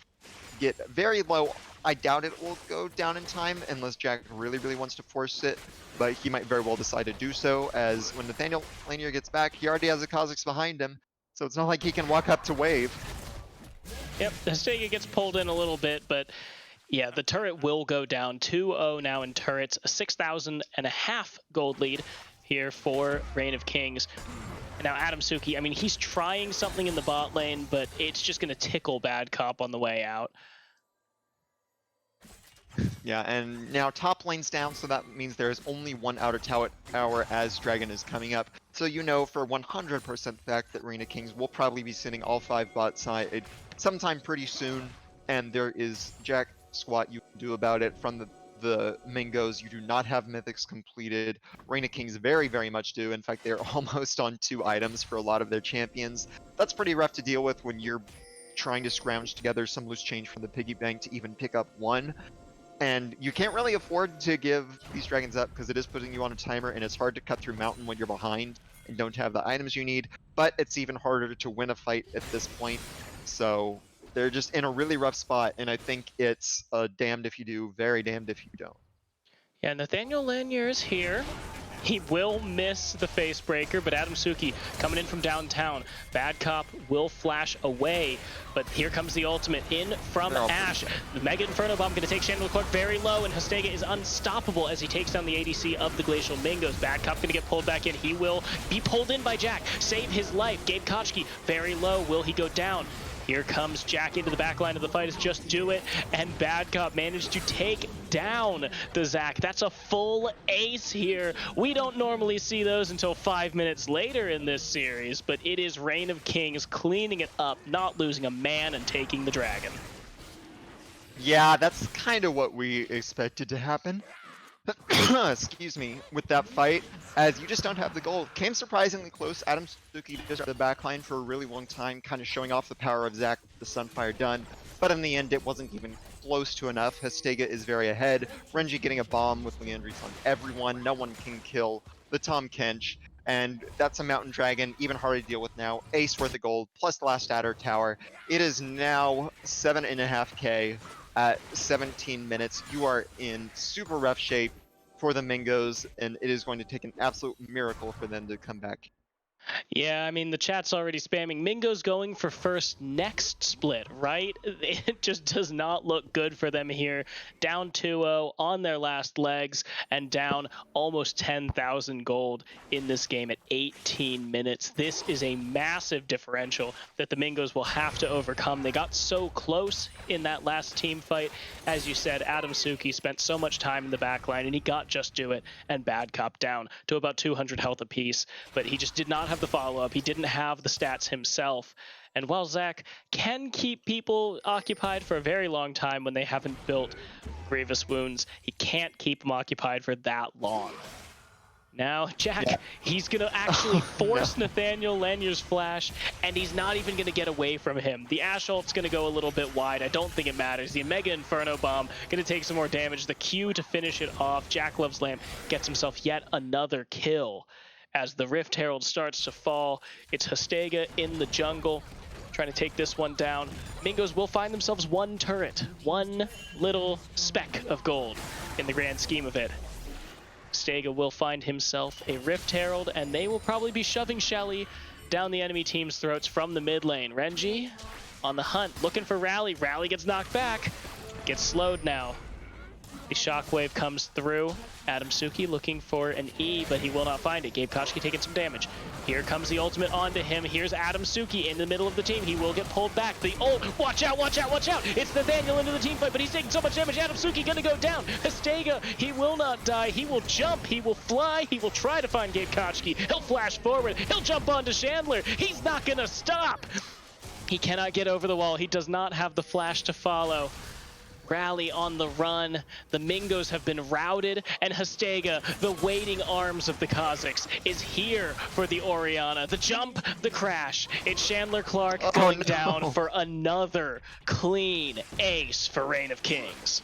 get very low. I doubt it will go down in time unless Jack really, really wants to force it, but he might very well decide to do so, as when Nathaniel Lanier gets back, he already has the Kazakhs behind him. So it's not like he can walk up to wave. Yep, Hastega gets pulled in a little bit, but yeah, the turret will go down. 2-0 now in turrets, a 6,500 gold lead here for Reign of Kings. And now Adam Suki, I mean, he's trying something in the bot lane, but it's just going to tickle Bad Cop on the way out. Yeah, and now top lane's down, so that means there's only one outer tower as Dragon is coming up. So you know for 100% fact that Reign of Kings will probably be sitting all 5 bot side sometime pretty soon, and there is jack squat you can do about it. From the Mingos, you do not have mythics completed. Reign of Kings very, very much do. In fact, they're almost on 2 items for a lot of their champions. That's pretty rough to deal with when you're trying to scrounge together some loose change from the piggy bank to even pick up 1. And you can't really afford to give these dragons up because it is putting you on a timer, and it's hard to cut through mountain when you're behind and don't have the items you need. But it's even harder to win a fight at this point. So they're just in a really rough spot, and I think it's damned if you do, very damned if you don't. Yeah, Nathaniel Lanier is here. He will miss the face breaker, but Adam Suki coming in from downtown. Bad Cop will flash away, but here comes the ultimate in from Ash. The Mega Inferno Bomb going to take Chandler Clark very low, and Hastega is unstoppable as he takes down the ADC of the Glacial Mingos. Bad Cop going to get pulled back in. He will be pulled in by Jack. Save his life. Gabe Kochki very low. Will he go down? Here comes Jack into the back line of the fight. It's Just Do It, and Bad Cop managed to take down the Zac. That's a full ace here. We don't normally see those until 5 minutes later in this series, but it is Reign of Kings cleaning it up, not losing a man and taking the dragon. Yeah, that's kind of what we expected to happen. Excuse me, with that fight, as you just don't have the gold. Came surprisingly close. Adam Suki just the backline for a really long time, kind of showing off the power of Zac, the Sunfire done. But in the end, it wasn't even close to enough. Hastega is very ahead. Renji getting a bomb with Leandris on everyone. No one can kill the Tom Kench. And that's a Mountain Dragon, even harder to deal with now. Ace worth of gold, plus the last outer tower. It is now 7.5k. At 17 minutes, you are in super rough shape for the Mingos, and it is going to take an absolute miracle for them to come back. Yeah, I mean, the chat's already spamming. Mingo's going for first next split, right? It just does not look good for them here. Down 2-0 on their last legs and down almost 10,000 gold in this game at 18 minutes. This is a massive differential that the Mingos will have to overcome. They got so close in that last team fight. As you said, Adam Suki spent so much time in the backline, and he got Just Do It and Bad Cop down to about 200 health apiece, but he just did not have the follow-up. He didn't have the stats himself. And while Zac can keep people occupied for a very long time when they haven't built grievous wounds, he can't keep them occupied for that long. Now, Jack, he's going to actually force Nathaniel Lanier's flash, and he's not even going to get away from him. The Ash ult's going to go a little bit wide. I don't think it matters. The Mega Inferno Bomb going to take some more damage. The Q to finish it off. Jack Loves Lamb gets himself yet another kill. As the Rift Herald starts to fall, it's Hastega in the jungle, trying to take this one down. Mingos will find themselves one turret, one little speck of gold in the grand scheme of it. Hastega will find himself a Rift Herald, and they will probably be shoving Shelly down the enemy team's throats from the mid lane. Renji on the hunt, looking for Rally. Rally gets knocked back, gets slowed now. The shockwave comes through. Adam Suki looking for an E, but he will not find it. Gabe Kochki taking some damage. Here comes the ultimate onto him. Here's Adam Suki in the middle of the team. He will get pulled back. The ult, watch out, watch out, watch out! It's Nathaniel into the team fight, but he's taking so much damage. Adam Suki gonna go down. Hastega, he will not die. He will jump, he will fly, he will try to find Gabe Kochki. He'll flash forward, he'll jump onto Chandler. He's not gonna stop! He cannot get over the wall. He does not have the flash to follow. Rally on the run. The Mingos have been routed, and Hastega, the waiting arms of the Kazakhs, is here for the Orianna. The jump, the crash. It's Chandler Clark going down for another clean ace for Reign of Kings.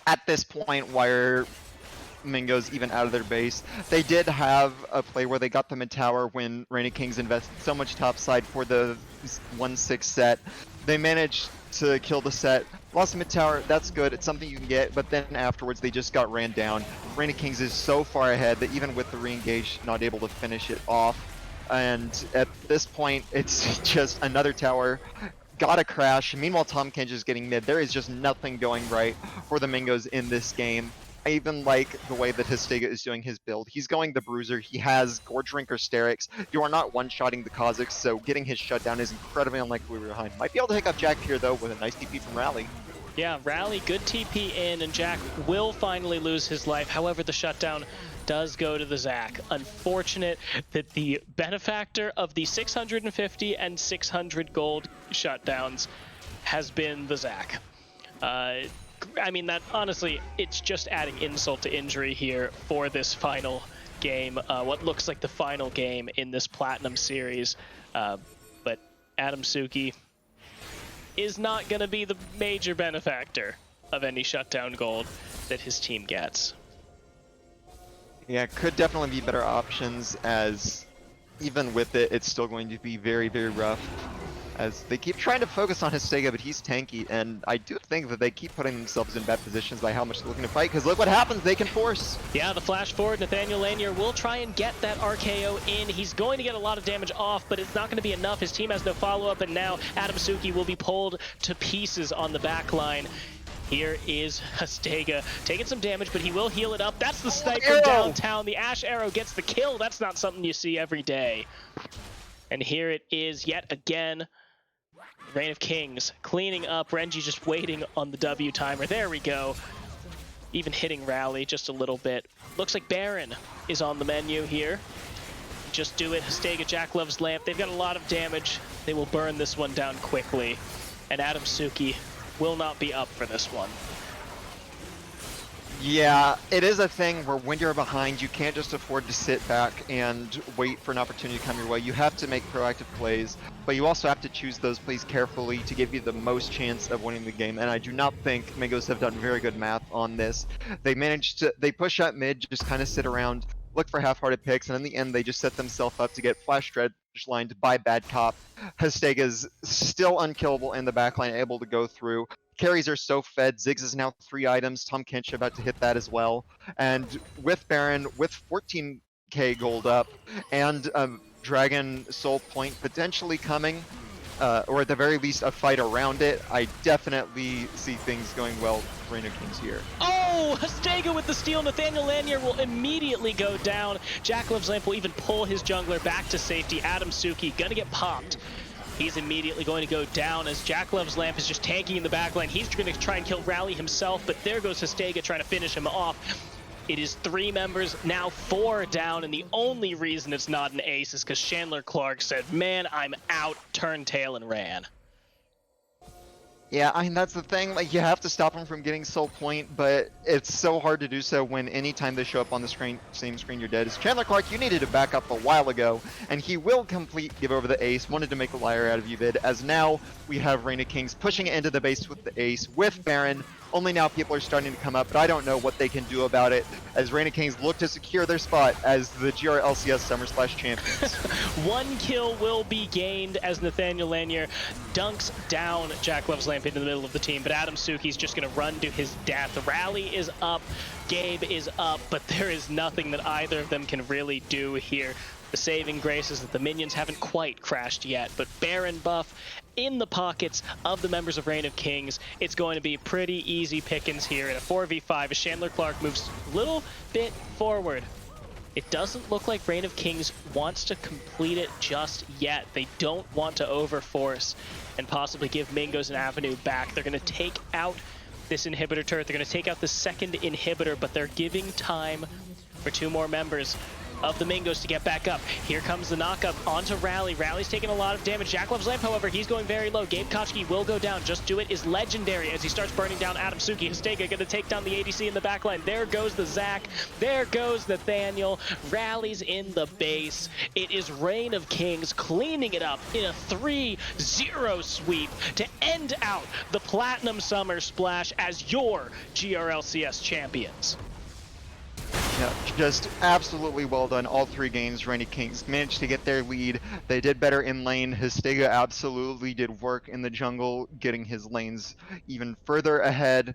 At this point, where Mingos even out of their base, they did have a play where they got the mid tower when Reign of Kings invested so much topside for the 1-6 set. They managed to kill the set, lost the mid tower. That's good, it's something you can get, but then afterwards they just got ran down. Reign of Kings is so far ahead that even with the re-engage, not able to finish it off. And at this point, it's just another tower. Gotta crash. Meanwhile, Tom Kench is getting mid. There is just nothing going right for the Mingos in this game. I even like the way that Histega is doing his build. He's going the Bruiser. He has Gorge Ring or Sterix. You are not one-shotting the Kazakhs, so getting his shutdown is incredibly unlikely we were behind. Might be able to pick up Jack here, though, with a nice TP from Rally. Yeah, Rally, good TP in, and Jack will finally lose his life. However, the shutdown does go to the Zac. Unfortunate that the benefactor of the 650 and 600 gold shutdowns has been the Zac. I mean, that honestly, it's just adding insult to injury here for this final game, what looks like the final game in this Platinum series. But Adam Suki is not going to be the major benefactor of any shutdown gold that his team gets. Yeah, could definitely be better options, as even with it, it's still going to be very, very rough. As they keep trying to focus on Histega, but he's tanky, and I do think that they keep putting themselves in bad positions by how much they're looking to fight, because look what happens, they can force. Yeah, the flash forward, Nathaniel Lanier will try and get that RKO in. He's going to get a lot of damage off, but it's not going to be enough. His team has no follow-up, and now Adam Suki will be pulled to pieces on the back line. Here is Histega taking some damage, but he will heal it up. That's the snipe from downtown. The Ash Arrow gets the kill. That's not something you see every day. And here it is yet again. Reign of Kings cleaning up. Renji just waiting on the W timer. There we go. Even hitting Rally just a little bit. Looks like Baron is on the menu here. Just do it. Histega, Jack loves Lamp. They've got a lot of damage. They will burn this one down quickly. And Adam Suki will not be up for this one. Yeah, it is a thing where when you're behind, you can't just afford to sit back and wait for an opportunity to come your way. You have to make proactive plays, but you also have to choose those plays carefully to give you the most chance of winning the game. And I do not think Mingos have done very good math on this. They push up mid, just kind of sit around, look for half-hearted picks, and in the end, they just set themselves up to get flash dredge lined by Bad Cop. Histega's still unkillable in the backline, able to go through. Carries are so fed. Ziggs is now 3 items. Tom Kinch about to hit that as well. And with Baron, with 14k gold up, and Dragon Soul Point potentially coming, or at the very least a fight around it, I definitely see things going well for Reign of Kings here. Oh, Histega with the steal. Nathaniel Lanier will immediately go down. Jack Loves Lamp will even pull his jungler back to safety. Adam Suki gonna get popped. He's immediately going to go down as Jack Loves Lamp is just tanking in the backline. He's going to try and kill Rally himself, but there goes Histega trying to finish him off. It is 3 members, now 4 down, and the only reason it's not an ace is because Chandler Clark said, man, I'm out, turned tail, and ran. Yeah, I mean, that's the thing. Like, you have to stop them from getting Soul Point, but it's so hard to do so when anytime they show up on the screen, same screen, you're dead. As Chandler Clark, you needed to back up a while ago, and he will give over the ace. Wanted to make a liar out of you, Vid. As now we have Reign of Kings pushing it into the base with the ace, with Baron. Only now people are starting to come up, but I don't know what they can do about it, as Reign of Kings look to secure their spot as the GR LCS Summer Splash champions. 1 kill will be gained as Nathaniel Lanier dunks down Jack Loves Lamp into the middle of the team, but Adam Suki's just going to run to his death. Rally is up, Gabe is up, but there is nothing that either of them can really do here. The saving grace is that the minions haven't quite crashed yet, but Baron buff in the pockets of the members of Reign of Kings. It's going to be pretty easy pickings here in a 4v5 as Chandler Clark moves a little bit forward. It doesn't look like Reign of Kings wants to complete it just yet. They don't want to overforce and possibly give Mingos an avenue back. They're going to take out this inhibitor turret. They're going to take out the second inhibitor, but they're giving time for 2 more members of the Mingos to get back up. Here comes the knockup onto Rally. Rally's taking a lot of damage. Jack Loves Lamp, however, he's going very low. Gabe Kochki will go down. Just Do It is legendary as he starts burning down Adam Suki. Histega going to take down the ADC in the backline. There goes the Zac. There goes Nathaniel. Rally's in the base. It is Reign of Kings cleaning it up in a 3-0 sweep to end out the Platinum Summer Splash as your GRLCS champions. Yeah, just absolutely well done. All 3 games, Reign of Kings managed to get their lead. They did better in lane. Histega absolutely did work in the jungle, getting his lanes even further ahead,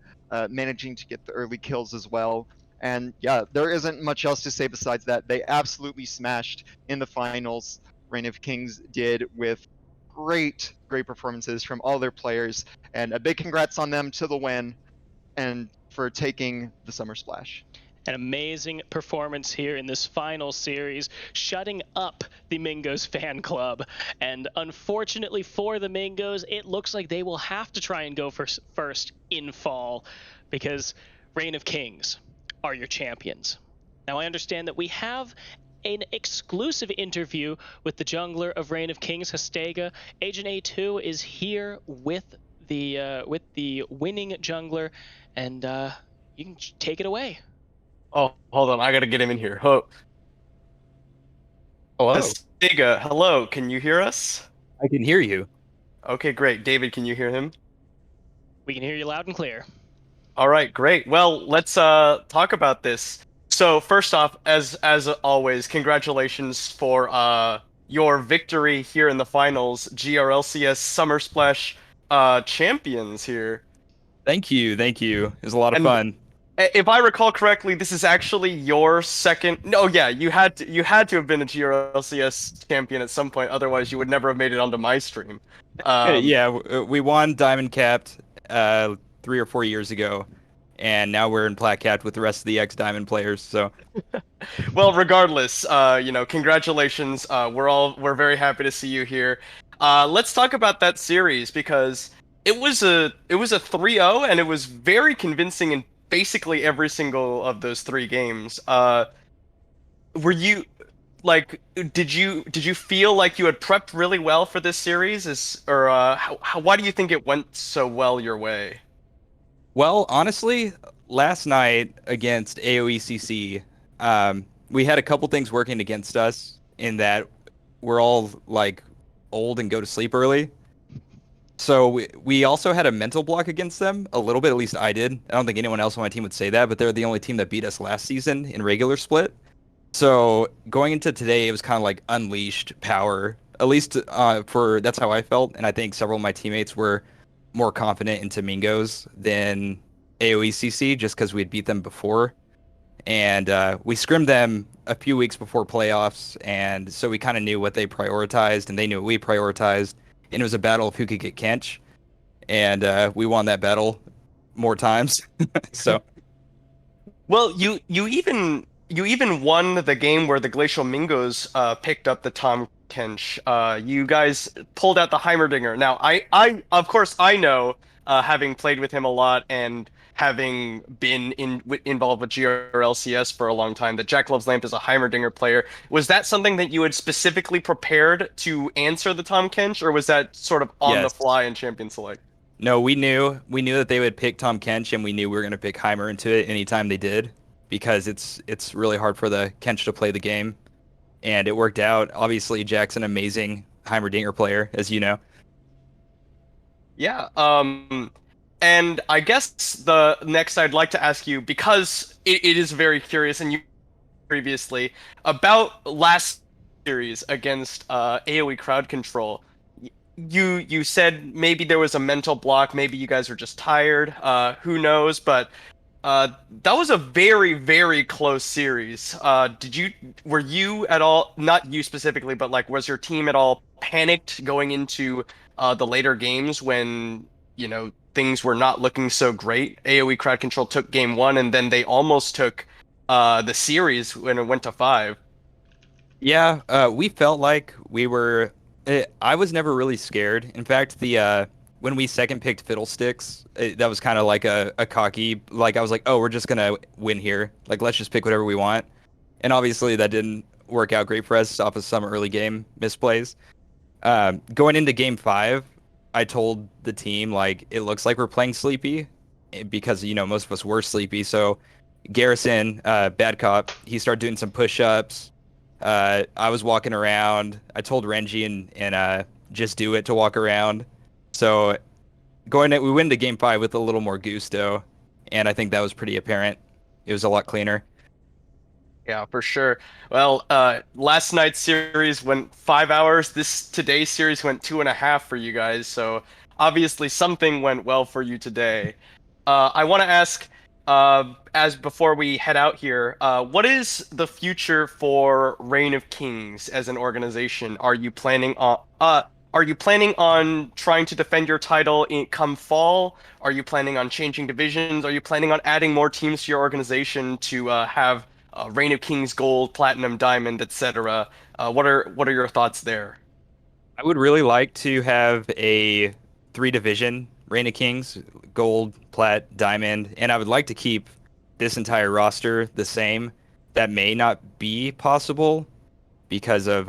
managing to get the early kills as well. And yeah, there isn't much else to say besides that. They absolutely smashed in the finals. Reign of Kings did with great performances from all their players, and a big congrats on them to the win and for taking the Summer Splash. An amazing performance here in this final series, shutting up the Mingos fan club. And unfortunately for the Mingos, it looks like they will have to try and go first in fall, because Reign of Kings are your champions. Now, I understand that we have an exclusive interview with the jungler of Reign of Kings, Hastega. Agent A2 is here with the winning jungler, and you can take it away. Oh, hold on. I gotta get him in here. Hello. Sega, hello. Can you hear us? I can hear you. Okay, great. David, can you hear him? We can hear you loud and clear. All right, great. Well, let's talk about this. So first off, as always, congratulations for your victory here in the finals, GRLCS Summer Splash champions here. Thank you. Thank you. It was a lot of And fun. If I recall correctly, this is actually your second. No, yeah, you had to have been a GRLCS champion at some point. Otherwise, you would never have made it onto my stream. Yeah, we won Diamond Capped 3 or 4 years ago, and now we're in Plat Capped with the rest of the ex Diamond players. So, Well, regardless, congratulations. We're very happy to see you here. Let's talk about that series because it was a 3-0 and it was very convincing in basically every single of those 3 games. Were you like did you feel like you had prepped really well for this series why do you think it went so well your way? well, honestly, last night against AOECC, we had a couple things working against us in that we're all like old and go to sleep early. So we also had a mental block against them a little bit. At least I did. I don't think anyone else on my team would say that, but they're the only team that beat us last season in regular split. So going into today, it was kind of like unleashed power. At least for that's how I felt, and I think several of my teammates were more confident into Mingos than AOECC just because we had beat them before, and we scrimmed them a few weeks before playoffs, and so we kind of knew what they prioritized, and they knew what we prioritized, and it was a battle of who could get Kench, and we won that battle more times. So. Well, you even won the game where the Glacial Mingos picked up the Tom Kench. You guys pulled out the Heimerdinger. Now, I of course I know, having played with him a lot and having been involved with GRLCS for a long time, that Jack Loves Lamp is a Heimerdinger player. Was that something that you had specifically prepared to answer the Tom Kench, or was that sort of on the fly in Champion Select? No, we knew that they would pick Tom Kench, and we knew we were going to pick Heimer into it anytime they did, because it's really hard for the Kench to play the game, and it worked out. Obviously, Jack's an amazing Heimerdinger player, as you know. Yeah. And I guess the next I'd like to ask you, because it is very curious, and you previously about last series against AoE crowd control. You said maybe there was a mental block, maybe you guys were just tired, who knows, but that was a very, very close series. Were you at all, not you specifically, but like, was your team at all panicked going into the later games when, things were not looking so great? AoE crowd control took game 1, and then they almost took the series when it went to 5. Yeah, we felt like we were. I was never really scared. In fact, the when we second picked Fiddlesticks, that was kind of like a cocky. Like I was like, oh, we're just gonna win here. Like let's just pick whatever we want. And obviously that didn't work out great for us off of some early game misplays. Going into game 5, I told the team like it looks like we're playing sleepy because most of us were sleepy. So Garrison, bad cop, he started doing some push-ups. I was walking around. I told Renji and just do it to walk around. So we went to game 5 with a little more gusto, and I think that was pretty apparent. It was a lot cleaner. Yeah, for sure. Well, last night's series went 5 hours. Today's series went 2.5 for you guys. So obviously something went well for you today. I want to ask, as before we head out here, what is the future for Reign of Kings as an organization? Are you planning on trying to defend your title come fall? Are you planning on changing divisions? Are you planning on adding more teams to your organization to have Reign of Kings Gold, Platinum, Diamond, etc.? What are your thoughts there? I would really like to have a three division Reign of Kings, Gold, Plat, Diamond, and I would like to keep this entire roster the same. That may not be possible because of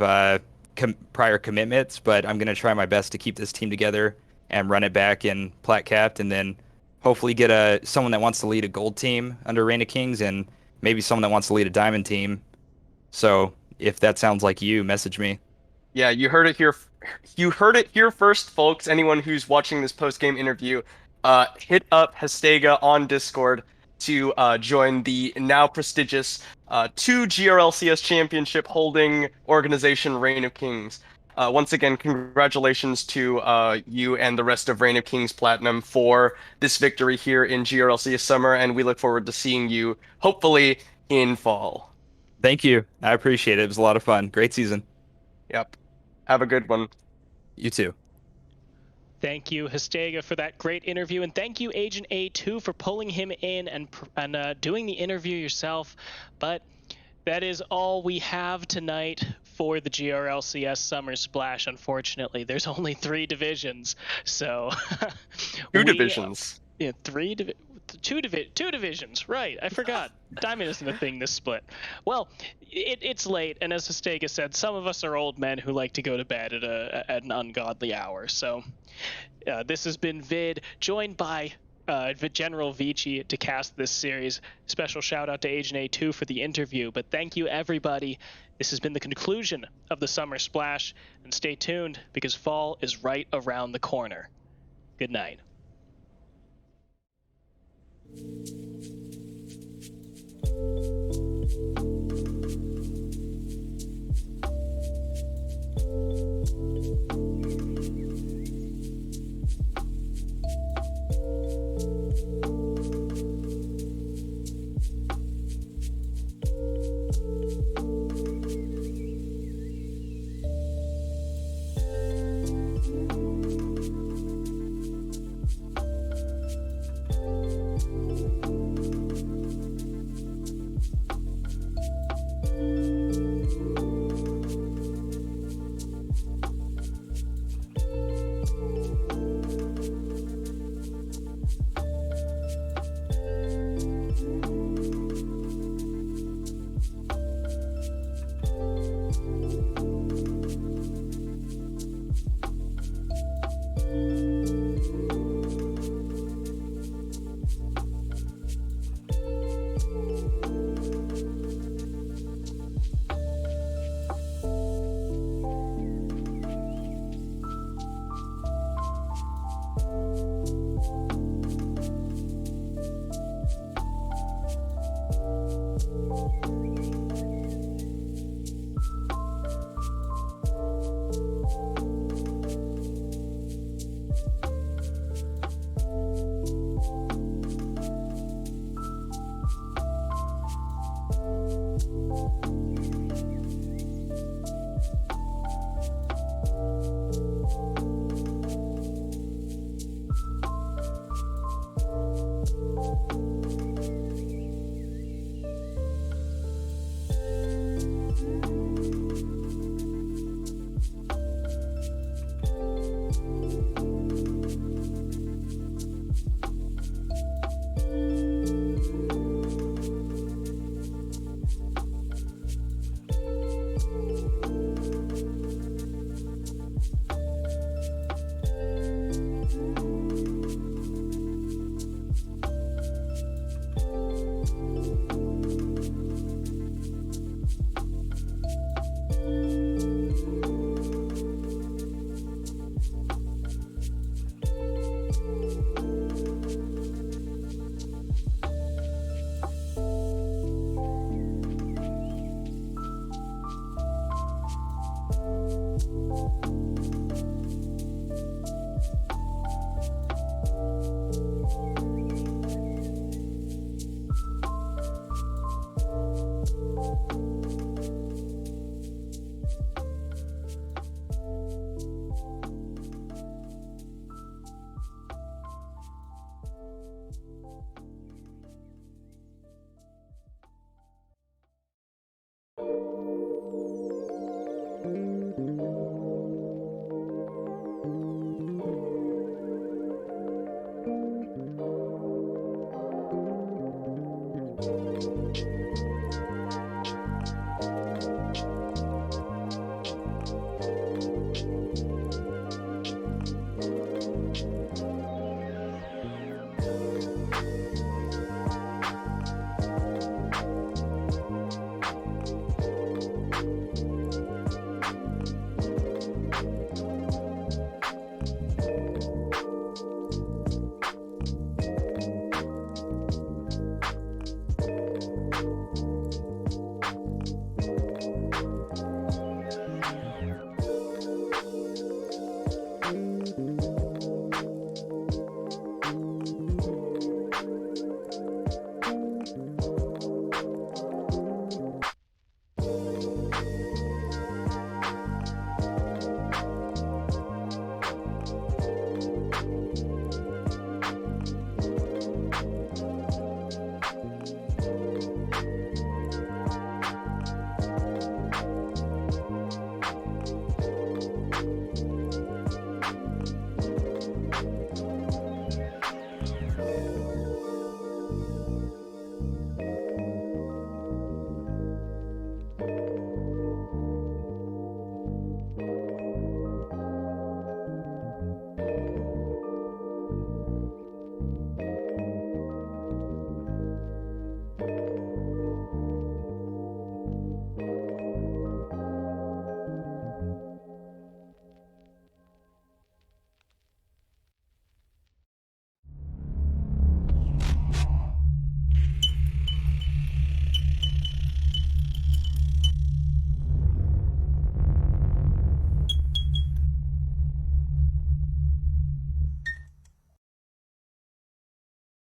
prior commitments, but I'm going to try my best to keep this team together and run it back in Plat Capped, and then hopefully get someone that wants to lead a Gold team under Reign of Kings, and maybe someone that wants to lead a Diamond team. So if that sounds like you, message me. Yeah, you heard it here. You heard it here first, folks. Anyone who's watching this post-game interview, hit up Hestega on Discord to join the now prestigious 2 GRLCS championship holding organization Reign of Kings. Once again, congratulations to you and the rest of Reign of Kings Platinum for this victory here in GRLCS Summer, and we look forward to seeing you hopefully in fall. Thank you. I appreciate it. It was a lot of fun. Great season. Yep. Have a good one. You too. Thank you, Hestega, for that great interview, and thank you, Agent A2, for pulling him in and doing the interview yourself. But that is all we have tonight for the GRLCS Summer Splash. Unfortunately, there's only 3 divisions, so Two divisions. Yeah, two divisions. Right, I forgot. Diamond isn't a thing this split. Well, it's late, and as Hestega said, some of us are old men who like to go to bed at an ungodly hour. So this has been Vid, joined by General Vici to cast this series. Special shout out to Agent A2 for the interview, but thank you everybody. This has been the conclusion of the Summer Splash, and stay tuned because fall is right around the corner. Good night.